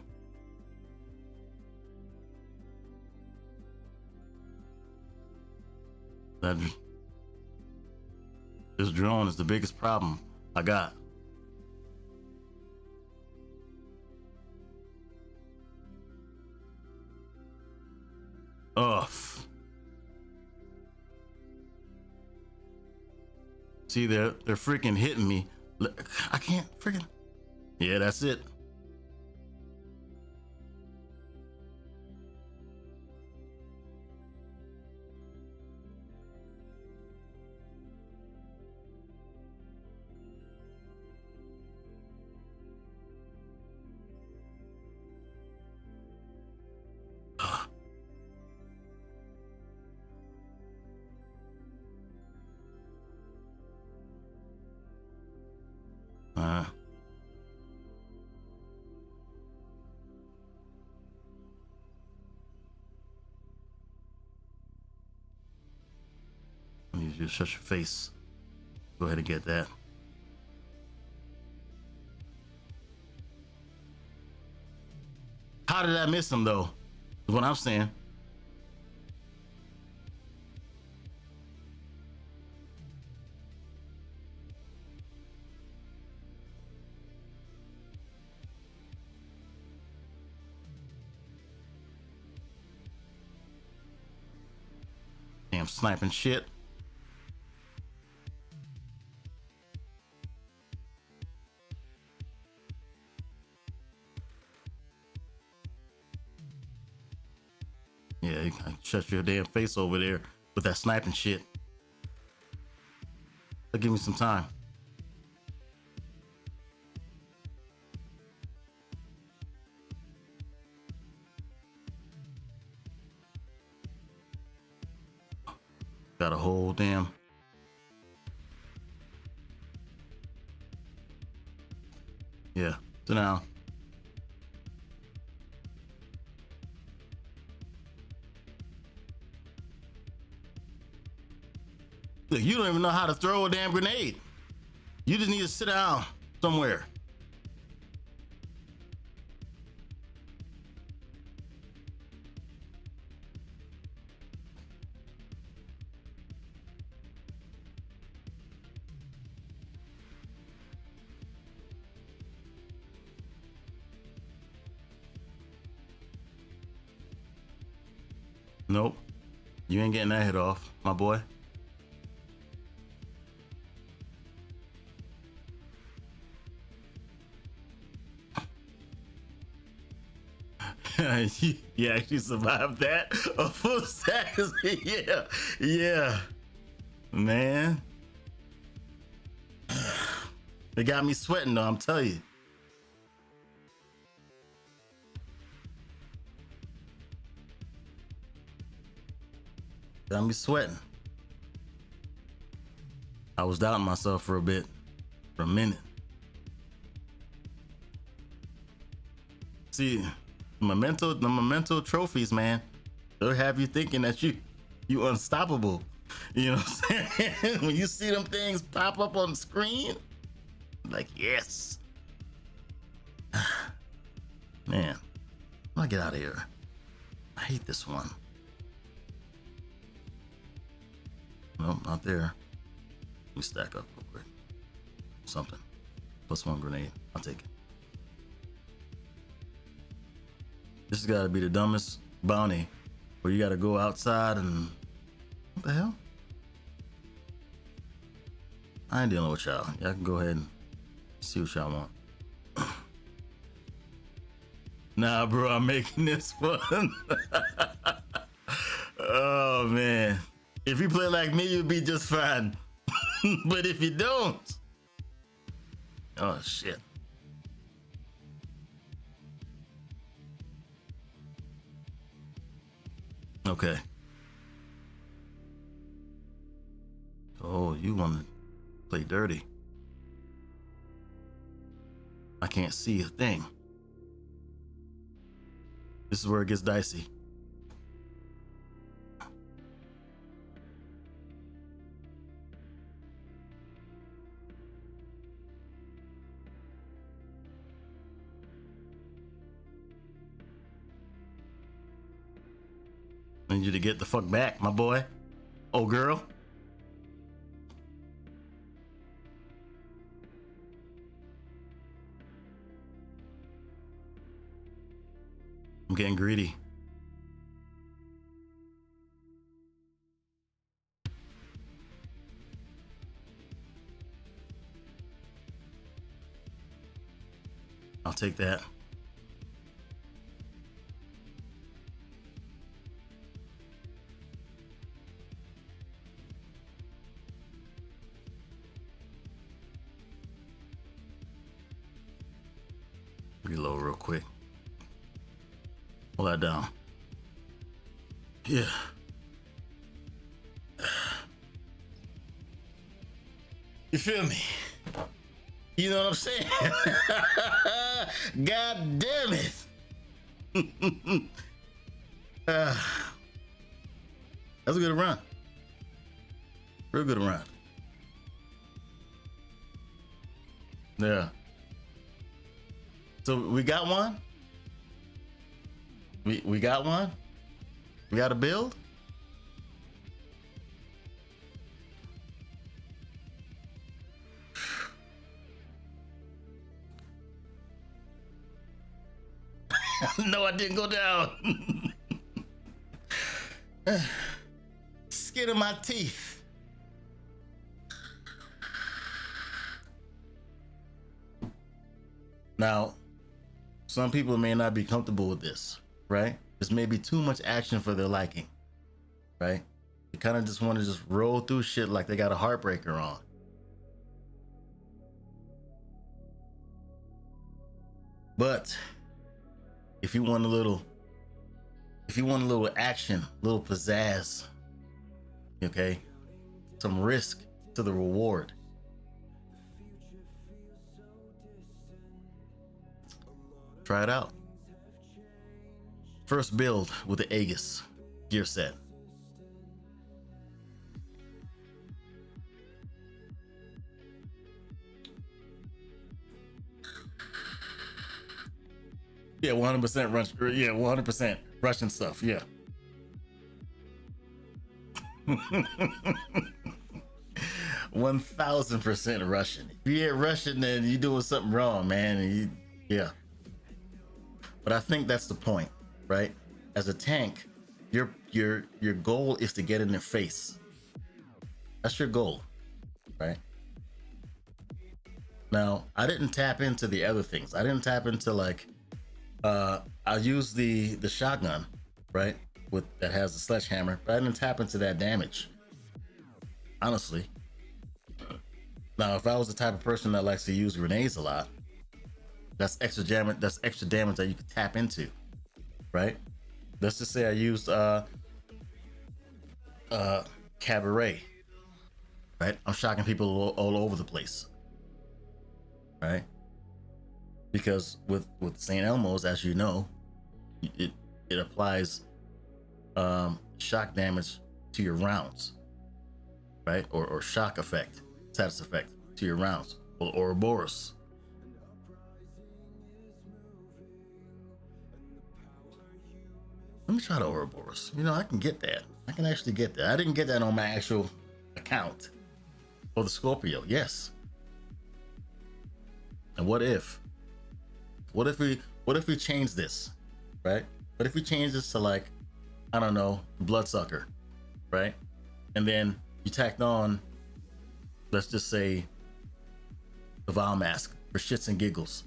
This drone is the biggest problem I got. Ugh. See, they're freaking hitting me. I can't freaking. Yeah, that's it. You just shut your face. Go ahead and get that. How did I miss him though? Is what I'm saying. Damn sniping shit. Yeah, you can shut your damn face over there with that sniping shit. But give me some time. Got a whole damn. Yeah, so now. Look, you don't even know how to throw a damn grenade. You just need to sit down somewhere. Nope. You ain't getting that hit off, my boy. You actually survived that? A full stack. Yeah, yeah, man. It got me sweating though, I'm telling you. Got me sweating. I was doubting myself for a bit, for a minute. See, the memento trophies, man, they'll have you thinking that you unstoppable. You know what I'm saying? When you see them things pop up on the screen, like, yes. Man, I get out of here. I hate this one. Nope, not there. Let me stack up real quick. Something. +1 grenade. I'll take it. This has got to be the dumbest bounty where you got to go outside and what the hell? I ain't dealing with y'all. Y'all can go ahead and see what y'all want. Nah, bro, I'm making this one. Oh man, if you play like me, you'll be just fine. But if you don't, oh shit. Okay. Oh, you want to play dirty? I can't see a thing. This is where it gets dicey. I need you to get the fuck back, my boy. Oh, girl. I'm getting greedy. I'll take that. Reload real quick. Pull that down. Yeah. You feel me? You know what I'm saying? God damn it. That's a good run. Real good run. Yeah. So we got one? We got one? We got a build? No, I didn't go down. Skin of my teeth. Now, some people may not be comfortable with this, right? This may be too much action for their liking, right? You kind of just want to just roll through shit like they got a heartbreaker on. But if you want a little action, a little pizzazz, okay, some risk to the reward, try it out. First build with the Aegis Gearset. Yeah, 100% rush. Yeah, 100% Russian stuff. Yeah. 1000% Russian. If you ain't Russian, then you doing something wrong, man. Yeah. But I think that's the point, right? As a tank, your goal is to get in their face. That's your goal, right? Now, I didn't tap into the other things. I didn't tap into like. I used the shotgun, right? That has the sledgehammer, but I didn't tap into that damage. Honestly. Now, if I was the type of person that likes to use grenades a lot, that's extra damage. That's extra damage that you can tap into, right? Let's just say I used cabaret, right? I'm shocking people all over the place, right? Because with St. Elmo's, as you know, it applies shock damage to your rounds, right? Or shock effect, status effect to your rounds. Or Ouroboros. Let me try the Ouroboros. You know, I can get that. I can actually get that. I didn't get that on my actual account. Or the Scorpio, yes. And what if we change this, right? What if we change this to like, I don't know, Bloodsucker, right? And then you tacked on, let's just say, the Vile Mask for shits and giggles.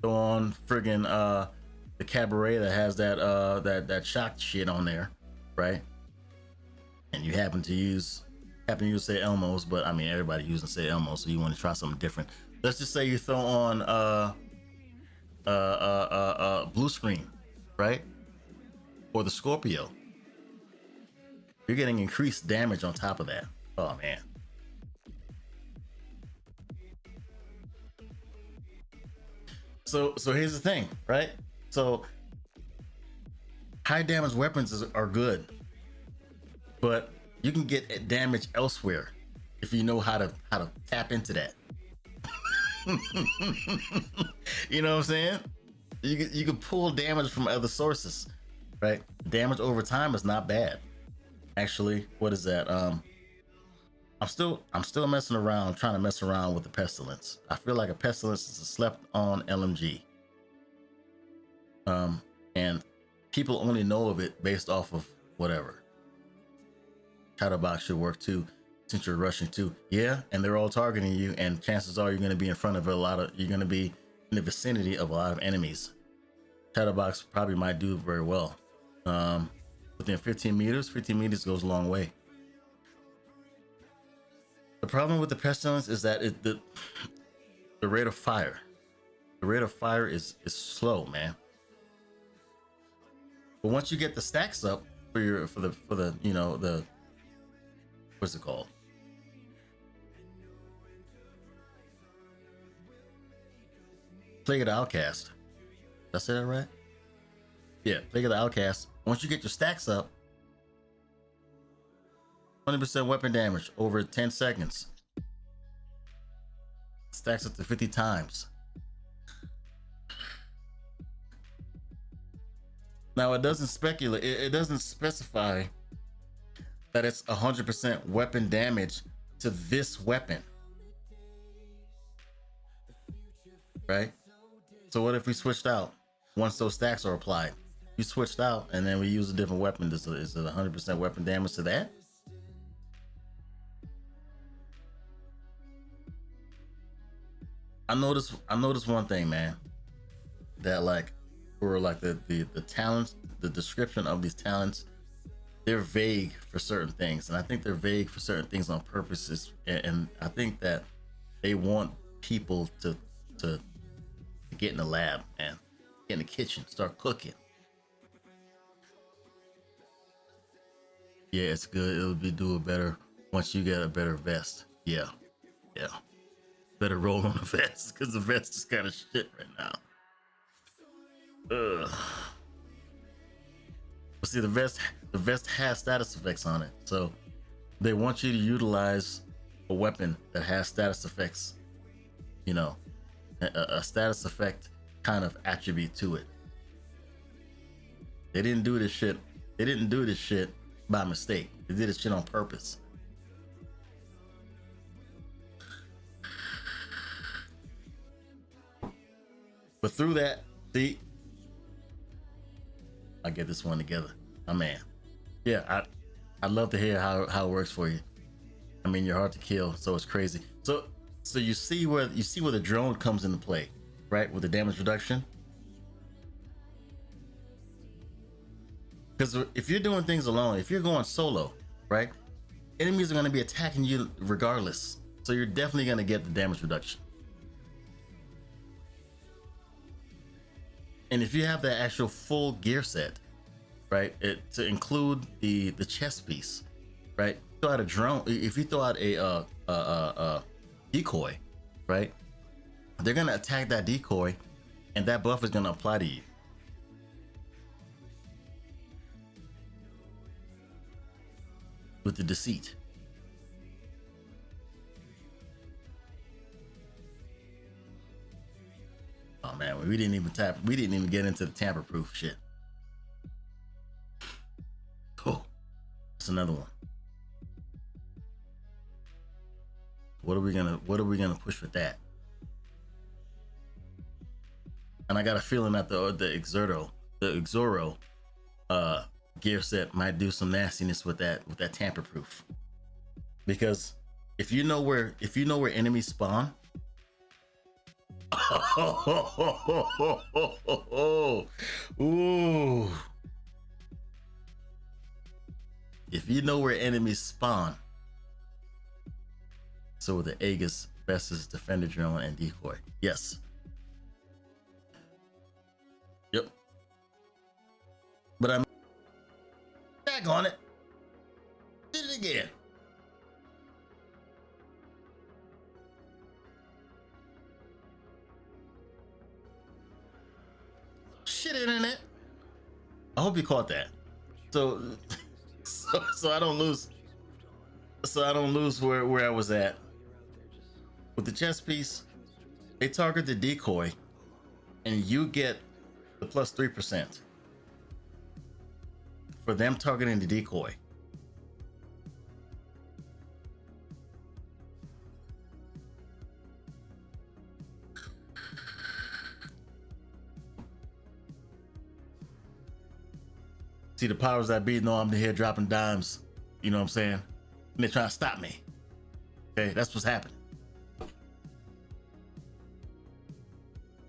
Throw on friggin' the Cabaret that has that shock shit on there, right? And you happen to use say Elmo's, but I mean everybody using say Elmo's, so you want to try something different. Let's just say you throw on blue screen, right? Or the Scorpio. You're getting increased damage on top of that. Oh man. So here's the thing, right? So high damage weapons are good, but you can get damage elsewhere if you know how to tap into that. You know what I'm saying? You can pull damage from other sources. right? Damage over time is not bad. Actually, what is that? I'm still messing around, trying to mess around with the pestilence. I feel like a pestilence is a slept on LMG. And people only know of it based off of whatever. Chatterbox should work too, since you're rushing too. Yeah, and they're all targeting you, and chances are you're going to be in front of you're going to be in the vicinity of a lot of enemies. Chatterbox probably might do very well. Within 15 meters goes a long way. The problem with the pestilence is that the rate of fire, is slow, man. But once you get the stacks up for the you know, the, what's it called? Plague of the Outcast. Did I say that right? Yeah, Plague of the Outcast. Once you get your stacks up, 20% weapon damage over 10 seconds. Stacks up to 50 times. Now it doesn't speculate. It doesn't specify that it's 100% weapon damage to this weapon, right? So what if we switched out once those stacks are applied? You switched out and then we use a different weapon. Is it 100% weapon damage to that? I noticed one thing, man. That like, for like the talents, the description of these talents, they're vague for certain things, and I think they're vague for certain things on purpose. And I think that they want people to get in the lab and get in the kitchen, start cooking. Yeah, it's good. It'll be do it better once you get a better vest. Yeah. Better roll on the vest, because the vest is kind of shit right now. Ugh. But see, the vest has status effects on it, so they want you to utilize a weapon that has status effects. You know, a status effect kind of attribute to it. They didn't do this shit. They didn't do this shit by mistake. They did this shit on purpose. But through that, see, I get this one together. My man. Yeah, I'd love to hear how it works for you. I mean, you're hard to kill, so it's crazy. So you see where the drone comes into play, right? With the damage reduction. Because if you're doing things alone, if you're going solo, right? Enemies are going to be attacking you regardless. So you're definitely going to get the damage reduction. And if you have that actual full gear set, right, to include the chest piece, right? Throw out a drone. If you throw out a decoy, right, they're gonna attack that decoy, and that buff is gonna apply to you. With the deceit. Oh man, we didn't even get into the tamper-proof shit. Oh, that's another one. What are we gonna push with that? And I got a feeling that the Exoro gear set might do some nastiness with that tamper-proof. Because if you know where enemies spawn. Ooh. If you know where enemies spawn. So with the Aegis versus Defender Drone and Decoy. Yes. Yep. But I'm back on it. Did it again. Shit, internet. I hope you caught that. So I don't lose. So I don't lose where I was at. With the chest piece, they target the decoy, and you get the plus 3%. for them targeting the decoy. See, the powers that be know I'm here dropping dimes. You know what I'm saying? And they're trying to stop me. Okay, that's what's happening.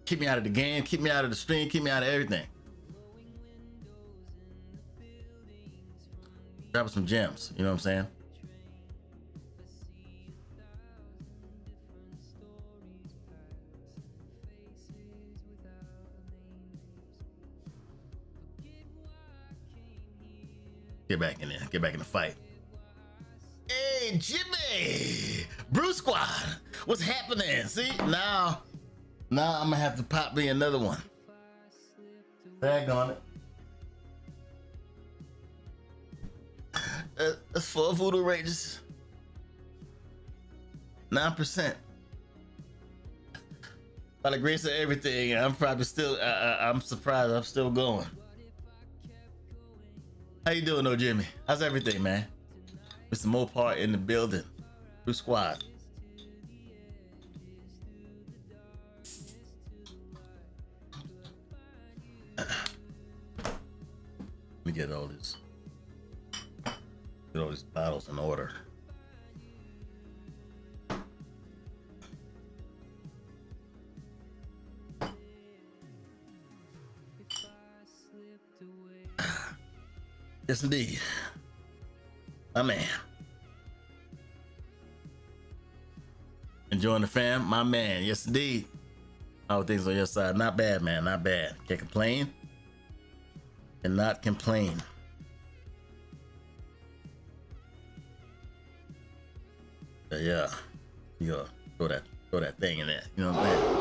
Keep me out of the game, keep me out of the stream, keep me out of everything. Drop some gems, you know what I'm saying? Get back in there, get back in the fight. Hey, Jimmy! Brew Squad! What's happening? See, now I'm gonna have to pop me another one. Tag on it. That's 4 Voodoo Rangers. 9%. By the grace of everything, I'm probably still, I'm surprised I'm still going. How you doing though, Jimmy? How's everything, man? Mr. Mopar in the building. Brew Squad. Let me get all these bottles in order. Yes, indeed. My man. Enjoying the fam? My man. Yes, indeed. All things on your side. Not bad, man. Not bad. Can't complain. Cannot complain. Yeah. You go throw that thing in there. You know what I'm saying?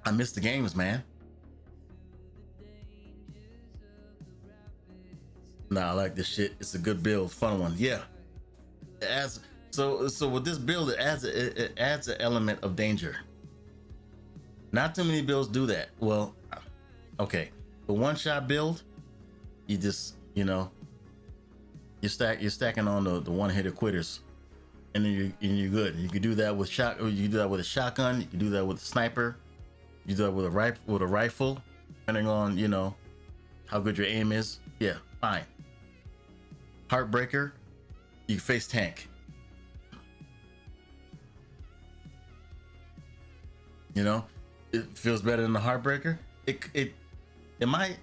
I missed the games, man. Nah, I like this shit. It's a good build, fun one. Yeah. So with this build, it adds an element of danger. Not too many builds do that. Well, okay. The one-shot build, you just, you know, you're stacking on the one-hitter quitters, and then you're good. You can do that with you can do that with a shotgun. You can do that with a sniper. You do that with a rifle, depending on, you know, how good your aim is. Yeah, fine. Heartbreaker, you face tank. You know, it feels better than the Heartbreaker. It might,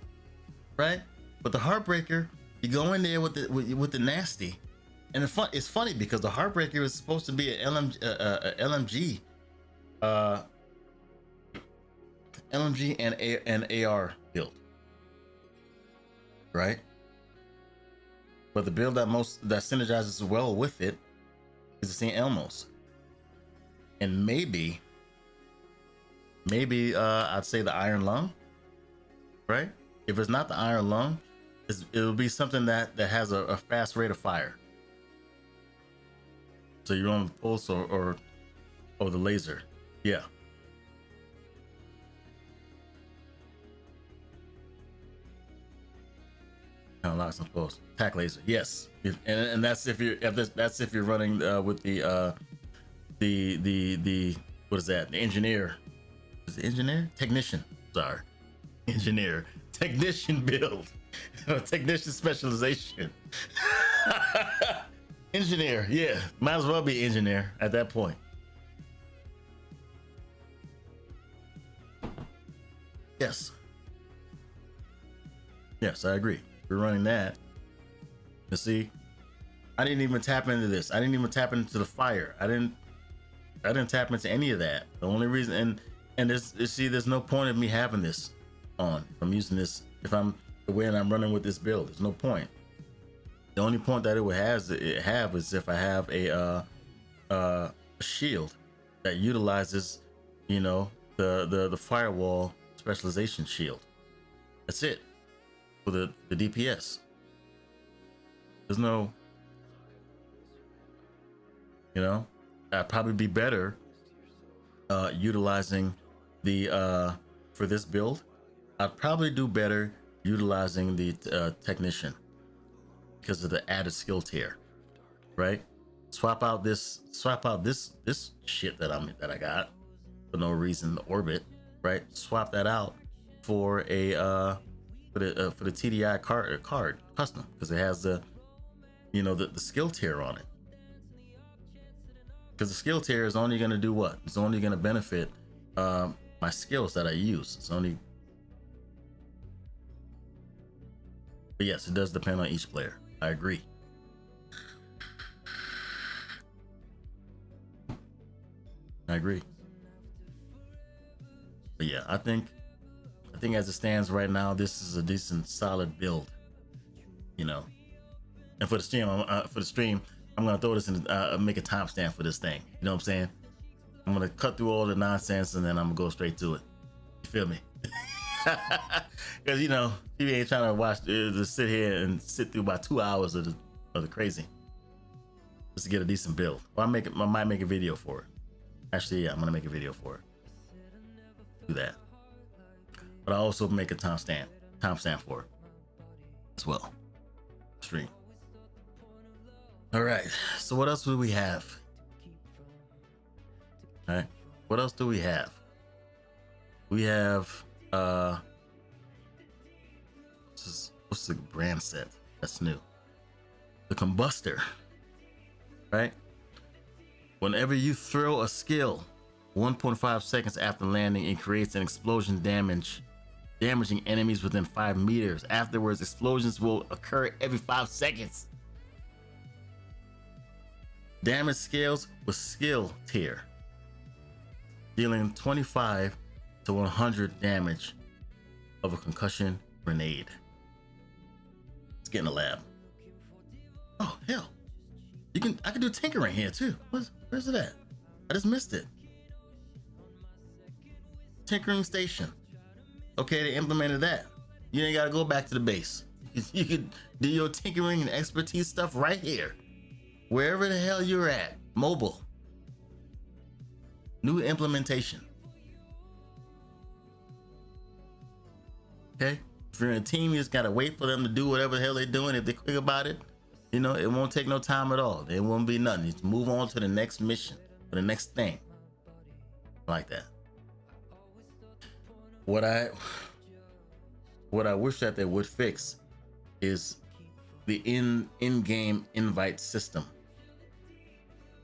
right? But the Heartbreaker, you go in there with the nasty, and it's funny because the Heartbreaker is supposed to be an LMG and AR build, right? But the build that synergizes well with it is the St. Elmo's, and maybe I'd say the Iron Lung, right? If it's not the Iron Lung, it'll be something that has a fast rate of fire. So you're on the pulse or the laser, yeah. Unlocks and close. Attack laser, yes. And that's if you're running with the what is that? The engineer. Is it engineer? Technician. Sorry. Engineer. Technician build. Technician specialization. Engineer, yeah. Might as well be engineer at that point. Yes. Yes, I agree. We're running that. You see, I didn't even tap into this. I didn't even tap into the fire. I didn't tap into any of that. The only reason, and there's no point of me having this on. If I'm using this, if I'm the way that I'm running with this build, there's no point. The only point that it would have is if I have a shield that utilizes, you know, the firewall specialization shield. That's it. For the DPS, there's no, you know, I'd probably be better utilizing the for this build, I'd probably do better utilizing the technician because of the added skill tier, right? Swap out this shit that I got for no reason, the orbit, right? Swap that out for a for the TDI card custom, because it has the, you know, the skill tier on it. Because the skill tier is only going to do what? It's only going to benefit my skills that I use. It's only, but yes, it does depend on each player. I agree. I agree. But yeah, I think as it stands right now, this is a decent, solid build. You know, and for the stream, I'm gonna throw this in, make a timestamp for this thing. You know what I'm saying? I'm gonna cut through all the nonsense and then I'm gonna go straight to it. You feel me? Because you know, you ain't trying to watch, to sit here and sit through about 2 hours of the crazy just to get a decent build. Well, I might make a video for it. Actually, yeah, I'm gonna make a video for it. Do that. But I also make a timestamp for it as well. Stream. All right. So what else do we have? All right. What else do we have? We have what's the brand set that's new? The Combustor. Right? Whenever you throw a skill 1.5 seconds after landing, it creates an explosion damaging enemies within 5 meters. Afterwards, explosions will occur every 5 seconds. Damage scales with skill tier, dealing 25 to 100 damage of a concussion grenade. Let's get in the lab. Oh hell, I can do tinkering here too. Where's it at? I just missed it. Tinkering station. Okay, they implemented that. You ain't gotta go back to the base. You can do your tinkering and expertise stuff right here, wherever the hell you're at. Mobile. New implementation. Okay, if you're in a team, you just gotta wait for them to do whatever the hell they're doing. If they're quick about it, you know, it won't take no time at all. It won't be nothing. Just move on to the next mission, or the next thing, like that. What I wish that they would fix is the in-game invite system,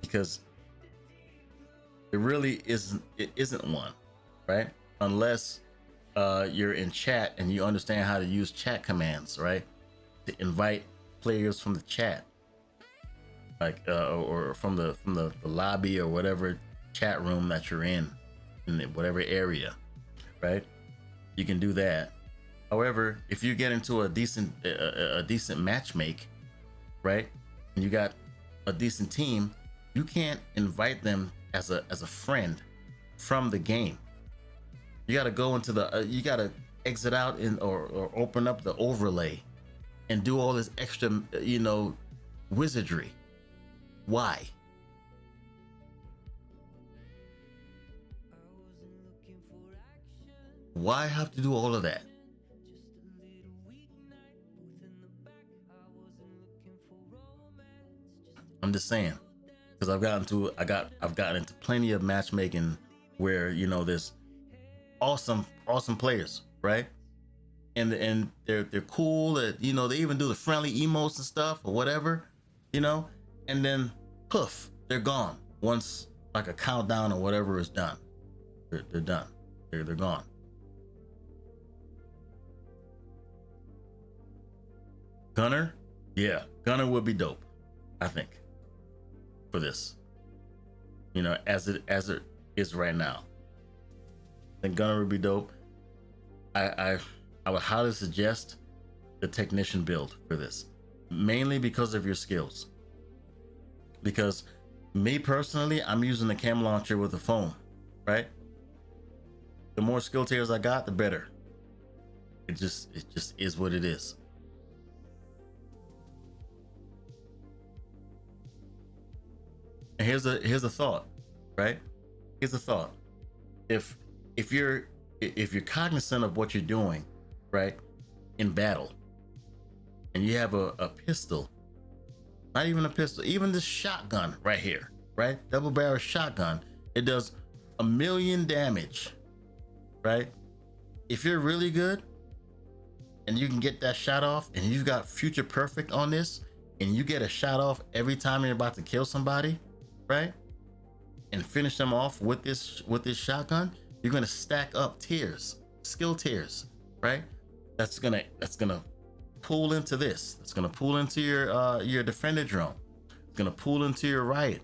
because it really isn't one, right? Unless you're in chat and you understand how to use chat commands, right? To invite players from the chat, like or from the lobby or whatever chat room that you're in whatever area, right? You can do that. However, if you get into a decent matchmake, right, and you got a decent team, you can't invite them as a friend from the game. You got to go into the you got to exit out or open up the overlay and do all this extra, you know, wizardry. Why? Why have to do all of that? I'm just saying, because I've gotten into plenty of matchmaking where, you know, there's awesome players, right? And they're cool. You know, they even do the friendly emotes and stuff or whatever, you know, and then poof, they're gone once like a countdown or whatever is done. They're done. They're gone. Gunner, yeah, Gunner would be dope, I think, for this. You know, as it is right now, I think Gunner would be dope. I would highly suggest the technician build for this, mainly because of your skills. Because me personally, I'm using the cam launcher with the phone, right? The more skill tiers I got, the better. It just is what it is. And here's a thought, right? Here's a thought. if if you're if you're cognizant of what you're doing, right, in battle, and you have a pistol, not even a pistol, even this shotgun right here, right, double barrel shotgun, it does 1,000,000 damage, right? If you're really good and you can get that shot off, and you've got future perfect on this, and you get a shot off every time you're about to kill somebody, right, and finish them off with this shotgun, you're gonna stack up tiers, skill tiers, right? That's gonna pull into this. It's gonna pull into your defender drone. It's gonna pull into your riot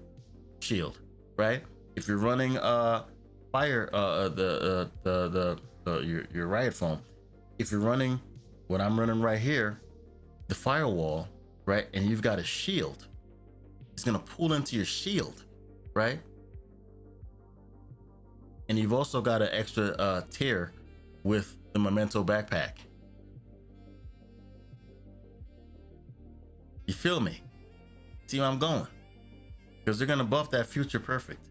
shield, right? If you're running fire, your riot foam. If you're running what I'm running right here, the firewall, right, and you've got a shield, it's gonna pull into your shield, right? And you've also got an extra tier with the Memento backpack. You feel me? See where I'm going? Because they're gonna buff that future perfect.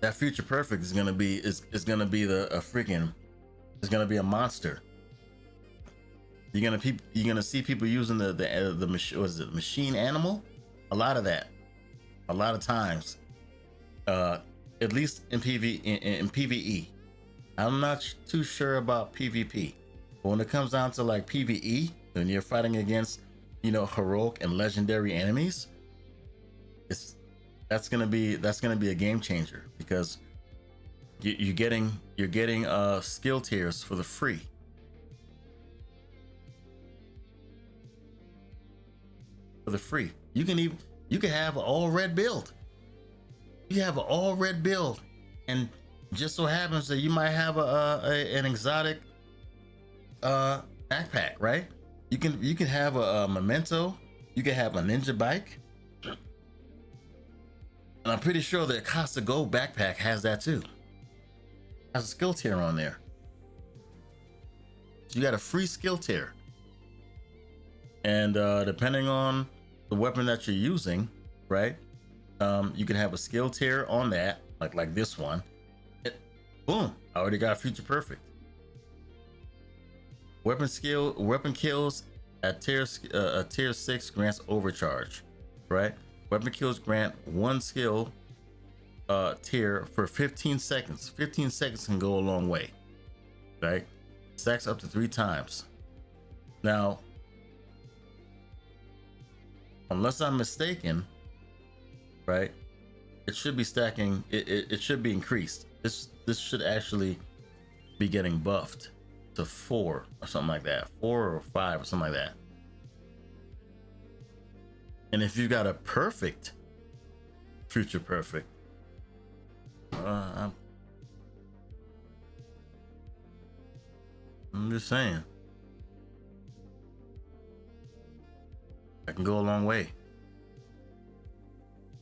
That future perfect is gonna be is gonna be it's gonna be a monster. You're gonna see people using the machine animal, a lot of that, a lot of times, at least in PvE. I'm not too sure about PvP, but when it comes down to like PvE, when you're fighting against, heroic and legendary enemies, that's gonna be a game changer, because you're getting skill tiers for the free. You can have an all red build. You have an all red build, and just so happens that you might have an exotic backpack, right? You can have a memento. You can have a ninja bike, and I'm pretty sure the Costa Go backpack has that too. Has a skill tier on there. So you got a free skill tier, and depending on the weapon that you're using, right? You can have a skill tier on that, like this one. Boom! I already got future perfect. Weapon kills at tier 6 grants overcharge, right? Weapon kills grant one skill tier for 15 seconds. 15 seconds can go a long way, right? Stacks up to 3 times. Now, unless I'm mistaken, right, it should be stacking. It should be increased. This should actually be getting buffed to 4 or something like that, 4 or 5 or something like that. And if you've got a perfect future perfect, I'm just saying, I can go a long way.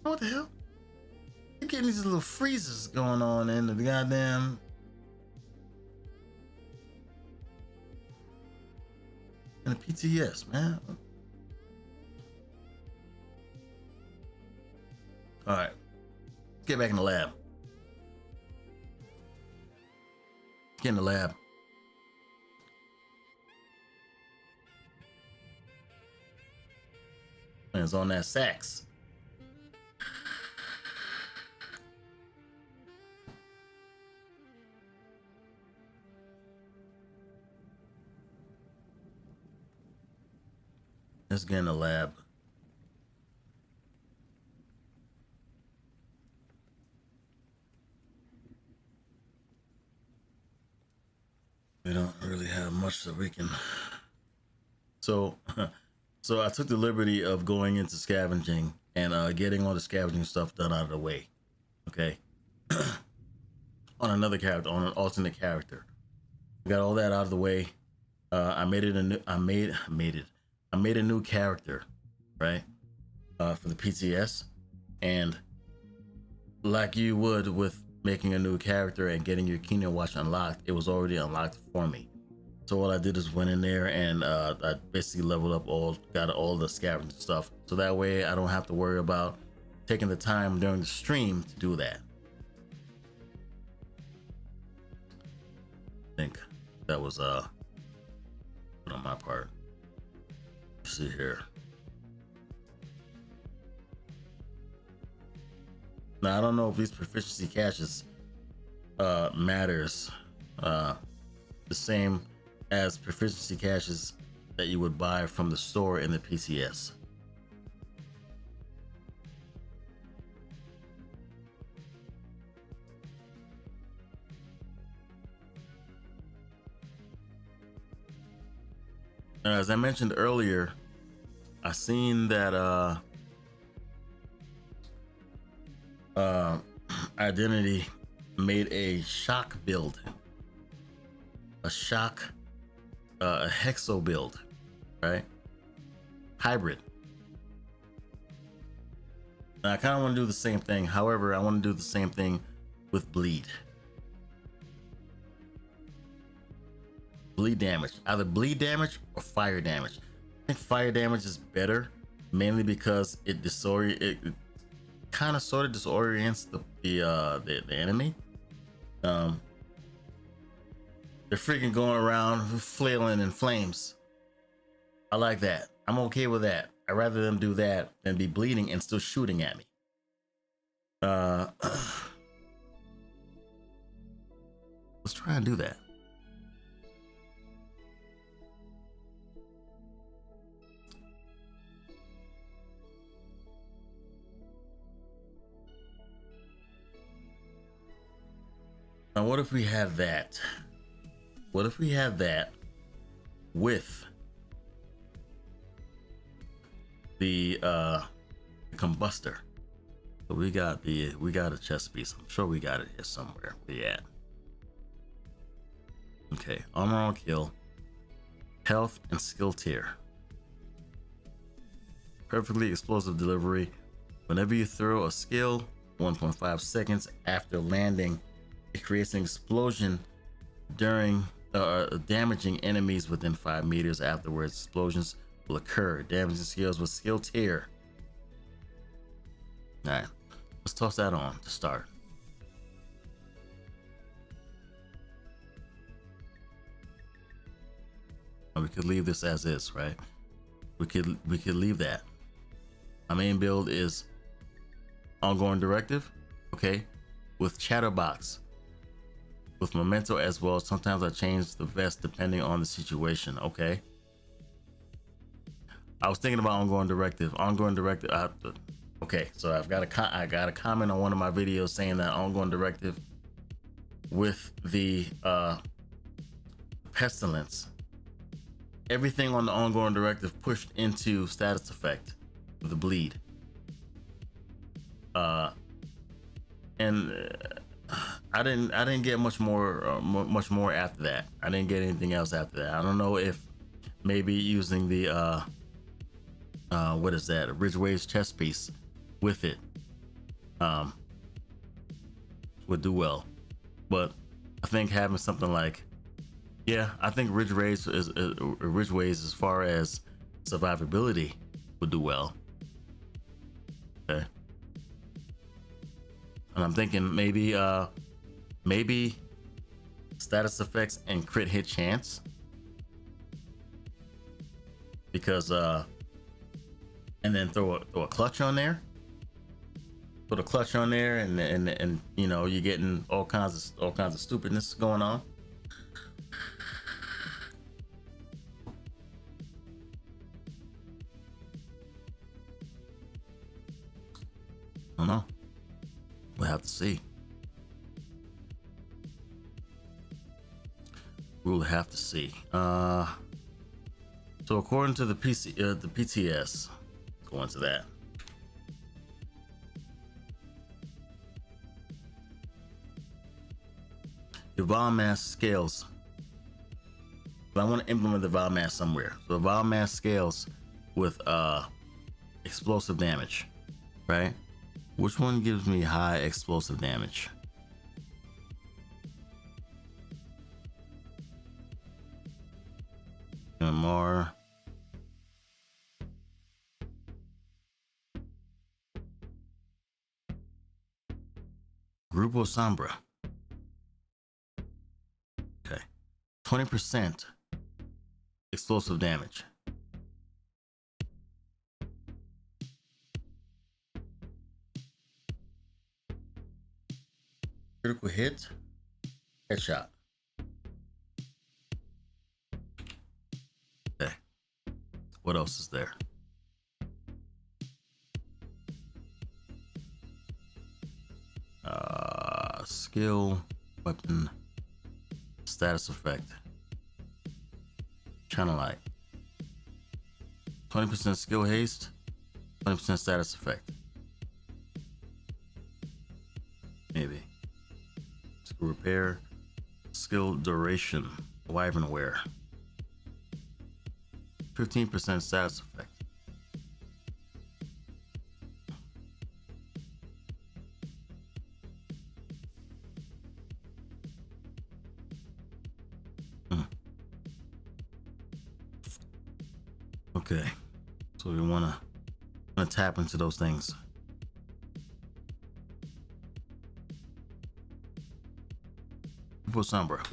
What the hell? You're getting these little freezes going on in the goddamn. In the PTS, man. All right, let's get back in the lab. Let's get in the lab. And it's on that sax. Let's get in the lab. We don't really have much that we can. So I took the liberty of going into scavenging and getting all the scavenging stuff done out of the way. Okay. On another character, on an alternate character. Got all that out of the way. I made a new character, right? For the PTS, and like you would with making a new character and getting your Kingdom Watch unlocked, it was already unlocked for me. So all I did is went in there and I basically leveled up got all the scavenger stuff. So that way I don't have to worry about taking the time during the stream to do that. I think that was good on my part. Let's see here. Now I don't know if these proficiency caches matters the same as proficiency caches that you would buy from the store in the PTS. As I mentioned earlier, I seen that Identity made a shock build, a hexo build, right? Hybrid. And I kind of want to do the same thing. However, I want to do the same thing with bleed. Bleed damage, either bleed damage or fire damage. I think fire damage is better, mainly because it kind of sort of disorients the enemy. They're freaking going around flailing in flames. I like that. I'm okay with that. I'd rather them do that than be bleeding and still shooting at me. Let's try and do that. Now, what if we had that? What if we had that with the combustor? So we got a chest piece. I'm sure we got it here somewhere. Where you at? Okay, armor on kill, health, and skill tier. Perfectly explosive delivery. Whenever you throw a skill, 1.5 seconds after landing, it creates an explosion during damaging enemies within 5 meters. Afterwards, explosions will occur. Damaging skills with skill tier. All right, let's toss that on to start. And we could leave this as is, right? We could leave that. My main build is ongoing directive, okay, with chatterbox, with memento as well. Sometimes I change the vest depending on the situation. Okay, I was thinking about ongoing directive. Okay, so I got a comment on one of my videos saying that ongoing directive with the pestilence, everything on the ongoing directive pushed into status effect with the bleed. I didn't get much more after that. I didn't get anything else after that. I don't know if maybe using the what is that, a Ridgeway's chest piece with it would do well, but I think having something like, yeah, I think Ridgeway's as far as survivability would do well. Okay. And I'm thinking maybe status effects and crit hit chance, because and then throw a clutch on there. Put a clutch on there, and you know, you're getting all kinds of stupidness going on. I don't know. We'll have to see. We'll have to see. So according to the PTS, go into that. Your vol mass scales. But I want to implement the vol mass somewhere. So the vol mass scales with explosive damage, right? Which one gives me high explosive damage? MR. Grupo Sombra. Okay. 20% explosive damage. Critical hit. Headshot. Okay. What else is there? Skill, weapon, status effect. Channel light. 20% skill haste, 20% status effect. Maybe. Skill repair, skill duration, wyvern wear. 15% status effect. Okay, so we wanna tap into those things. Grupo Sombra.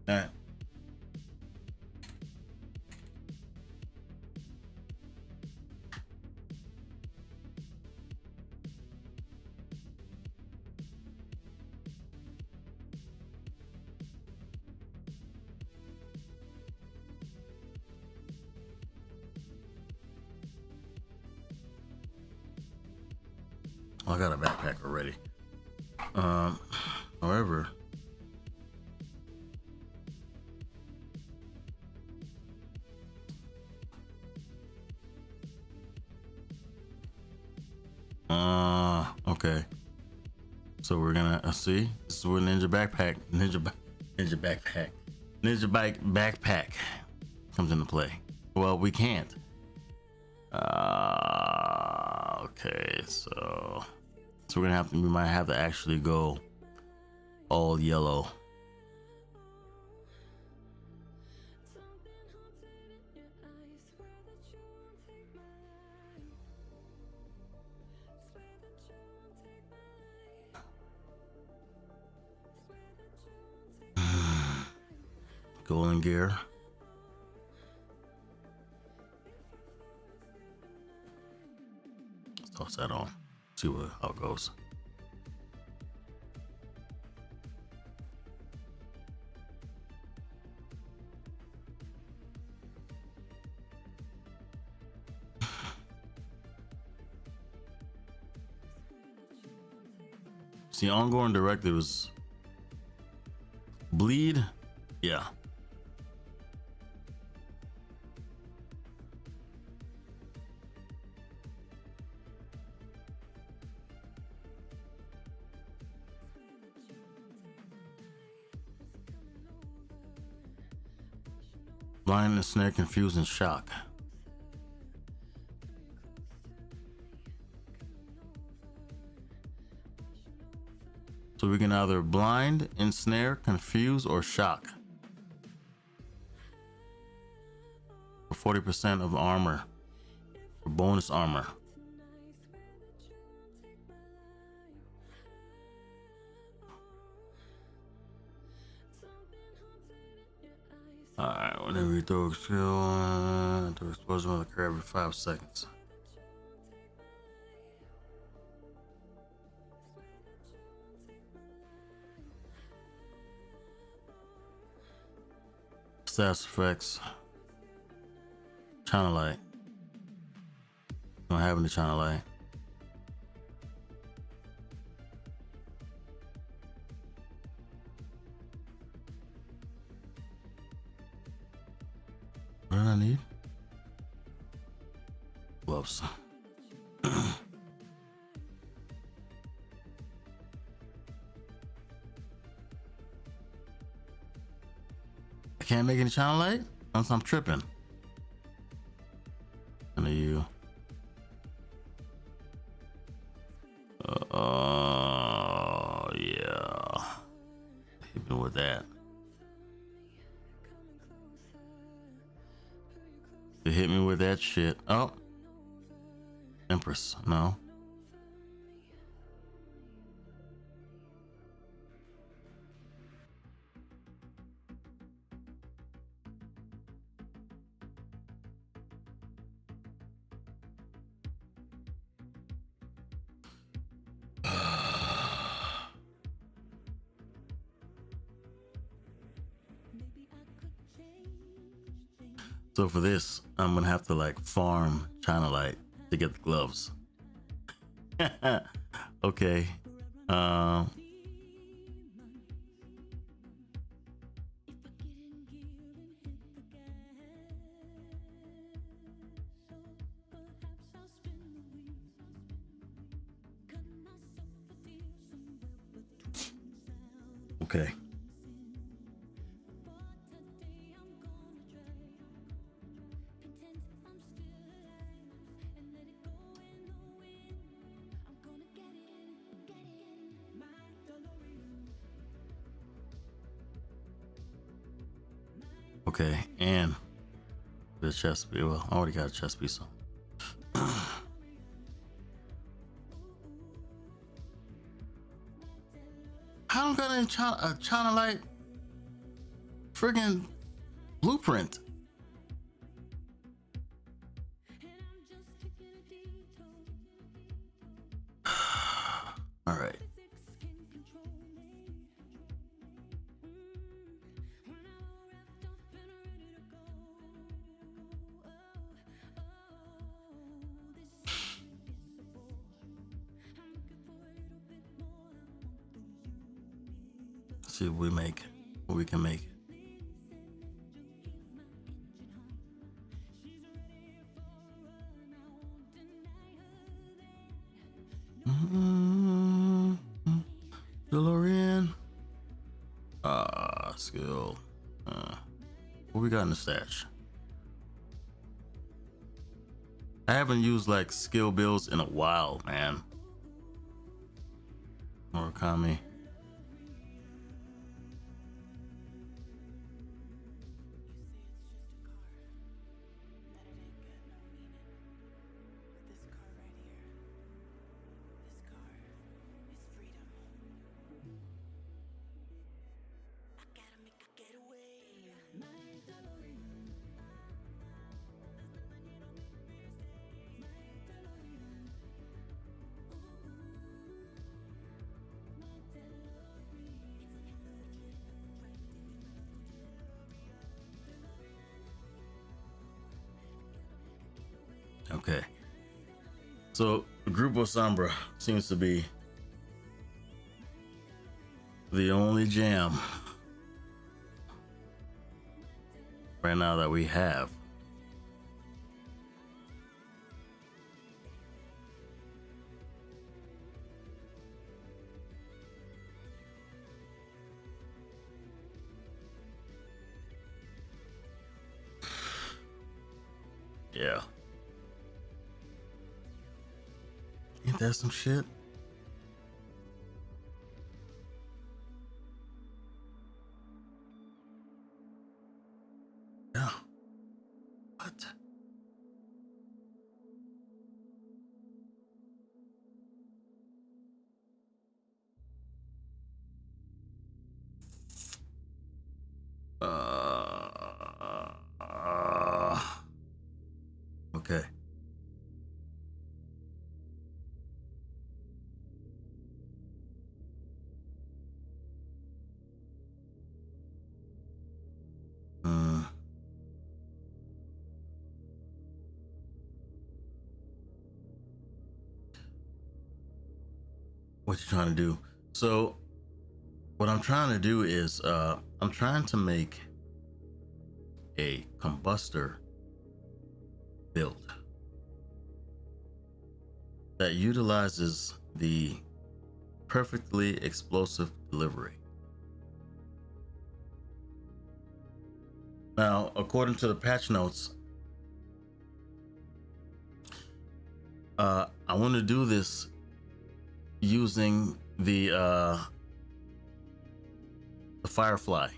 All right. I got a backpack already. However, okay. So we're gonna see. This is where ninja bike backpack comes into play. Well, we can't. Okay, so we're gonna have to. We might have to actually go all yellow. Golden gear. Let's toss that on. See how it goes. See, ongoing directives. Bleed, yeah. Blind and snare, confuse and shock. So we can either blind, ensnare, confuse, or shock. For 40% of armor. For bonus armor. Alright, whenever you throw a skill, throw explosion will occur every 5 seconds. Status effects. Channel light. Don't have any channel light. What do I need? Gloves. Can't make any channel light unless I'm tripping. And you. Yeah. Hit me with that. to hit me with that shit. Oh, Empress, no. So for this, I'm gonna have to like farm China Light to get the gloves. Okay. Okay. Okay, and the chest piece. Well, I already got a chest piece on. I don't got a China Light friggin' blueprint. All right. See what we make, what we can make. DeLorean. Skill. What we got in the stash? I haven't used like skill builds in a while, man. Murakami. Okay, so Grupo Sombra seems to be the only jam right now that we have. Yeah. Ain't that some shit? Yeah. What? Okay. What you trying to do? So what I'm trying to do is I'm trying to make a combustor build that utilizes the perfectly explosive delivery. Now, according to the patch notes, I want to do this using the Firefly.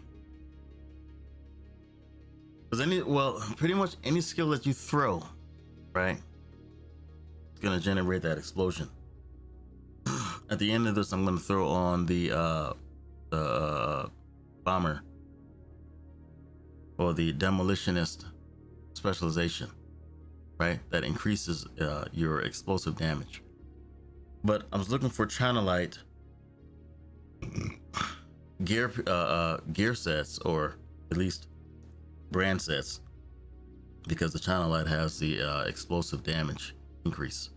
Because pretty much any skill that you throw, right, it's gonna generate that explosion. At the end of this, I'm gonna throw on the bomber or the demolitionist specialization, right? That increases your explosive damage. But I was looking for China-Lite gear sets, or at least brand sets, because the China-Lite has the explosive damage increase.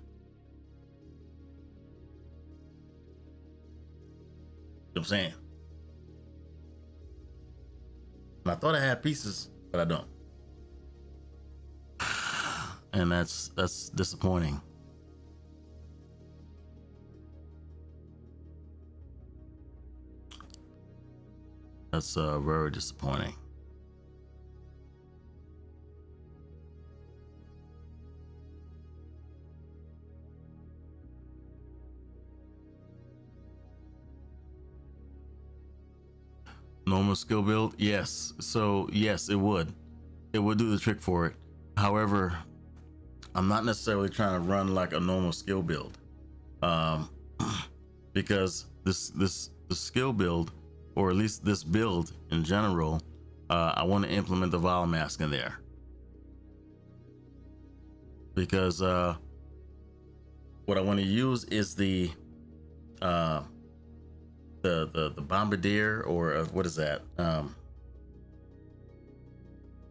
You know what I'm saying? And I thought I had pieces, but I don't. And that's disappointing. That's very disappointing. Normal skill build, yes. So yes, it would do the trick for it. However, I'm not necessarily trying to run like a normal skill build, because this skill build, or at least this build in general, I want to implement the Vile Mask in there, because what I want to use is the bombardier, or what is that?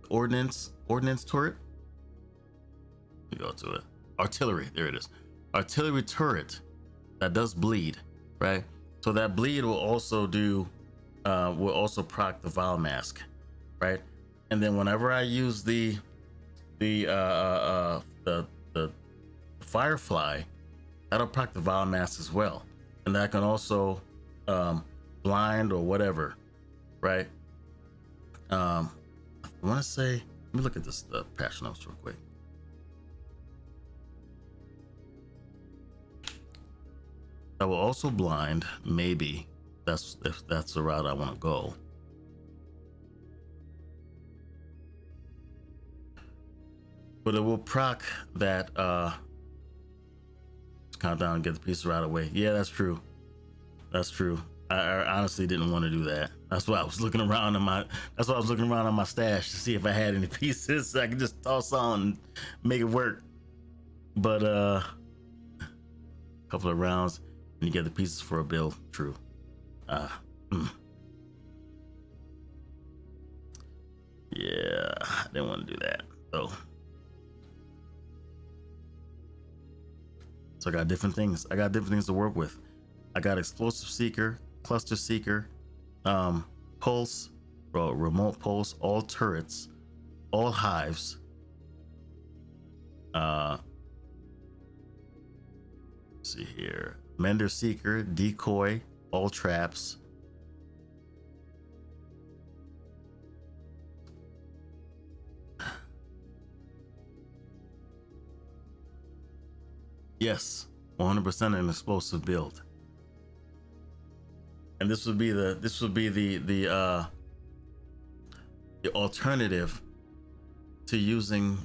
Ordnance turret. Let me go to it. Artillery. There it is. Artillery turret that does bleed, right? So that bleed will also do, will also proc the Vile Mask, right? And then whenever I use the Firefly, that'll proc the Vile Mask as well, and that can also blind or whatever, right? I want to say, let me look at this patch notes real quick. I will also blind, maybe if that's the route I want to go. But it will proc that let's count down and get the pieces right away. Yeah, that's true. That's true. I honestly didn't want to do that. That's why I was looking around on my stash to see if I had any pieces so I could just toss on and make it work. But a couple of rounds and you get the pieces for a build. True. Yeah, I didn't want to do that. So I got different things. I got different things to work with. I got Explosive Seeker, Cluster Seeker, Pulse, Remote Pulse, all turrets, all hives. Let's see here. Mender Seeker, Decoy, all traps. Yes, 100% an explosive build. And this would be the alternative to using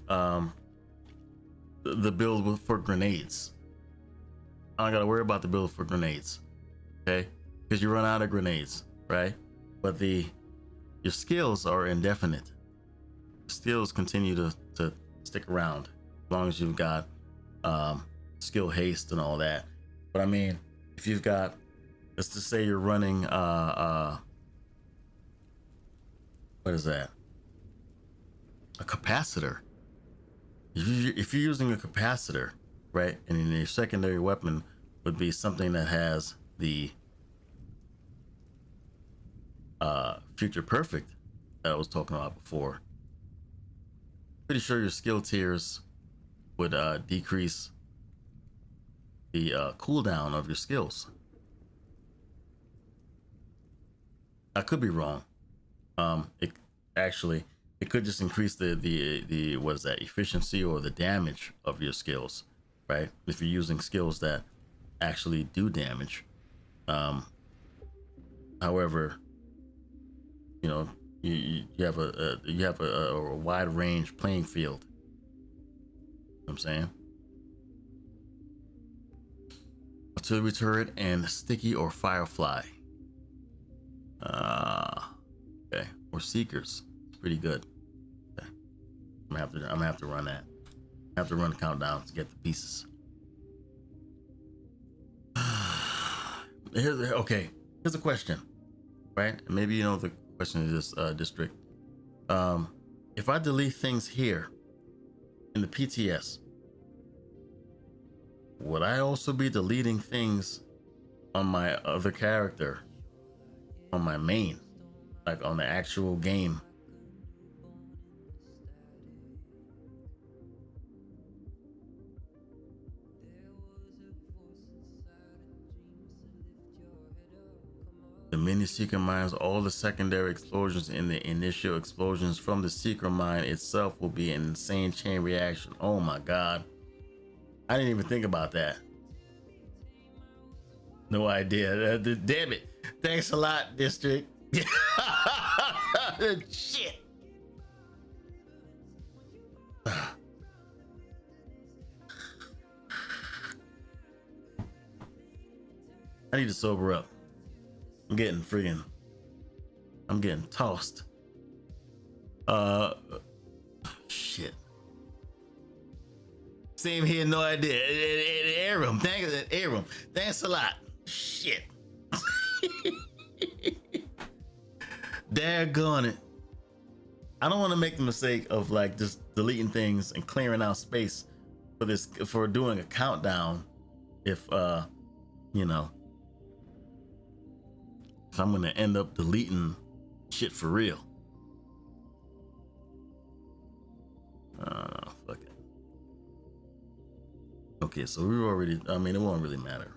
the build for grenades. I don't gotta worry about the build for grenades, okay? Because you run out of grenades, right? But your skills are indefinite. Skills continue to stick around as long as you've got skill haste and all that. But I mean, if you've got, let's just say you're running what is that? A capacitor. If you're using a capacitor, right, and then your secondary weapon would be something that has the Future Perfect that I was talking about before, pretty sure your skill tiers would decrease the cooldown of your skills. I could be wrong. It could just increase the what is that, efficiency or the damage of your skills, right? If you're using skills that actually do damage. However, you know, You have a wide range playing field. You know what I'm saying? Artillery turret and sticky or firefly. Okay. Or seekers. It's pretty good. Okay. I'm gonna have to run that. I have to run the countdown to get the pieces. Okay. Here's a question, right? Maybe you know the question in this district. If I delete things here in the PTS, would I also be deleting things on my other character, on my main, like on the actual game? The mini secret mines, all the secondary explosions in the initial explosions from the secret mine itself will be an insane chain reaction. Oh my god. I didn't even think about that. No idea. Damn it. Thanks a lot, District. Shit. I need to sober up. I'm getting tossed. Shit. Same here, no idea. Aram, thanks a lot. Shit. Daggone it. I don't want to make the mistake of like just deleting things and clearing out space for doing a countdown. If you know, if I'm gonna end up deleting shit for real. Fuck it. Okay, so we've already, I mean, it won't really matter.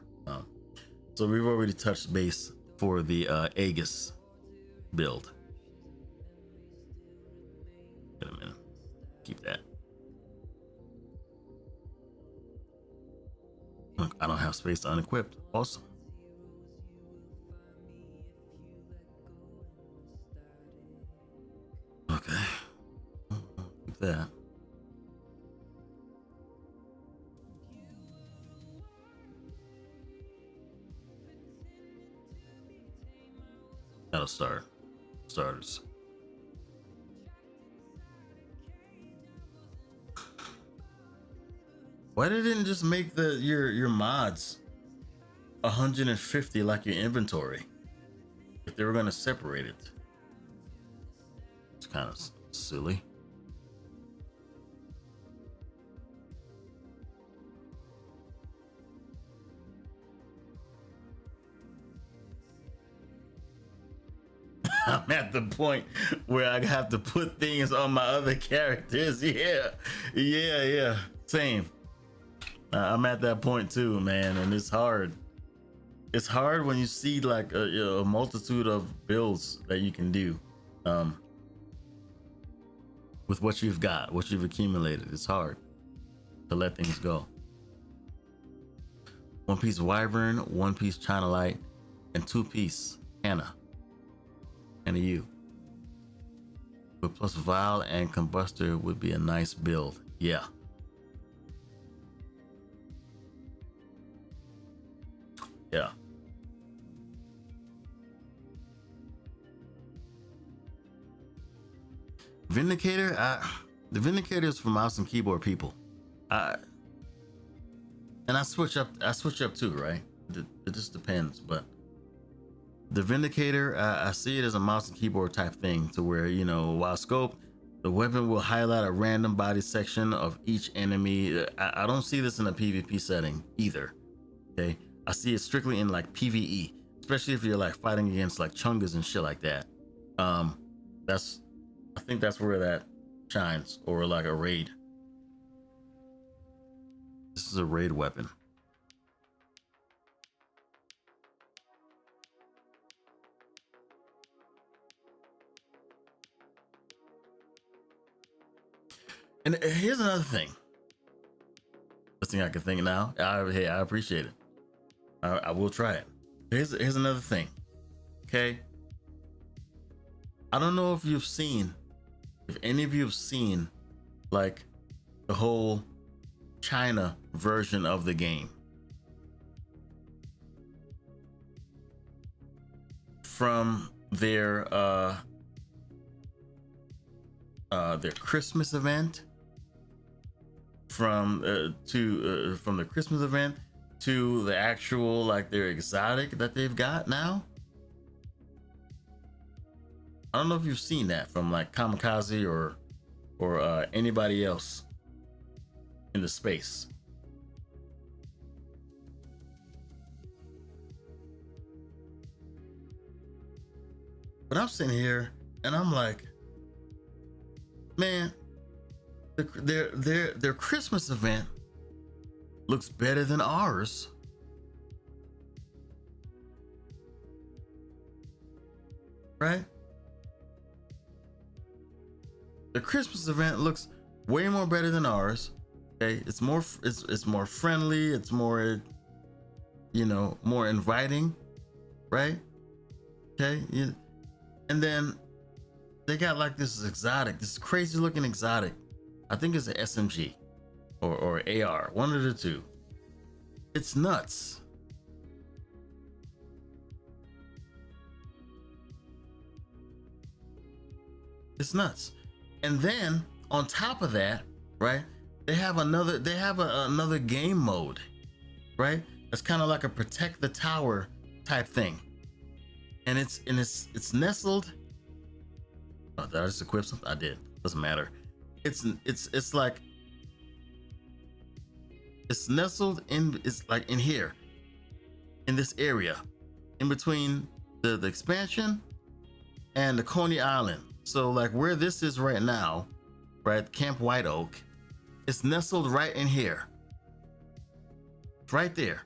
So we've already touched base for the Aegis build. Wait a minute. Keep that. Look, I don't have space to unequip. Awesome. Okay. Keep that. That'll start. Starters. Why didn't just make your mods 150 like your inventory? If they were gonna separate it. It's kind of silly. I'm at the point where I have to put things on my other characters. Yeah. Same. I'm at that point too, man, and it's hard. It's hard when you see like a multitude of builds that you can do with what you've got, what you've accumulated. It's hard to let things go. One piece Wyvern, one piece China Light, and two piece Hannah. And a U. But plus Vial and Combustor would be a nice build. Yeah. Yeah. Vindicator, the Vindicator is for mouse and keyboard people. And I switch up too, right? It just depends, but the Vindicator, I see it as a mouse and keyboard type thing, to where, you know, while scope, the weapon will highlight a random body section of each enemy. I don't see this in a PvP setting either. Okay, I see it strictly in like PvE, especially if you're like fighting against like chungas and shit like that. I think that's where that shines, or like a raid. This is a raid weapon. And here's another thing. Best thing I can think now. Hey, I appreciate it. I will try it. Here's another thing. Okay. I don't know if any of you have seen like the whole China version of the game. From their Christmas event, from the Christmas event to the actual like their exotic that they've got now. I don't know if you've seen that from like Kamikaze or anybody else in the space. But I'm sitting here and I'm like, man, their Christmas event looks better than ours. Right? The Christmas event looks way more better than ours. Okay, it's more friendly, it's more, you know, more inviting, right? Okay, and then they got like this exotic, this crazy looking exotic. I think it's an SMG or AR, one of the two. It's nuts. It's nuts. And then on top of that, right, they have another game mode, right? It's kind of like a protect the tower type thing. And it's nestled. Oh, did I just equip something? I did. Doesn't matter. It's like it's nestled in. It's like in here, in this area, in between the expansion and the Coney Island. So like where this is right now, right, Camp White Oak, it's nestled right in here. It's right there.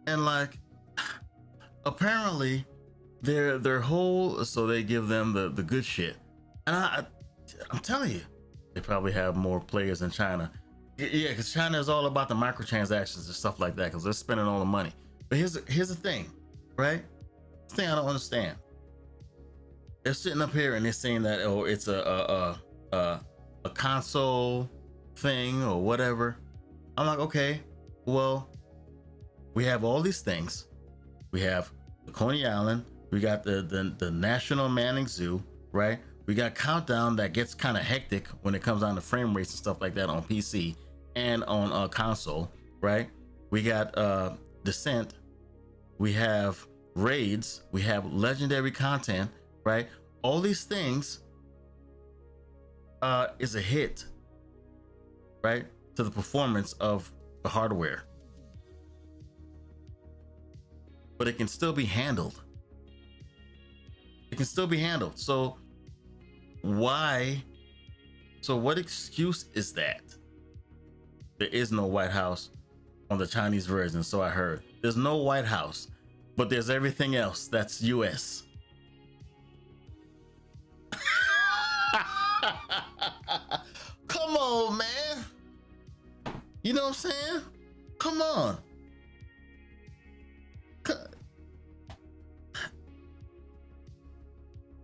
And like apparently their whole, so they give them the good shit. And I'm telling you, they probably have more players in China. Yeah, because China is all about the microtransactions and stuff like that, because they're spending all the money. But here's the thing, right? The thing I don't understand. They're sitting up here and they're saying that, oh, it's a console thing or whatever. I'm like, okay, well, we have all these things. We have the Coney Island. We got the National Manning Zoo, right? We got Countdown that gets kind of hectic when it comes down to frame rates and stuff like that on PC and on console, right? We got Descent. We have raids. We have legendary content, right? All these things is a hit, right, to the performance of the hardware. But it can still be handled. It can still be handled. So why? So what excuse is that? There is no White House on the Chinese version, so I heard. There's no White House, but there's everything else that's US. Come on, man. You know what I'm saying? Come on.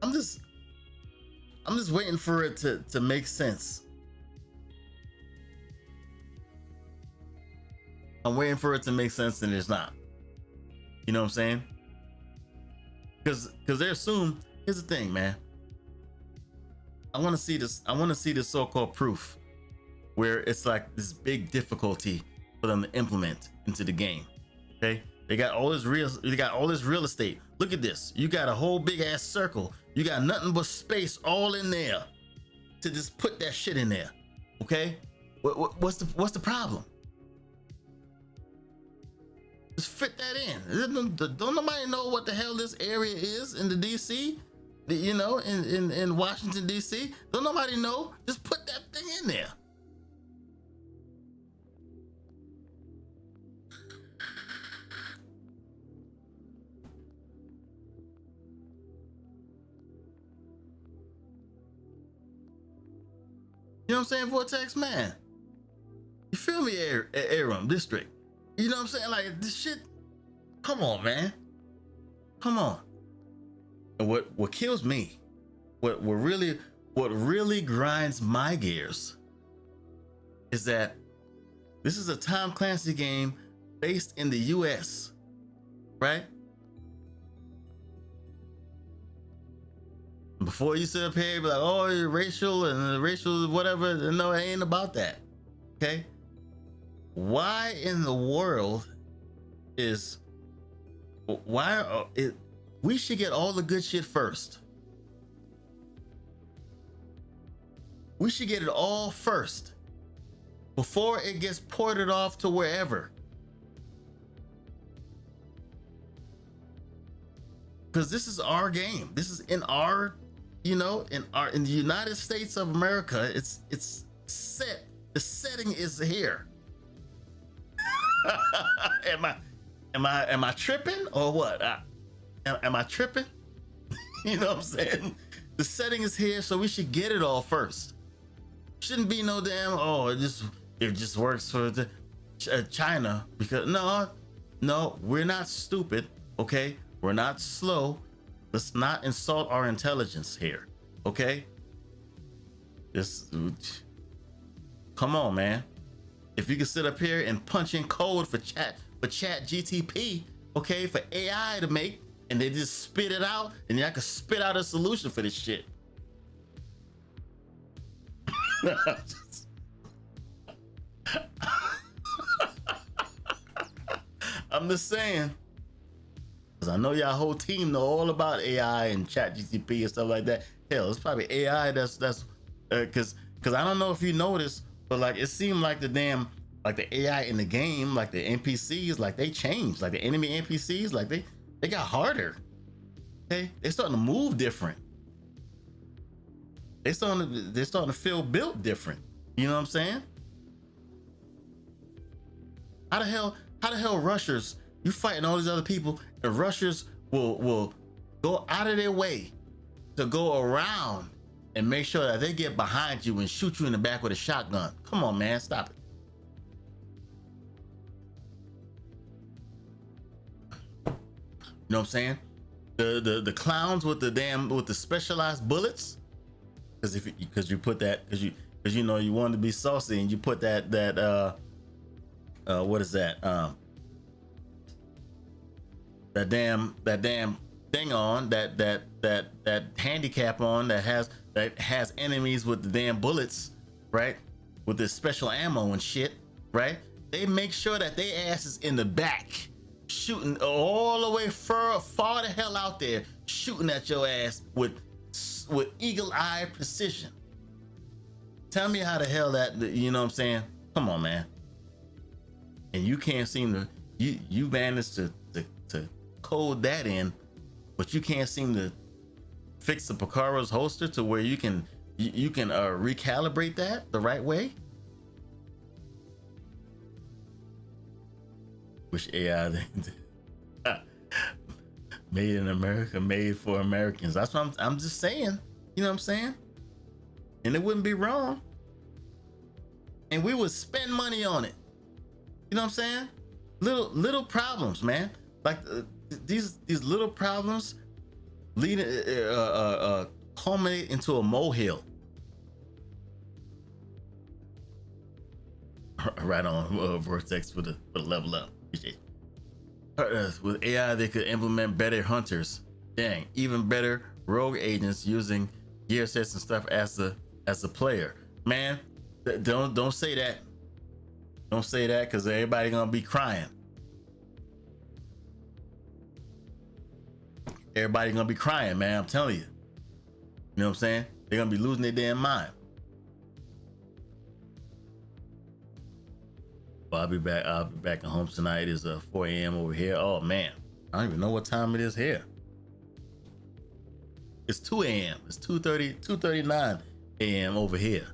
I'm just waiting for it to make sense. I'm waiting for it to make sense, and it's not. You know what I'm saying? Because they assume, here's the thing, man. I want to see this. I want to see this so-called proof where it's like this big difficulty for them to implement into the game. Okay, they got all this real estate. Look at this. You got a whole big ass circle. You got nothing but space all in there to just put that shit in there. Okay, what's the problem? Just fit that in. Don't nobody know what the hell this area is in the DC? You know, in Washington DC, don't nobody know. Just put that thing in there. You know what I'm saying, Vortex, man? You feel me, Aram District? You know what I'm saying? Like this shit. Come on, man. Come on. And what kills me, what really grinds my gears is that this is a Tom Clancy game based in the US, right? Before you sit up here be like, oh, you're racial and racial whatever. No, it ain't about that. Okay, why in the world is we should get all the good shit first. We should get it all first before it gets ported off to wherever. Because this is our game. This is in our, in the United States of America. It's set. The setting is here. Am I tripping or what? Am I tripping? You know what I'm saying? The setting is here, so we should get it all first. Shouldn't be no damn, it just works for the China, because no, we're not stupid, okay? We're not slow. Let's not insult our intelligence here, okay? Come on, man. If you can sit up here and punch in code for chat GTP, okay, for AI to make, and they just spit it out, and y'all can spit out a solution for this shit. I'm just saying, because I know y'all whole team know all about AI and chat GTP and stuff like that. Hell, it's probably AI that's because I don't know if you noticed, but like it seemed like the AI in the game, like the NPCs, like they changed, like the enemy NPCs, like they got harder. Okay, they're starting to move different. They're starting to feel built different. You know what I'm saying? How the hell rushers, you fighting all these other people, and rushers will go out of their way to go around and make sure that they get behind you and shoot you in the back with a shotgun. Come on, man, stop it. You know what I'm saying? The clowns with the specialized bullets, because you put that, because you know you want to be saucy, and you put that what is that that damn thing on, that handicap on that has enemies with the damn bullets, right? With the special ammo and shit, right? They make sure that they ass is in the back, shooting all the way far the hell out there, shooting at your ass with eagle-eye precision. Tell me how the hell that, you know what I'm saying? Come on, man. And you can't seem to, you managed to code that in, but you can't seem to fix the Picaro's holster to where you can recalibrate that the right way. Which AI made in America, made for Americans. That's what I'm just saying. You know what I'm saying? And it wouldn't be wrong. And we would spend money on it. You know what I'm saying? Little problems, man. Like these little problems leading culminate into a molehill. Right on, Vortex for the level up. With AI, they could implement better hunters. Dang, even better rogue agents using gear sets and stuff as the player. Man, don't say that. Don't say that, because everybody gonna be crying. Everybody gonna be crying, man. I'm telling you. You know what I'm saying? They're gonna be losing their damn mind. Well, I'll be back at home tonight. It's 4 a.m. over here. Oh man, I don't even know what time it is here. It's 2 a.m. It's 2:39 a.m. over here.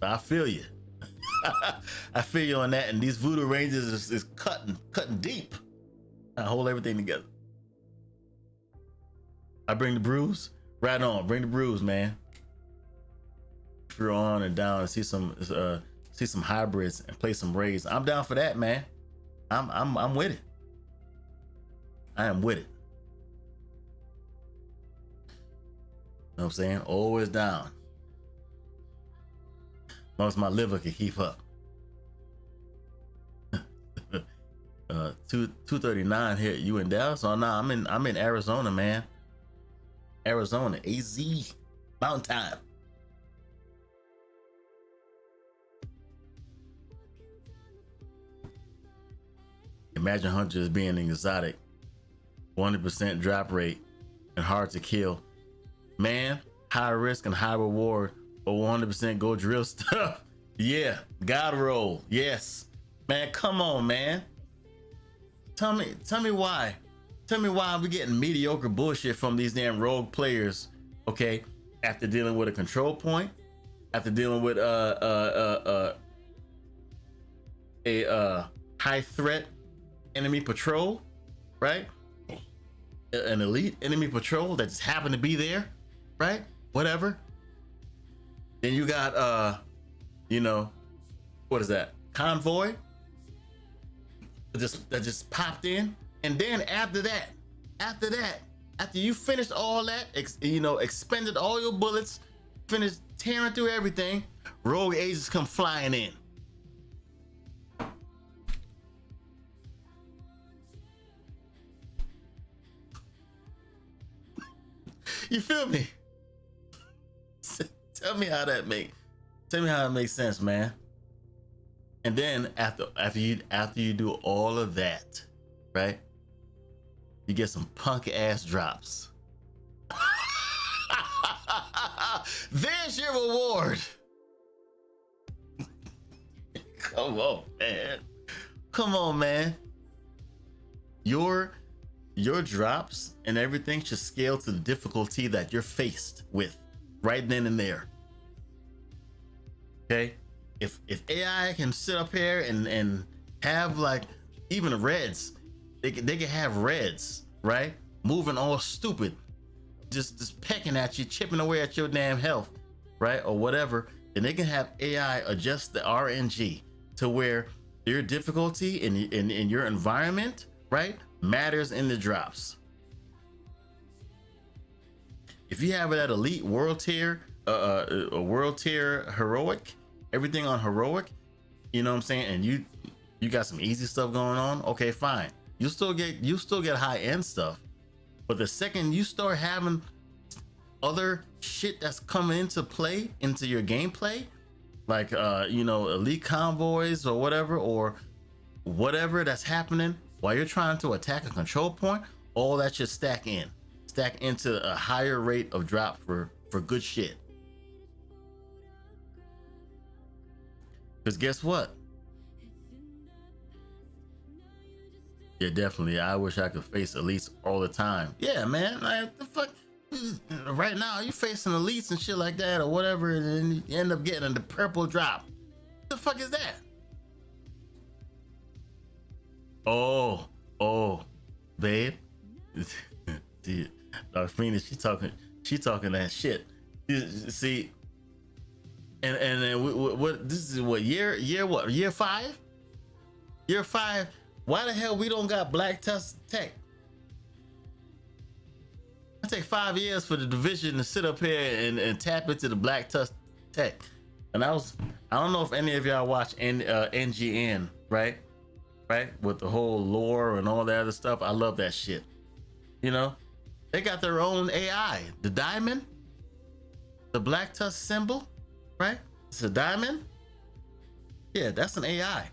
I feel you. I feel you on that. And these Voodoo Rangers is cutting deep. I hold everything together. I bring the brews. Right on. Bring the brews, man. If you're on and down and see some hybrids and play some raids, I'm down for that, man. I'm with it. I am with it. what I'm saying? Always down. As long as my liver can keep up. 239 here. You in Dallas? Oh no, I'm in Arizona, man. Arizona, AZ, Mountain Time. Imagine hunters being an exotic, 100% drop rate, and hard to kill. Man, high risk and high reward, but 100% go drill stuff. Yeah, God roll. Yes, man. Come on, man. Tell me why. Tell me why we getting mediocre bullshit from these damn rogue players. Okay, after dealing with a control point, after dealing with a high threat enemy patrol, right? An elite enemy patrol that just happened to be there, right? Whatever. Then you got you know, what is that? Convoy that just popped in. And then after you finished all that, expended all your bullets, finished tearing through everything, rogue Aegis come flying in. You feel me? Tell me how it makes sense, man. And then after you do all of that, right? You get some punk ass drops. There's your reward. Come on, man. Come on, man. Your drops and everything should scale to the difficulty that you're faced with right then and there. Okay? If AI can sit up here and have like even reds, they can have reds, right? Moving all stupid, just pecking at you, chipping away at your damn health, right? Or whatever. And they can have AI adjust the RNG to where your difficulty in your environment, right, matters in the drops. If you have it at elite world tier, a world tier heroic, everything on heroic, you know what I'm saying, and you got some easy stuff going on, okay, fine. You still get high end stuff, but the second you start having other shit that's coming into play into your gameplay, like elite convoys or whatever that's happening while you're trying to attack a control point, all that should stack into a higher rate of drop for good shit. Because guess what? Yeah, definitely. I wish I could face elites all the time. Yeah, man. Like, the fuck? Right now, you're facing elites and shit like that or whatever, and then you end up getting the purple drop. What the fuck is that? Oh, babe. Dude, Phoenix, she talking that shit. See, and then what? This is what year? What, year 5? Year 5. Why the hell we don't got Black Tusk Tech? It take 5 years for the division to sit up here and tap into the Black Tusk Tech. And I don't know if any of y'all watch NGN, right? With the whole lore and all that other stuff. I love that shit. You know, they got their own AI. The diamond, the Black Tusk symbol, right? It's a diamond. Yeah, that's an AI.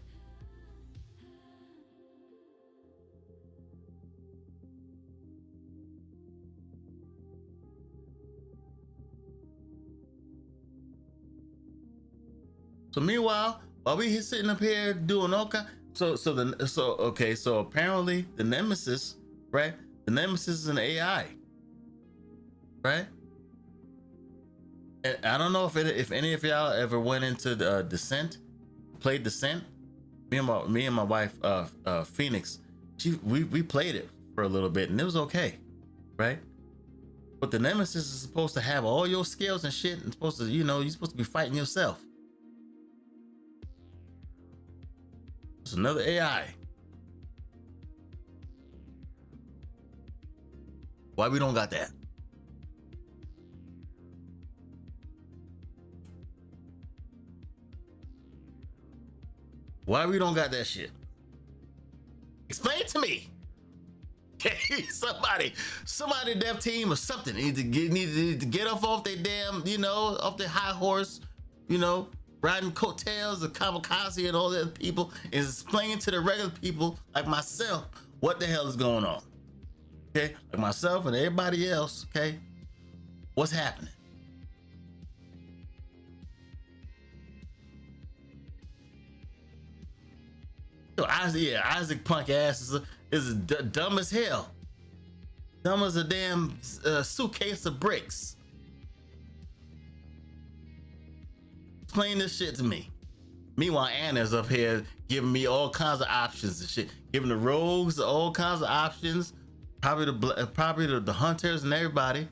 So meanwhile, while we here sitting up here doing all kind, so apparently the Nemesis, right? The Nemesis is an AI, right? And I don't know if any of y'all ever went into the Descent, played Descent. Me and my wife, Phoenix, we played it for a little bit and it was okay, right? But the Nemesis is supposed to have all your skills and shit, and supposed to, you're supposed to be fighting yourself. It's another AI. Why we don't got that? Why we don't got that shit? Explain it to me. Okay, somebody dev team or something need to get off their damn, you know, off their high horse, you know, riding coattails of kamikaze and all the other people, and explaining to the regular people like myself what the hell is going on. Okay, like myself and everybody else. Okay, what's happening? So Isaac punk ass is dumb as hell. Dumb as a damn suitcase of bricks. Explain this shit to me. Meanwhile, Anna's up here giving me all kinds of options and shit. Giving the rogues all kinds of options. Probably the hunters and everybody.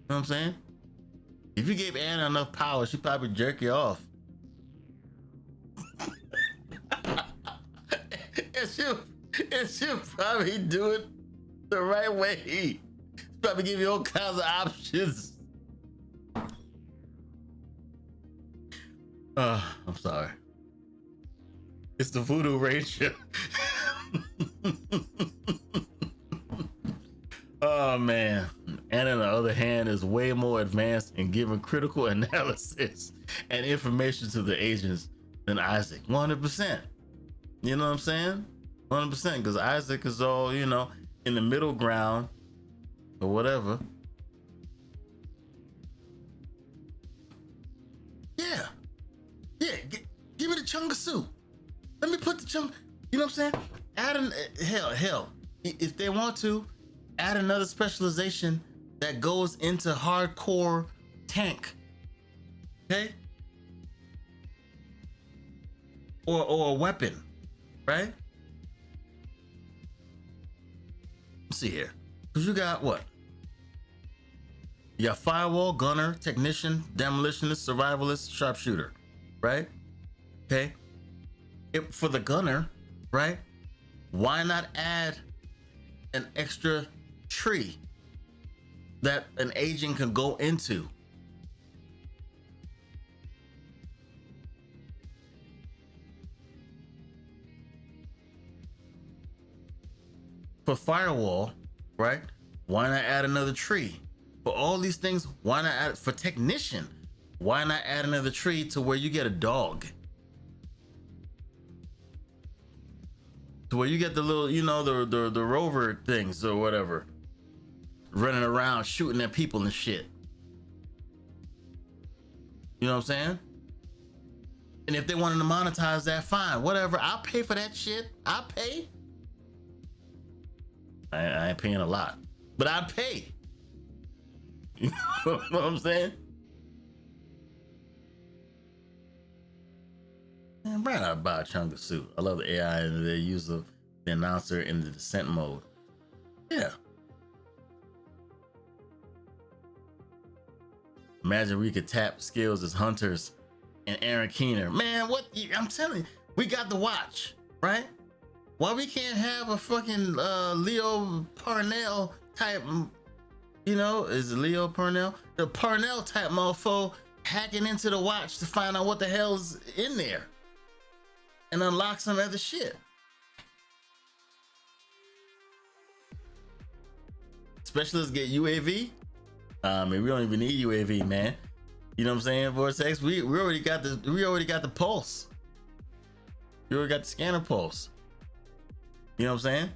You know what I'm saying? If you gave Anna enough power, she'd probably jerk you off. and she'll probably do it the right way. She'll probably give you all kinds of options. I'm sorry. It's the Voodoo Ranger. Oh man. And on the other hand, is way more advanced in giving critical analysis and information to the agents than Isaac. 100%. You know what I'm saying? 100%. Because Isaac is all, you know, in the middle ground or whatever. Yeah. Yeah. Give me the chunk of soup. Let me put the chunk. You know what I'm saying? Add an hell. If they want to, add another specialization that goes into hardcore tank, okay? Or a weapon, right? Let's see here. Cause you got what? You got firewall, gunner, technician, demolitionist, survivalist, sharpshooter, right? Okay. For the gunner, right? Why not add an extra tree that an agent can go into? For firewall, right? Why not add another tree? For all these things, why not add, for technician, why not add another tree to where you get a dog? To where you get the little, you know, the rover things or whatever, running around shooting at people and shit. You know what I'm saying? And if they wanted to monetize that, fine, whatever. I'll pay for that shit. I'll pay. I ain't paying a lot, but I'd pay. You know what I'm saying? Man, why not buy a chunk of suit? I love the AI and the use of the announcer in the descent mode. Yeah. Imagine we could tap skills as hunters and Aaron Keener. Man, what? I'm telling you, we got the watch, right? Why we can't have a fucking Leo Parnell type, you know, is it Leo Parnell? The Parnell type mofo hacking into the watch to find out what the hell's in there and unlock some other shit. Specialists get UAV. I mean, we don't even need UAV, man. You know what I'm saying, Vortex? We already got the pulse. We already got the scanner pulse. You know what I'm saying?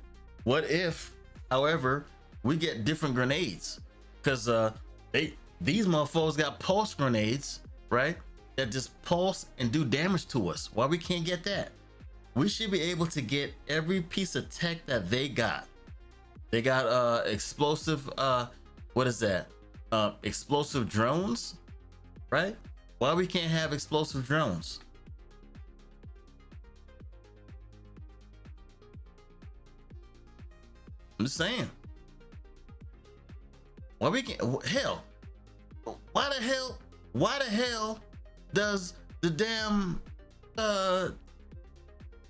What if, however, we get different grenades? Because these motherfuckers got pulse grenades, right? That just pulse and do damage to us. Why we can't get that? We should be able to get every piece of tech that they got. They got explosive, what is that? Explosive drones, right? Why we can't have explosive drones? I'm just saying. Why we can't? Hell, why the hell does the damn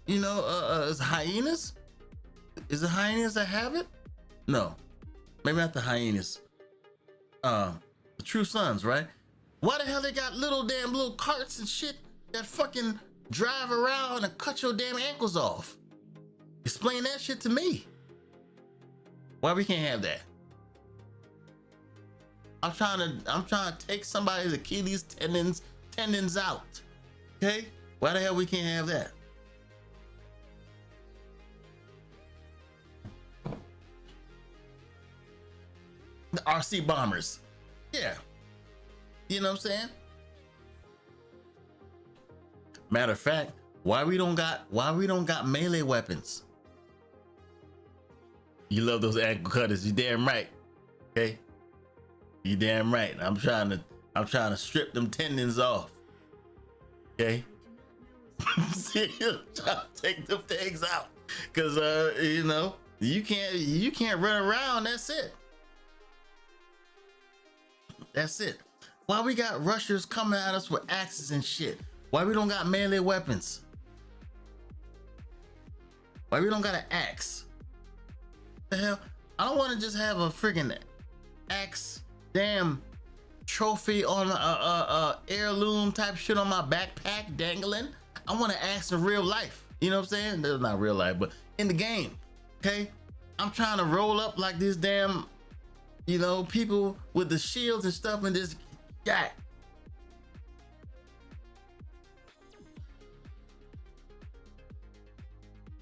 is hyenas? Is it hyenas that have it? No, maybe not the hyenas. the True Sons, right? Why the hell they got little carts and shit that fucking drive around and cut your damn ankles off? Explain that shit to me. Why we can't have that? I'm trying to take somebody's Achilles tendons out. Okay? Why the hell we can't have that? The RC bombers. Yeah. You know what I'm saying? Matter of fact, why we don't got melee weapons? You love those ankle cutters, you damn right. Okay? You damn right. I'm trying to strip them tendons off. Okay? Trying to take them things out. Cause you know, you can't run around, that's it. That's it. Why we got rushers coming at us with axes and shit? Why we don't got melee weapons? Why we don't got an axe? The hell? I don't want to just have a friggin' axe damn trophy on heirloom type shit on my backpack dangling. I want to axe in real life. You know what I'm saying? That's not real life, but in the game. Okay? I'm trying to roll up like this damn, you know, people with the shields and stuff and this guy.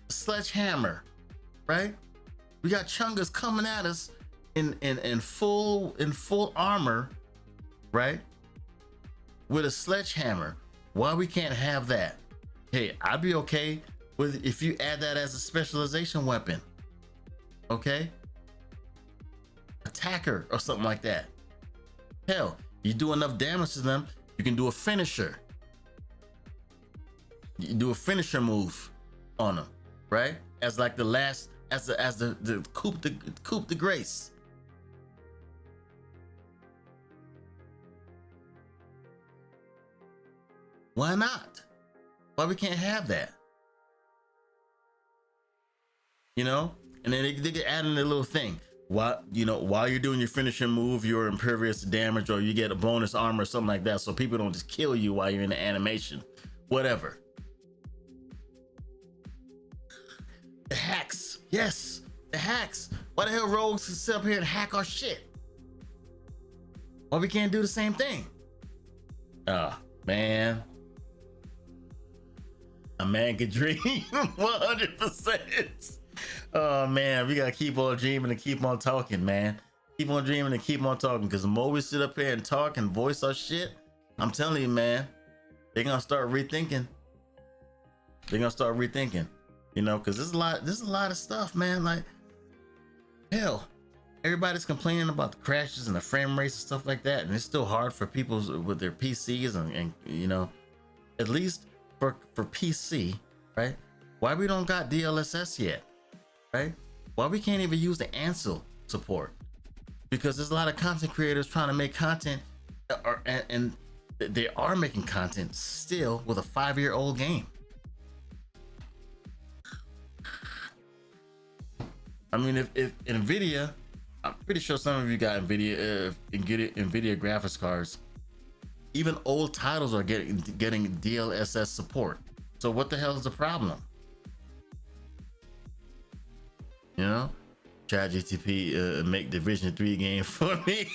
Sledgehammer, right? We got chungas coming at us in full armor, right? With a sledgehammer. Why we can't have that? Hey, I'd be okay with if you add that as a specialization weapon. Okay? Attacker or something like that. Hell, you do enough damage to them, you can do a finisher. You do a finisher move on them, right? As like the last, as the coup de grace. Why not? Why we can't have that? You know? And then they could add in a little thing. While you're doing your finishing move, you're impervious to damage, or you get a bonus armor or something like that, so people don't just kill you while you're in the animation. Whatever. The hacks. Yes, the hacks. Why the hell rogues can sit up here and hack our shit? Why we can't do the same thing? Man. A man could dream 100%. Oh man, we gotta keep on dreaming and keep on talking, man. Keep on dreaming and keep on talking, because the more we sit up here and talk and voice our shit, I'm telling you, man, they're gonna start rethinking. They're gonna start rethinking, you know, because there's a lot of stuff, man. Like, hell, everybody's complaining about the crashes and the frame rates and stuff like that, and it's still hard for people with their PCs and you know, at least for PC, right? Why we don't got DLSS yet? Right? Why we can't even use the Ansel support? Because there's a lot of content creators trying to make content, and they are making content still with a 5-year-old game. I mean, if Nvidia, I'm pretty sure some of you got Nvidia graphics cards. Even old titles are getting DLSS support. So what the hell is the problem? You know, ChatGPT make Division 3 game for me.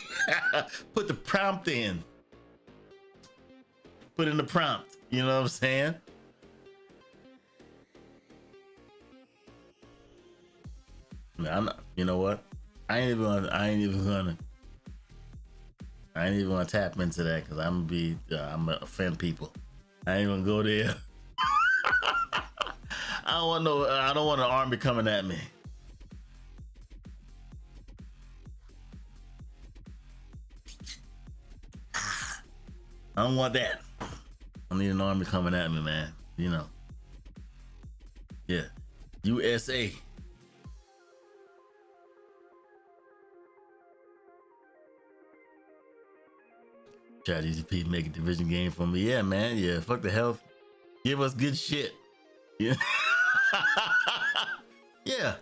Put the prompt in. Put in the prompt. You know what I'm saying? I'm not, you know what? I ain't even gonna tap into that, because I'm gonna offend people. I ain't gonna go there. I don't want an army coming at me. I don't want that. I need an army coming at me, man. You know. Yeah. USA. ChatGPT make a division game for me. Yeah, man. Yeah. Fuck the health. Give us good shit. Yeah. Yeah.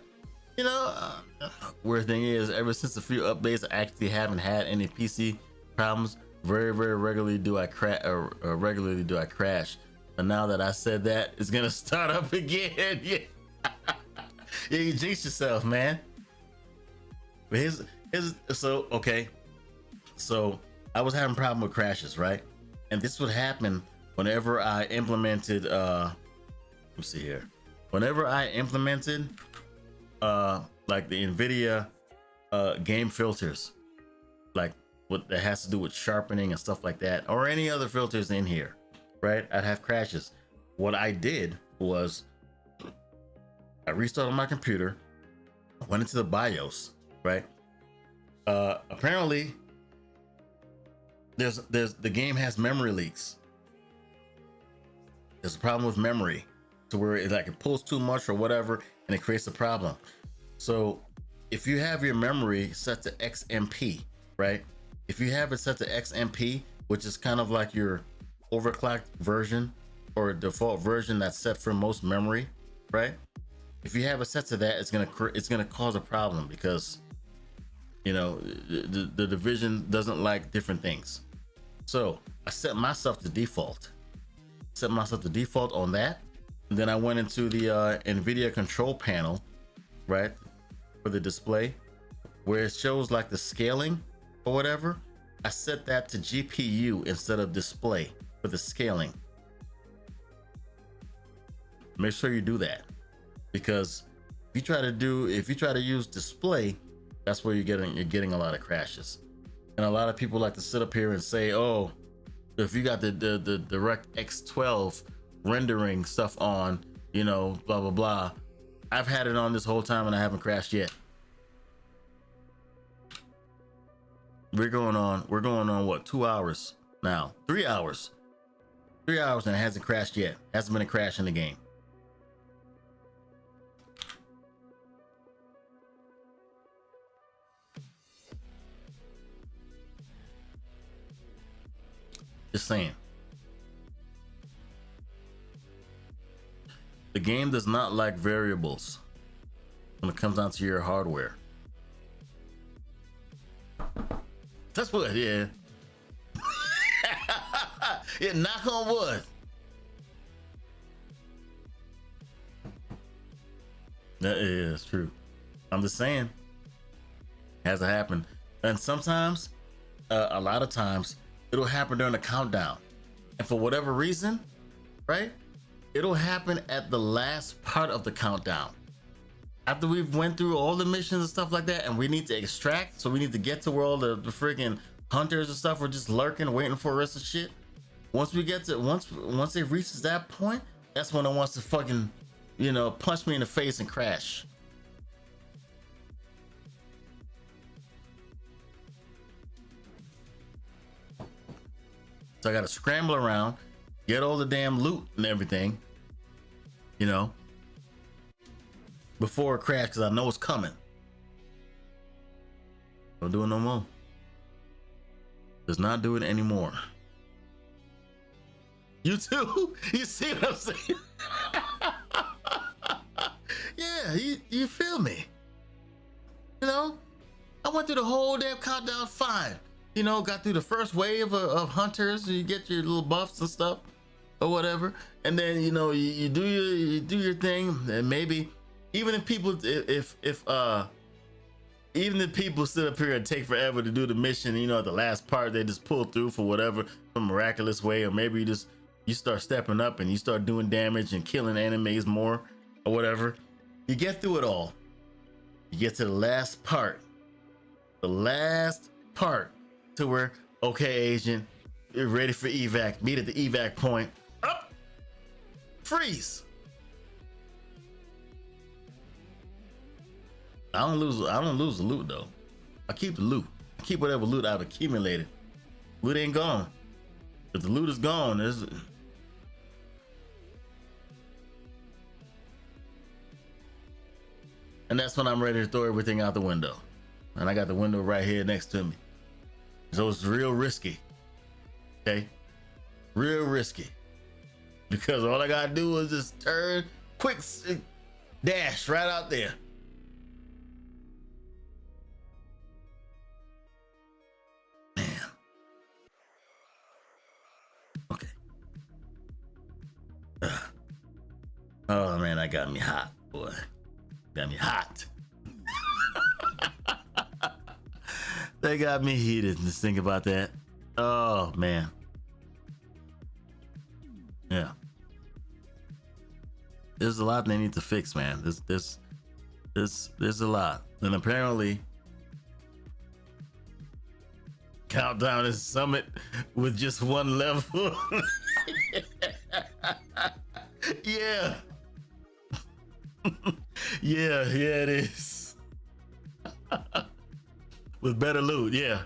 You know, weird thing is, ever since a few updates, I actually haven't had any PC problems. Very, very regularly do I crash. But now that I said that, it's gonna start up again. Yeah, yeah, you jinx yourself, man. But so okay. So I was having a problem with crashes, right? And this would happen whenever I implemented. Let's see here. Whenever I implemented like the NVIDIA game filters, like what that has to do with sharpening and stuff like that, or any other filters in here, right? I'd have crashes. What I did was I restarted my computer, went into the BIOS, right? Apparently there's the game has memory leaks. There's a problem with memory to where it pulls too much or whatever, and it creates a problem. So if you have your memory set to XMP, right? If you have it set to XMP, which is kind of like your overclocked version or default version that's set for most memory, right? If you have it set to that, it's gonna cause a problem because, you know, the division doesn't like different things. So I set myself to default. Set myself to default on that. And then I went into the NVIDIA control panel, right, for the display, where it shows like the scaling or whatever. I set that to GPU instead of display for the scaling. Make sure you do that, because if you try to use display, that's where you're getting a lot of crashes. And a lot of people like to sit up here and say, oh, if you got the DirectX 12 rendering stuff on, you know, blah blah blah. I've had it on this whole time and I haven't crashed yet. We're going on what, 2 hours now? 3 hours. 3 hours and it hasn't crashed yet. Hasn't been a crash in the game. Just saying. The game does not like variables when it comes down to your hardware. That's what, yeah. Yeah, knock on wood. That is true. I'm just saying. Has to happen. And sometimes, a lot of times, it'll happen during the countdown. And for whatever reason, right? It'll happen at the last part of the countdown. After we've went through all the missions and stuff like that, and we need to extract, so we need to get to where all the freaking hunters and stuff are just lurking, waiting for us and shit. Once it reaches that point, that's when it wants to fucking, you know, punch me in the face and crash. So I gotta scramble around, get all the damn loot and everything, you know, before it crashes, because I know it's coming. Don't do it no more. Does not do it anymore. You too? You see what I'm saying? Yeah, you feel me? You know, I went through the whole damn countdown fine. You know, got through the first wave of hunters. You get your little buffs and stuff or whatever, and then, you know, you do your thing, and maybe even if people even if people sit up here and take forever to do the mission, you know, at the last part they just pull through for whatever, some miraculous way, or maybe you start stepping up and you start doing damage and killing enemies more or whatever. You get through it all. You get to the last part. The last part to where, okay, agent, you're ready for evac. Meet at the evac point. Up. Freeze. I don't lose the loot though. I keep the loot. I keep whatever loot I've accumulated. Loot ain't gone. If the loot is gone, and that's when I'm ready to throw everything out the window. And I got the window right here next to me. So it's real risky. Okay? Real risky. Because all I gotta do is just turn, quick dash right out there. Oh man, that got me hot, boy. Got me hot. They got me heated. Just think about that. Oh man. Yeah. There's a lot they need to fix, man. There's a lot. And apparently Countdown is Summit with just one level. Yeah. Yeah, it is. With better loot, yeah.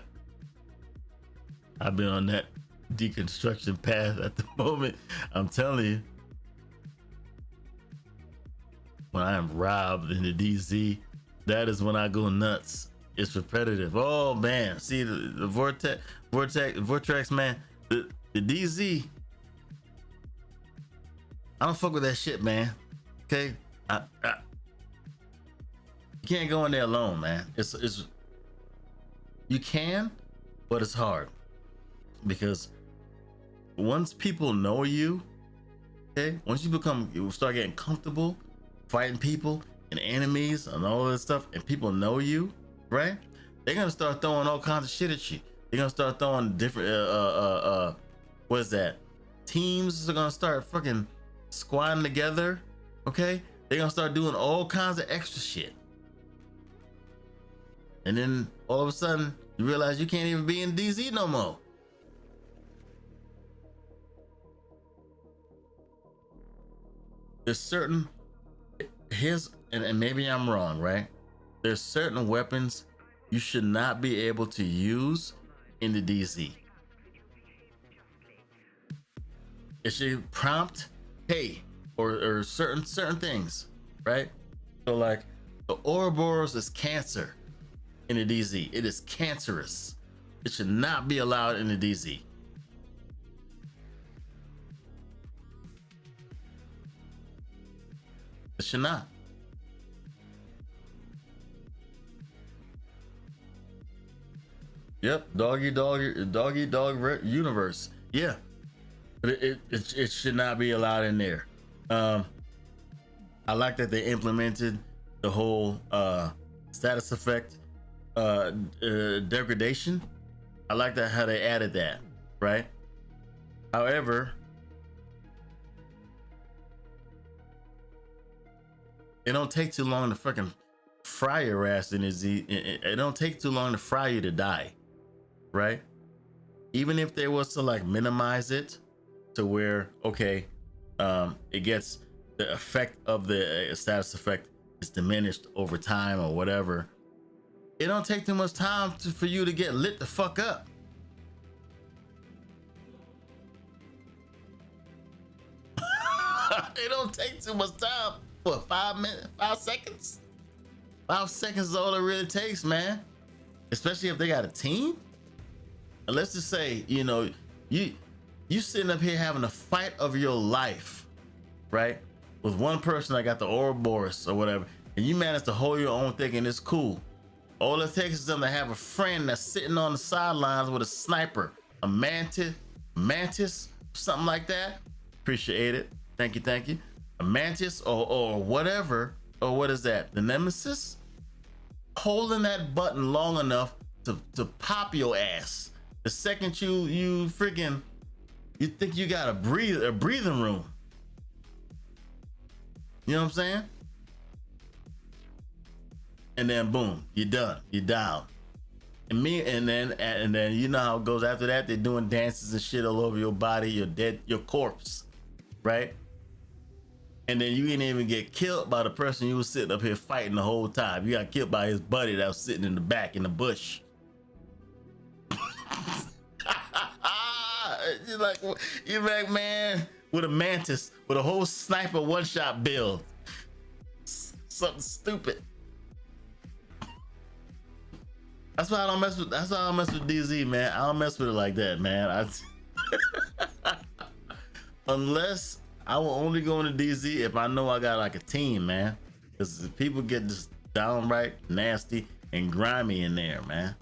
I've been on that deconstruction path at the moment. I'm telling you. When I am robbed in the DZ, that is when I go nuts. It's repetitive. Oh man, see the vortex, man. The DZ. I don't fuck with that shit, man. Okay, you can't go in there alone, man. It's you can, but it's hard because once people know you, okay, once you start getting comfortable fighting people and enemies and all that stuff, and people know you, right? They're gonna start throwing all kinds of shit at you. They're gonna start throwing different what is that? Teams are gonna start fucking squadding together, okay? They're gonna start doing all kinds of extra shit. And then all of a sudden you realize you can't even be in DZ no more. There's certain and maybe I'm wrong, right? There's certain weapons you should not be able to use in the DZ. It should prompt, hey, or certain things, right? So like the Ouroboros is cancer in the DZ. It is cancerous. It should not be allowed in the DZ. It should not. Yep, dog universe. Yeah, but it should not be allowed in there. I like that they implemented the whole status effect degradation. I like that how they added that, right? However, it don't take too long to fucking fry your ass in his it don't take too long to fry you to die, right? Even if they was to like minimize it to where, okay, it gets the effect of the status effect is diminished over time or whatever, it don't take too much time for you to get lit the fuck up. It don't take too much time. What, 5 minutes, 5 seconds? 5 seconds is all it really takes, man. Especially if they got a team. And let's just say, you know, you sitting up here having a fight of your life, right? With one person that got the Ouroboros or whatever, and you manage to hold your own thing and it's cool. All it takes is them to have a friend that's sitting on the sidelines with a sniper, a mantis, something like that. Appreciate it. Thank you. A mantis or whatever, or what is that? The nemesis? Holding that button long enough to pop your ass. The second you freaking, you think you got a breathing room. You know what I'm saying? And then boom, you're done. You're down. And then you know how it goes after that. They're doing dances and shit all over your body, your corpse, right? And then you didn't even get killed by the person you was sitting up here fighting the whole time. You got killed by his buddy that was sitting in the back in the bush. You're like, man, with a mantis, with a whole sniper one-shot build. Something stupid. That's why I don't mess with DZ, man. I don't mess with it like that, man. Unless I will only go into DZ if I know I got like a team, man. Because people get just downright nasty and grimy in there, man.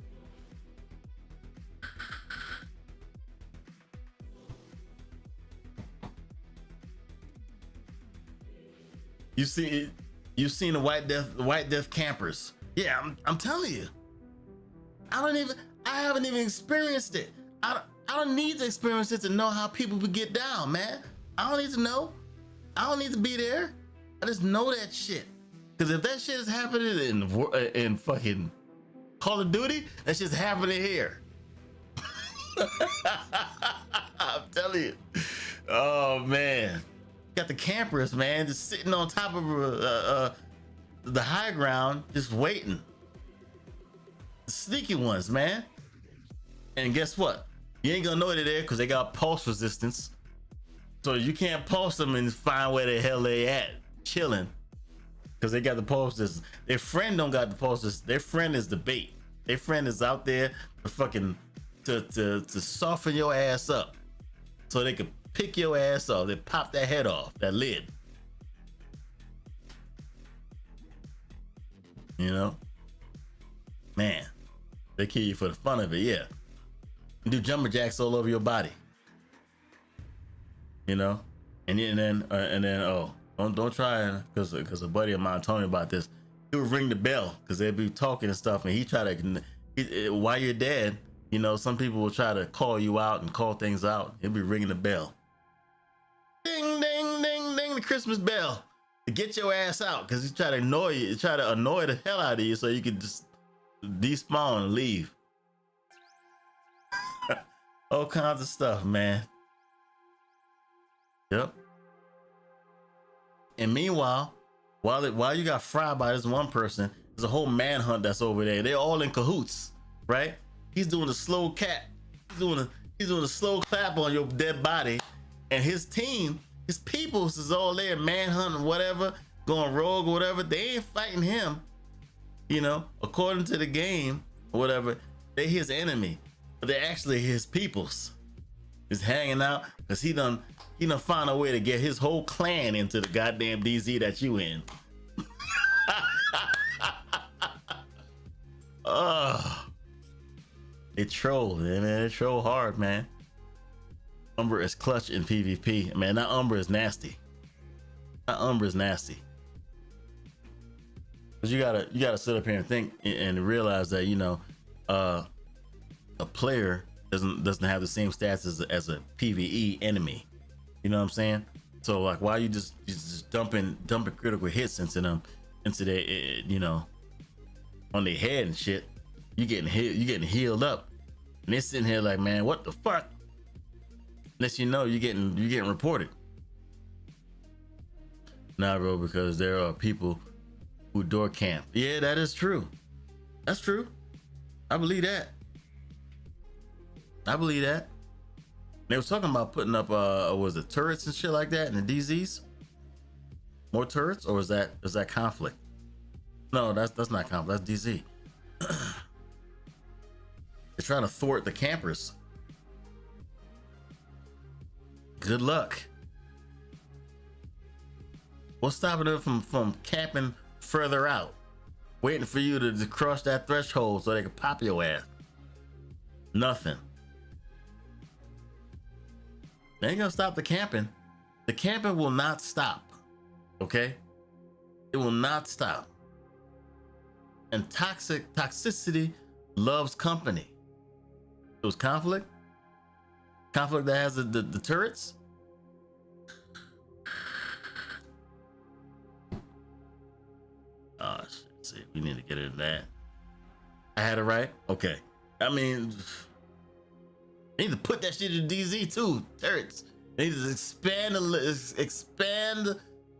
You see, you've seen the White Death campers. Yeah, I'm telling you. I haven't even experienced it. I don't need to experience it to know how people would get down, man. I don't need to know. I don't need to be there. I just know that shit. Because if that shit is happening in fucking Call of Duty, that shit's happening here. I'm telling you. Oh man, got the campers, man, just sitting on top of the high ground, just waiting. The sneaky ones, man. And guess what? You ain't gonna know they're there because they got pulse resistance. So you can't pulse them and find where the hell they at, chilling, because they got the pulse resistance. Their friend don't got the pulse resistance. Their friend is the bait. Their friend is out there to fucking to soften your ass up, so they can pick your ass off. They pop that head off, that lid. You know, man, they kill you for the fun of it, yeah. You do jumper jacks all over your body. You know, and then oh, don't try it, because a buddy of mine told me about this. He would ring the bell because they'd be talking and stuff, and he try to while you're dead. You know, some people will try to call you out and call things out. He'll be ringing the bell. Ding, ding, ding, ding, the Christmas bell to get your ass out, because he try to annoy you, try to annoy the hell out of you so you can just despawn and leave. All kinds of stuff, man. Yep. And meanwhile, while you got fried by this one person, there's a whole manhunt that's over there. They're all in cahoots, right? He's doing a slow cat. He's doing a slow clap on your dead body, and his team, his peoples, is all there manhunting, whatever, going rogue or whatever. They ain't fighting him, you know. According to the game or whatever, they his enemy, but they're actually his peoples. He's hanging out because he done find a way to get his whole clan into the goddamn DZ that you in. They troll, man. They troll hard, man. Umber is clutch in PvP, man. That Umber is nasty. That Umber is nasty. Cause you gotta sit up here and think and realize that, you know, a player doesn't have the same stats as a PvE enemy. You know what I'm saying? So like, why you just dumping critical hits into their, you know, on their head and shit. You getting healed up, and they're sitting here like, man, what the fuck? Unless you know you're getting reported. Nah, bro, because there are people who door camp. Yeah, that is true. That's true. I believe that. They was talking about putting up was it turrets and shit like that in the DZs? More turrets, or is that conflict? No, that's not conflict. That's DZ. They're trying to thwart the campers. Good luck. What's stopping them from camping further out, waiting for you to cross that threshold so they can pop your ass? Nothing. They ain't gonna stop the camping. The camping will not stop. Okay? It will not stop. And toxicity loves company. It was conflict that has the turrets. Oh shit, see, we need to get into that. I had it right. Okay, I mean, they need to put that shit in DZ too. Turrets. They need to expand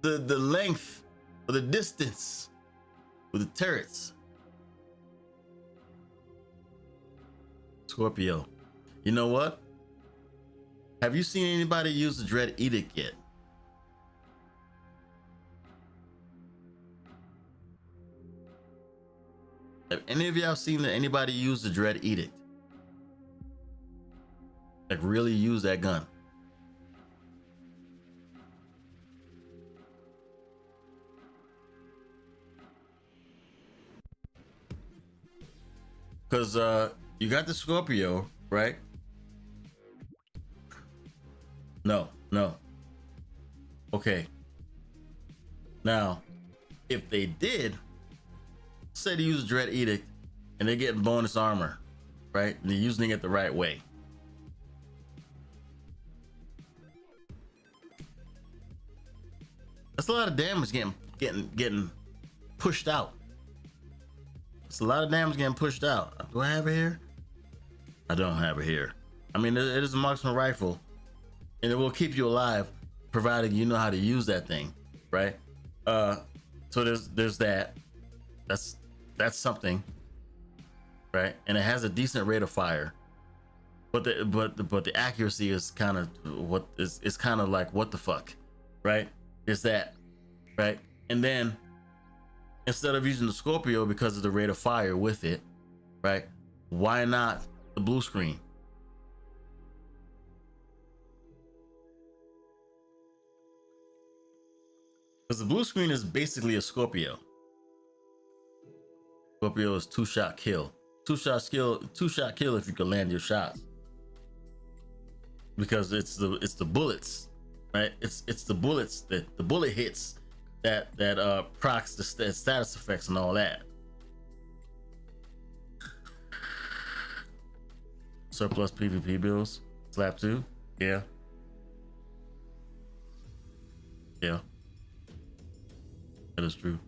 the length or the distance with the turrets. Scorpio, you know what? Have you seen anybody use the Dread Edict yet? Have any of y'all seen anybody use the Dread Edict? Like really use that gun? Because you got the Scorpio, right? No. Okay. Now, if they did, say they use Dread Edict and they're getting bonus armor, right? And they're using it the right way. That's a lot of damage getting pushed out. It's a lot of damage getting pushed out. Do I have it here? I don't have it here. I mean, it is a marksman rifle, and it will keep you alive, provided you know how to use that thing, right? So there's that. That's something, right? And it has a decent rate of fire, but the accuracy is kind of it's kind of like what the fuck, right? Is that, right? And then instead of using the Scorpio because of the rate of fire with it, right? Why not the blue screen? Because the blue screen is basically a Scorpio. Scorpio is two-shot kill. Two-shot kill if you can land your shots. Because it's the bullets, right? It's the bullets that the bullet hits that procs the status effects and all that. Surplus PvP bills. Slap 2. Yeah. Yeah. That is true.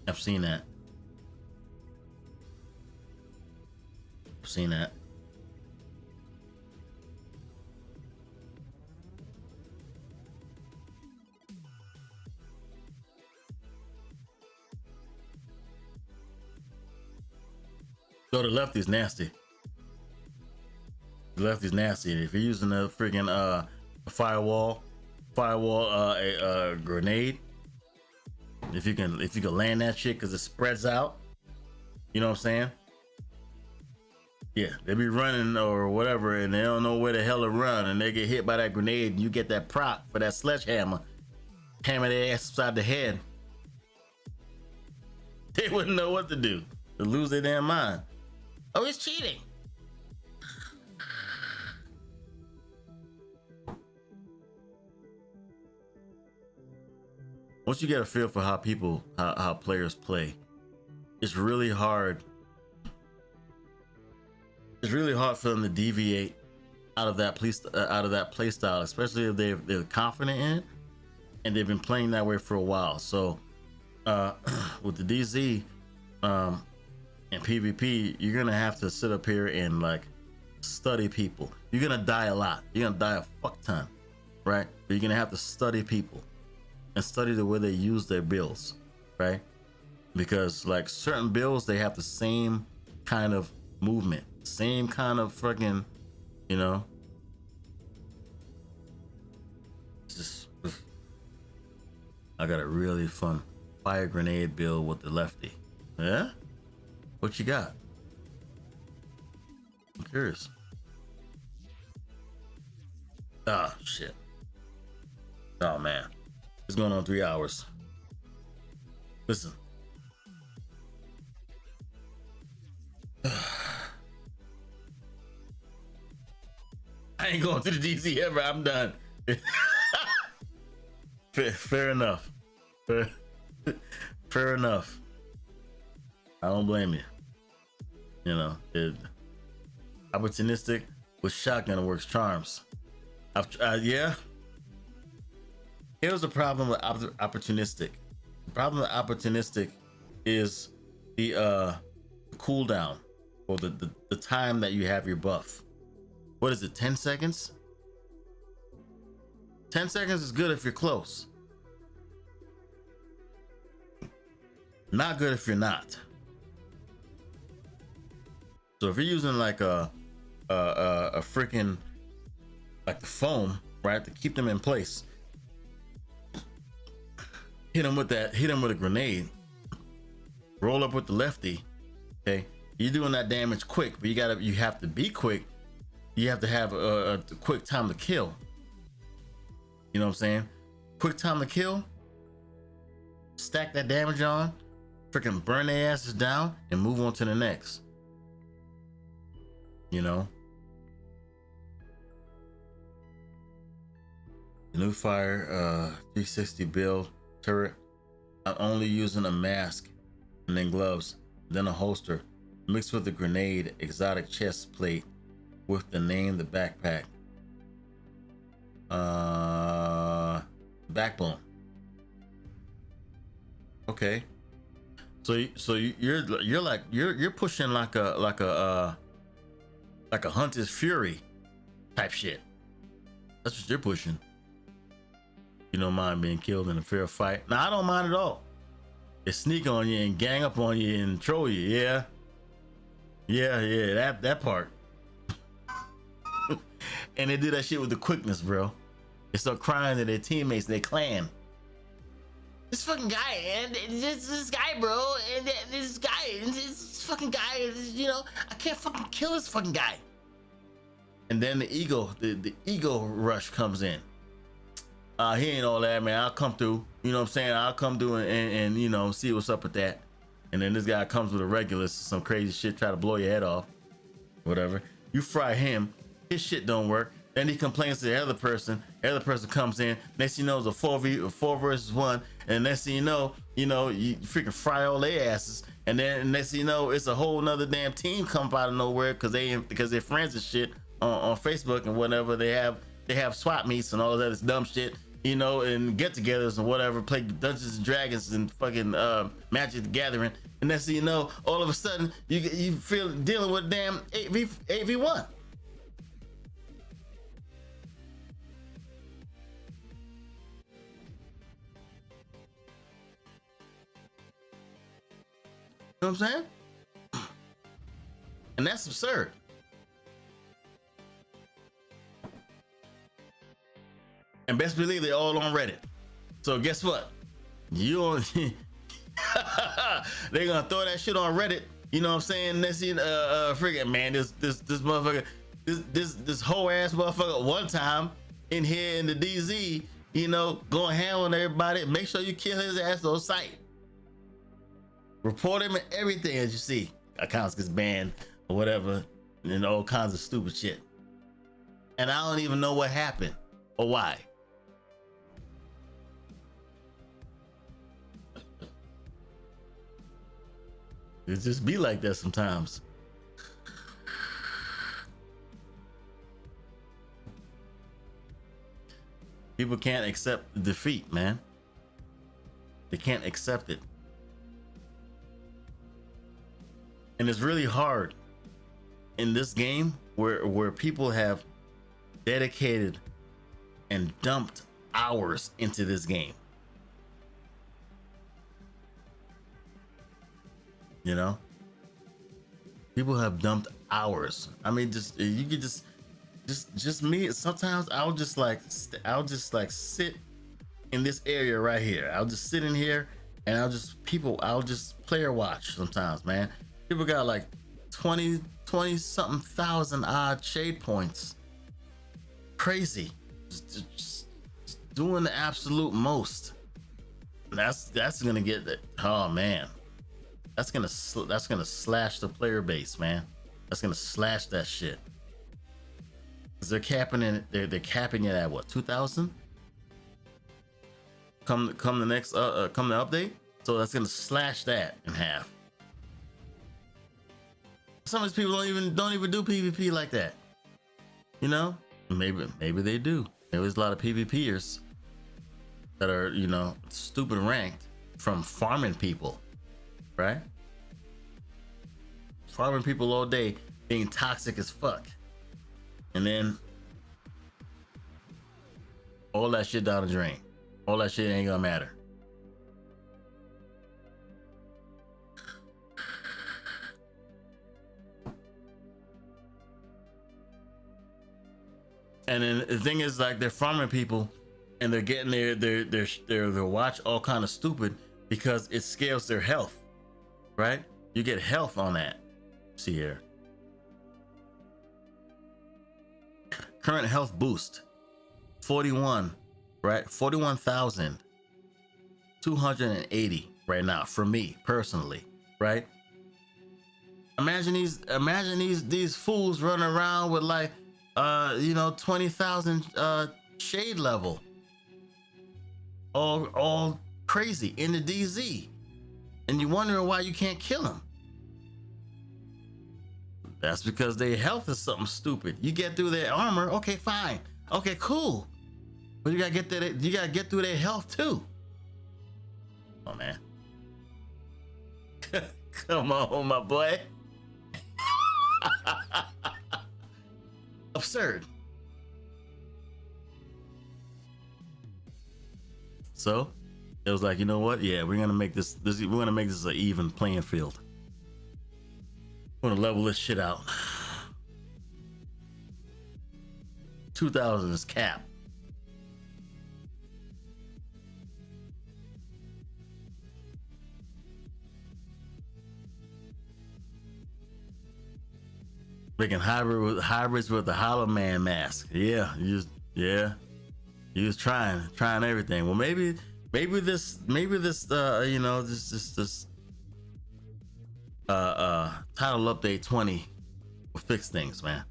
I've seen that. I've seen that. So the left is nasty. The left is nasty. If you're using a freaking firewall, a grenade, if you can land that shit because it spreads out, you know what I'm saying? Yeah, they be running or whatever, and they don't know where the hell to run, and they get hit by that grenade, and you get that proc for that sledgehammer, hammer their ass upside the head. They wouldn't know what to do. They lose their damn mind. Oh, it's cheating. Once you get a feel for how players play, it's really hard. It's really hard for them to deviate out of that play style, especially if they're confident in it and they've been playing that way for a while. So with the DZ and PvP, you're gonna have to sit up here and like study people. You're gonna die a lot. You're gonna die a fuck ton, right? But you're gonna have to study people and study the way they use their builds, right? Because like certain builds, they have the same kind of movement, same kind of fucking, you know. It's just, I got a really fun fire grenade build with the lefty. Yeah? What you got? I'm curious. Ah, shit. Oh man. It's going on 3 hours. Listen. I ain't going to the DC ever. I'm done. Fair enough. Fair enough. I don't blame you. You know, opportunistic with shotgun works charms. Yeah. Here's the problem with opportunistic. The problem with opportunistic is the cooldown or the time that you have your buff. What is it, 10 seconds? 10 seconds is good if you're close. Not good if you're not. So if you're using like a freaking like the foam, right, to keep them in place, hit them with a grenade, roll up with the lefty, okay, you're doing that damage quick, but you have to be quick. You have to have a quick time to kill. You know what I'm saying? Quick time to kill, stack that damage on, freaking burn their asses down and move on to the next. You know? The new fire 360 build turret. I'm only using a mask and then gloves, then a holster, mixed with a grenade exotic chest plate with the name, the backpack. Backbone. Okay. So you're pushing like a Hunter's Fury type shit. That's what you're pushing. You don't mind being killed in a fair fight? Now I don't mind at all. They sneak on you and gang up on you and troll you. Yeah. That part. And they do that shit with the quickness, bro. They start crying to their teammates, their clan. This fucking guy, and this guy, bro, and this guy, and this fucking guy, you know, I can't fucking kill this fucking guy. And then the ego rush comes in. He ain't all that, man. I'll come through. You know what I'm saying? I'll come through and you know, see what's up with that. And then this guy comes with a Regulus, some crazy shit, try to blow your head off, whatever. You fry him, his shit don't work. Then he complains to the other person. The other person comes in. Next thing you know, it's a 4 versus 1. And next thing you know, you freaking fry all their asses. And then next thing you know, it's a whole nother damn team come out of nowhere because they're friends and shit on Facebook and whatever. They have swap meets and all that dumb shit, you know, and get-togethers and whatever. Play Dungeons and Dragons and fucking Magic the Gathering. And next thing you know, all of a sudden you feel dealing with damn 8v1. You know what I'm saying? And that's absurd. And best believe they're all on Reddit. So guess what? You on they're gonna throw that shit on Reddit. You know what I'm saying? Next thing, friggin' man, this motherfucker, this whole ass motherfucker one time in here in the DZ, you know, going ham on everybody. Make sure you kill his ass on sight. Report him and everything as you see. Accounts gets banned or whatever, and all kinds of stupid shit. And I don't even know what happened or why. It just be like that sometimes. People can't accept defeat, man. They can't accept it. And it's really hard in this game where people have dedicated and dumped hours into this game. You know, people have dumped hours. I mean, you could just me. Sometimes I'll just like sit in this area right here. I'll just sit in here and I'll just player watch sometimes, man. People got like 20 something thousand odd shade points. Crazy. Just doing the absolute most. That's gonna get that. Oh man, that's gonna slash the player base, man. That's gonna slash that shit. Cause they're capping it. They're capping it at what, 2,000? Come the next come the update. So that's gonna slash that in half. Some of these people don't even do PvP like that. You know, maybe they do. There's a lot of PvPers that are, you know, stupid ranked from farming people, right? Farming people all day, being toxic as fuck, and then all that shit down the drain. All that shit ain't gonna matter. And then the thing is, like, they're farming people and they're getting their watch all kind of stupid because it scales their health, right? You get health on that. See here. Current health boost 41, right? 41,280 right now for me personally, right? Imagine these fools running around with like you know, 20,000 shade level all crazy in the DZ, and you're wondering why you can't kill them. That's because their health is something stupid. You get through their armor, okay, fine, okay, cool, but you gotta get that. You gotta get through their health too. Oh man, come on, my boy. Absurd. So it was like, you know what? Yeah, we're gonna make this. We're gonna make this an even playing field. We're gonna level this shit out. 2000 is cap. Making hybrids with the Hollow Man mask. Yeah, you was trying everything. Well, maybe this you know, this title update 20 will fix things, man.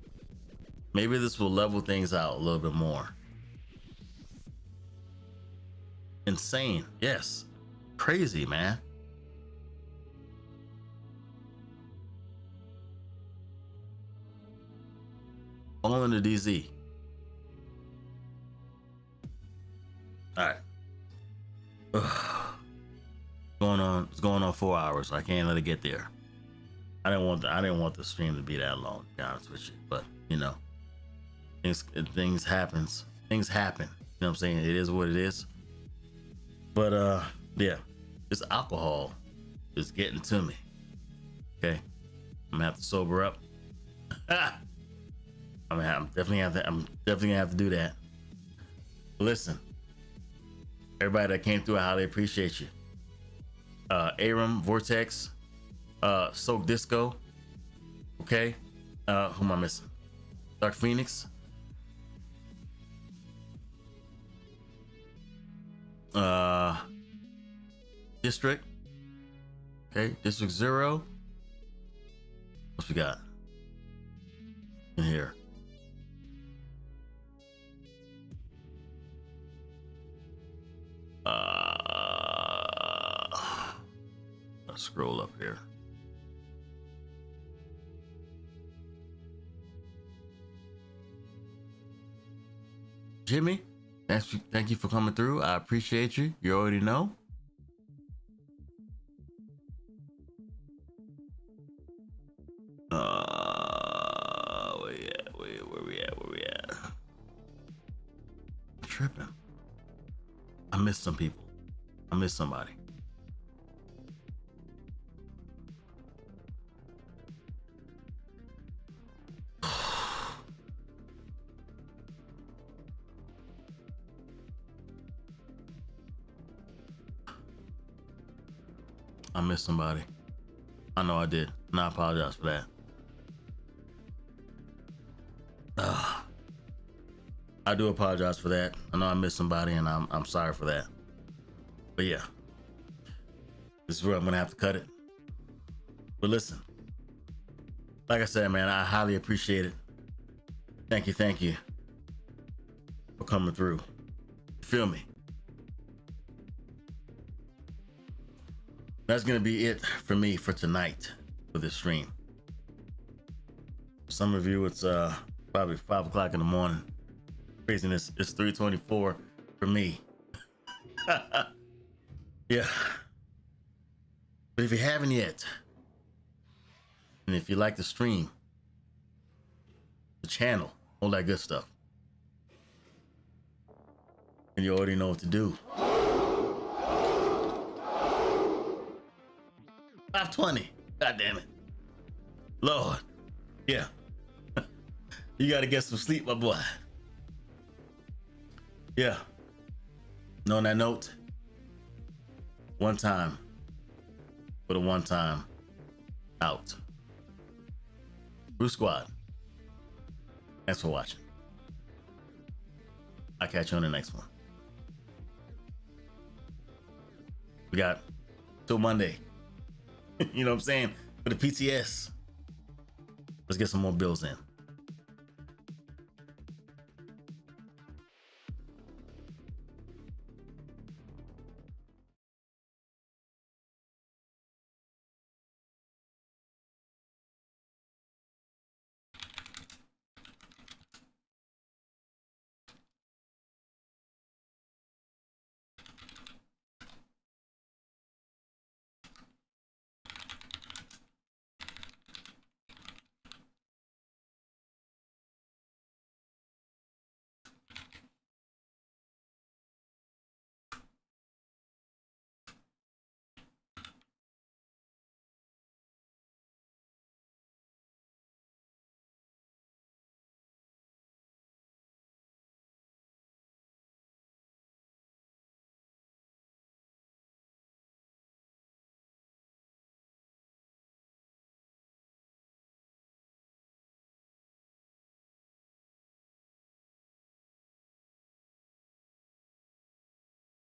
Maybe this will level things out a little bit more. Insane, yes, crazy, man. All in the DZ. All right. It's going on 4 hours. I can't let it get there. I didn't want the stream to be that long, to be honest with you. But you know, things happen. Things happen. You know what I'm saying? It is what it is. But yeah, this alcohol is getting to me. Okay, I'm gonna have to sober up. I'm definitely gonna have to do that. Listen, everybody that came through, I highly appreciate you. Aram, Vortex, Soak Disco, okay. Who am I missing? Dark Phoenix, District, okay, District 0. What we got in here? Let's scroll up here. Jimmy, thank you for coming through. I appreciate you. You already know. Where we at? I'm tripping. I missed some people. I missed somebody. I missed somebody. I know I did, and I apologize for that. I do apologize for that. I know I missed somebody, and I'm sorry for that. But yeah, this is where I'm gonna have to cut it. But listen, like I said, man, I highly appreciate it. Thank you for coming through. You feel me? That's gonna be it for me for tonight for this stream. For some of you, it's probably 5 o'clock in the morning. Craziness. It's 3:24 for me. Yeah. But if you haven't yet, and if you like the stream, the channel, all that good stuff, and you already know what to do. 5:20. God damn it. Lord. Yeah. You gotta get some sleep, my boy. Yeah. And on that note, one time for the one time out. Brew Squad. Thanks for watching. I'll catch you on the next one. We got till Monday. You know what I'm saying? For the PTS. Let's get some more bills in.